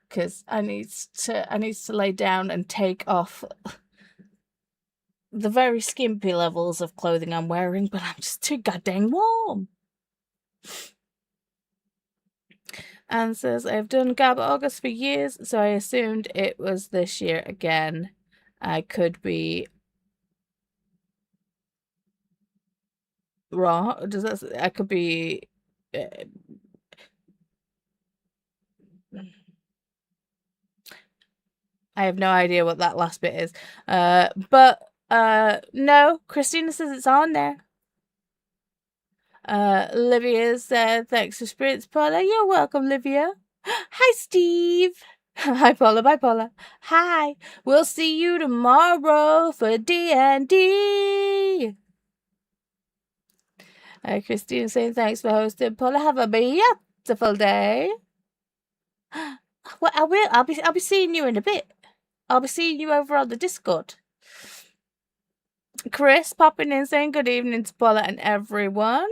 Speaker 1: because I need to lay down and take off the very skimpy levels of clothing I'm wearing, but I'm just too goddamn warm. And says, I've done Garb August for years, so I assumed it was this year again. I could be wrong. I could be I have no idea what that last bit is. But no, Christina says it's on there. Livia said, thanks for spirits, Paula. You're welcome, Livia. Hi, Steve. Hi, Paula. Bye, Paula. Hi. We'll see you tomorrow for D&D. Christina saying, thanks for hosting, Paula. Have a beautiful day. Well, I will. I'll be seeing you in a bit. I'll be seeing you over on the Discord. Chris popping in saying good evening to Paula and everyone.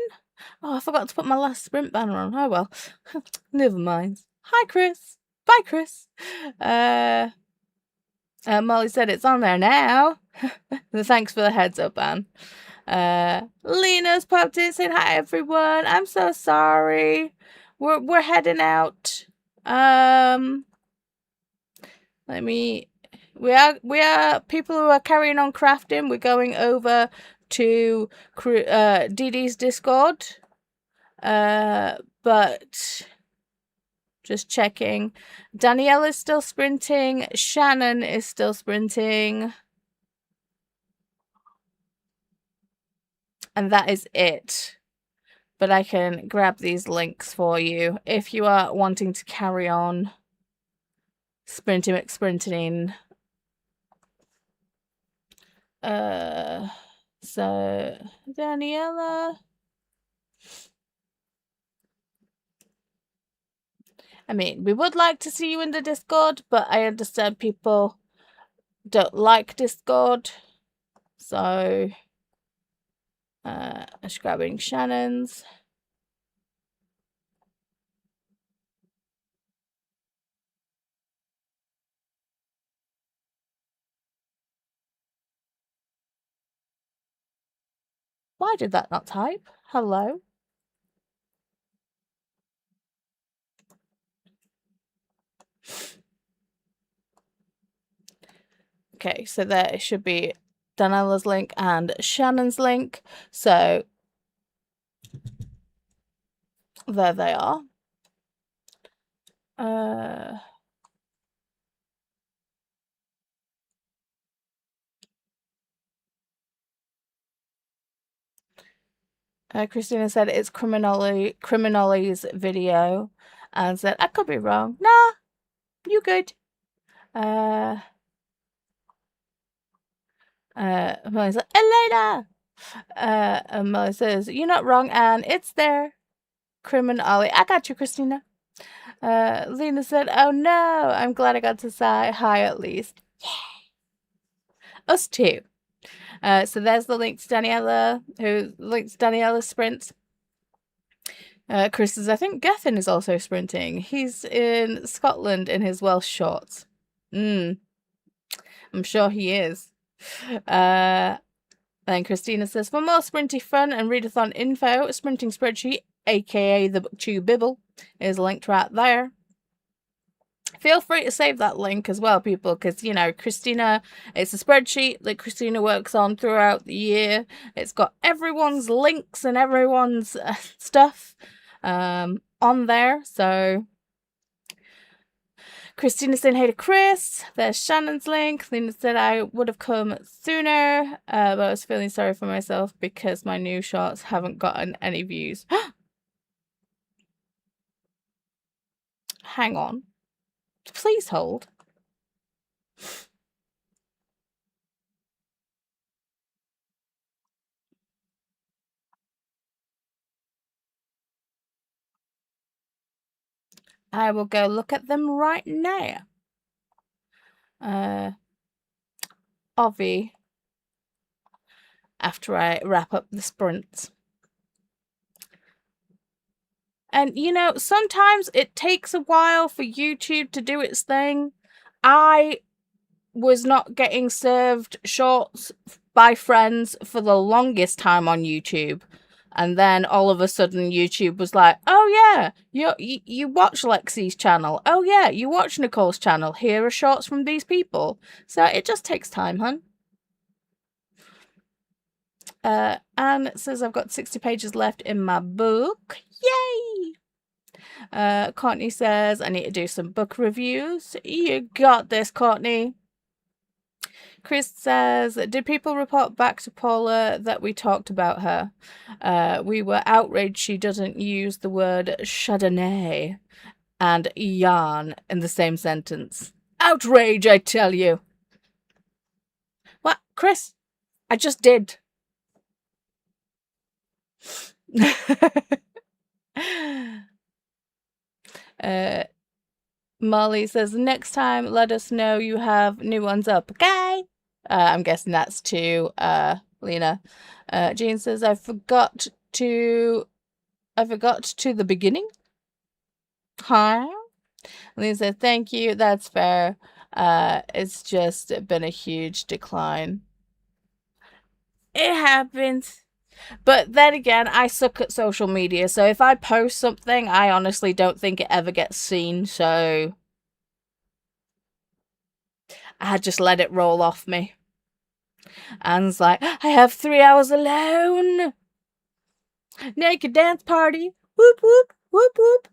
Speaker 1: Oh, I forgot to put my last sprint banner on. Oh well. Never mind. Hi, Chris. Bye, Chris. Molly said it's on there now. Thanks for the heads up, Anne. Lena's popped in saying hi, everyone. I'm so sorry. We're heading out. We are people who are carrying on crafting. We're going over to Dee Dee's Discord. But just checking. Daniela's still sprinting. Shannon is still sprinting. And that is it. But I can grab these links for you if you are wanting to carry on sprinting. So Daniela. I mean, we would like to see you in the Discord, but I understand people don't like Discord. So, I'm just grabbing Shannon's. Why did that not type? Hello? Okay, so there should be Daniela's link and Shannon's link. So there they are. Christina said it's Criminoli's video and said, I could be wrong. Nah, you good. Molly's like, Elena! And Molly says, you're not wrong, Anne. It's there. Ollie. I got you, Christina. Lena said, oh no, I'm glad I got to say hi at least. Yeah. Us too. So there's the link to Daniela, who links Daniela's sprints. Chris says, I think Gethin is also sprinting. He's in Scotland in his Welsh shorts. I'm sure he is. Then Christina says, for more sprinty fun and readathon info, sprinting spreadsheet, aka the Booktube Bibble, is linked right there. Feel free to save that link as well, people, because, you know, Christina, it's a spreadsheet that Christina works on throughout the year. It's got everyone's links and everyone's stuff on there, so Christina saying hey to Chris. There's Shannon's link. Lena said I would have come sooner, but I was feeling sorry for myself because my new shorts haven't gotten any views. Hang on. Please hold. I will go look at them right now. Obvi, after I wrap up the sprints. And, you know, sometimes it takes a while for YouTube to do its thing. I was not getting served shorts by friends for the longest time on YouTube. And then all of a sudden YouTube was like, oh yeah, you watch Lexi's channel. Oh yeah, you watch Nicole's channel. Here are shorts from these people. So it just takes time, hun. Anne says I've got 60 pages left in my book. Yay! Courtney says I need to do some book reviews. You got this, Courtney. Chris says, did people report back to Paula that we talked about her? We were outraged she doesn't use the word Chardonnay and yarn in the same sentence. Outrage, I tell you. What, Chris? I just did. Molly says, next time, let us know you have new ones up, okay? I'm guessing that's to Lena. Jean says, I forgot to I forgot to the beginning. Huh? Lena said, thank you. That's fair. It's just been a huge decline. It happens. But then again, I suck at social media, so if I post something, I honestly don't think it ever gets seen, so I just let it roll off me. Anne's like, I have 3 hours alone. Naked dance party. Whoop, whoop, whoop, whoop.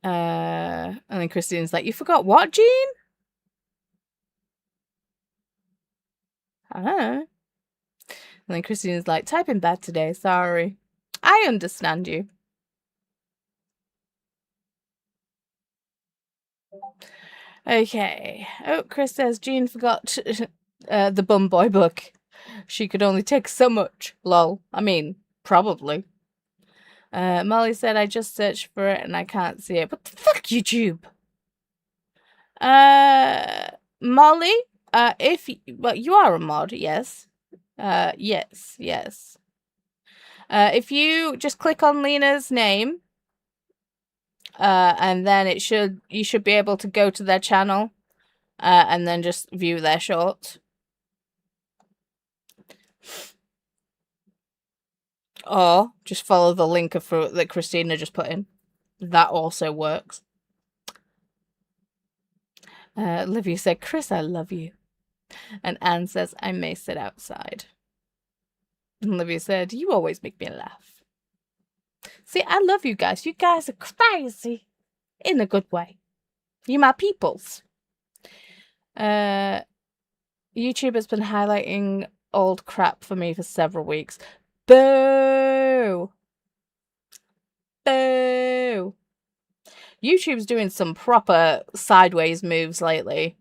Speaker 1: And then Christine's like, you forgot what, Jean? And then Christine's like, typing bad today, sorry. I understand you. Okay. Oh, Chris says Jean forgot the Bum Boy book. She could only take so much. Lol. I mean, probably. Molly said I just searched for it and I can't see it. What the fuck, YouTube? Molly, well, you are a mod, yes. Yes. If you just click on Lena's name, and then you should be able to go to their channel, and then just view their shorts. Or just follow the link that Christina just put in. That also works. Livia said, Chris, I love you. And Anne says, I may sit outside. And Livia said, you always make me laugh. See, I love you guys. You guys are crazy. In a good way. You my peoples. YouTube has been highlighting old crap for me for several weeks. Boo! Boo! YouTube's doing some proper sideways moves lately.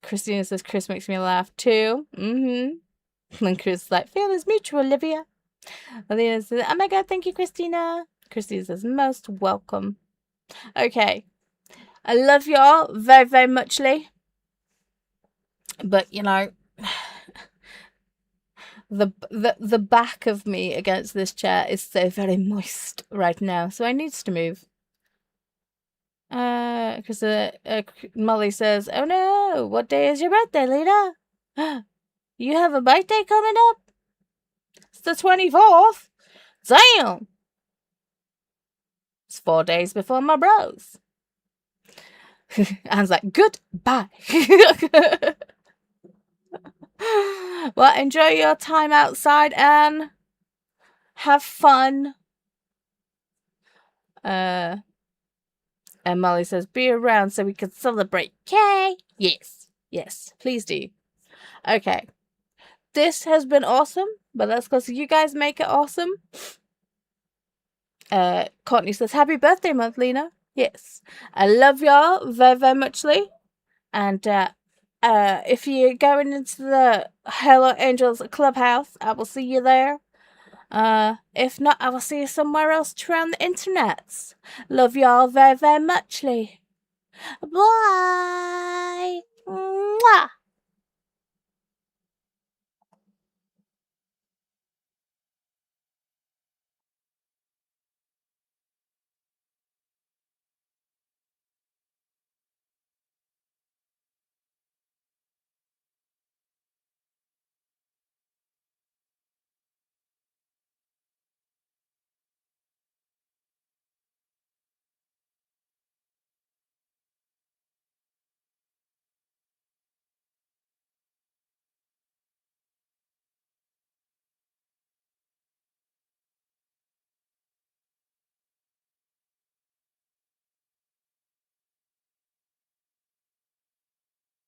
Speaker 1: Christina says Chris makes me laugh too. Mm-hmm. And Chris is like, feel is mutual, Olivia. Olivia says, oh my god, thank you, Christina. Christina says, most welcome. Okay. I love y'all very, very muchly. But, you know, the back of me against this chair is so very moist right now, so I needs to move. Because Molly says, oh no, what day is your birthday, Lena? You have a birthday coming up? It's the 24th. Damn! It's 4 days before my bros. Anne's like, goodbye. Well, enjoy your time outside, Anne. Have fun. And Molly says, be around so we can celebrate. Okay? Yes, please do. Okay. This has been awesome, but let's go so you guys make it awesome. Courtney says, happy birthday month, Lena. Yes. I love y'all very, very muchly. And if you're going into the Hello Angels Clubhouse, I will see you there. If not, I will see you somewhere else around the internets. Love y'all very, very muchly. Bye.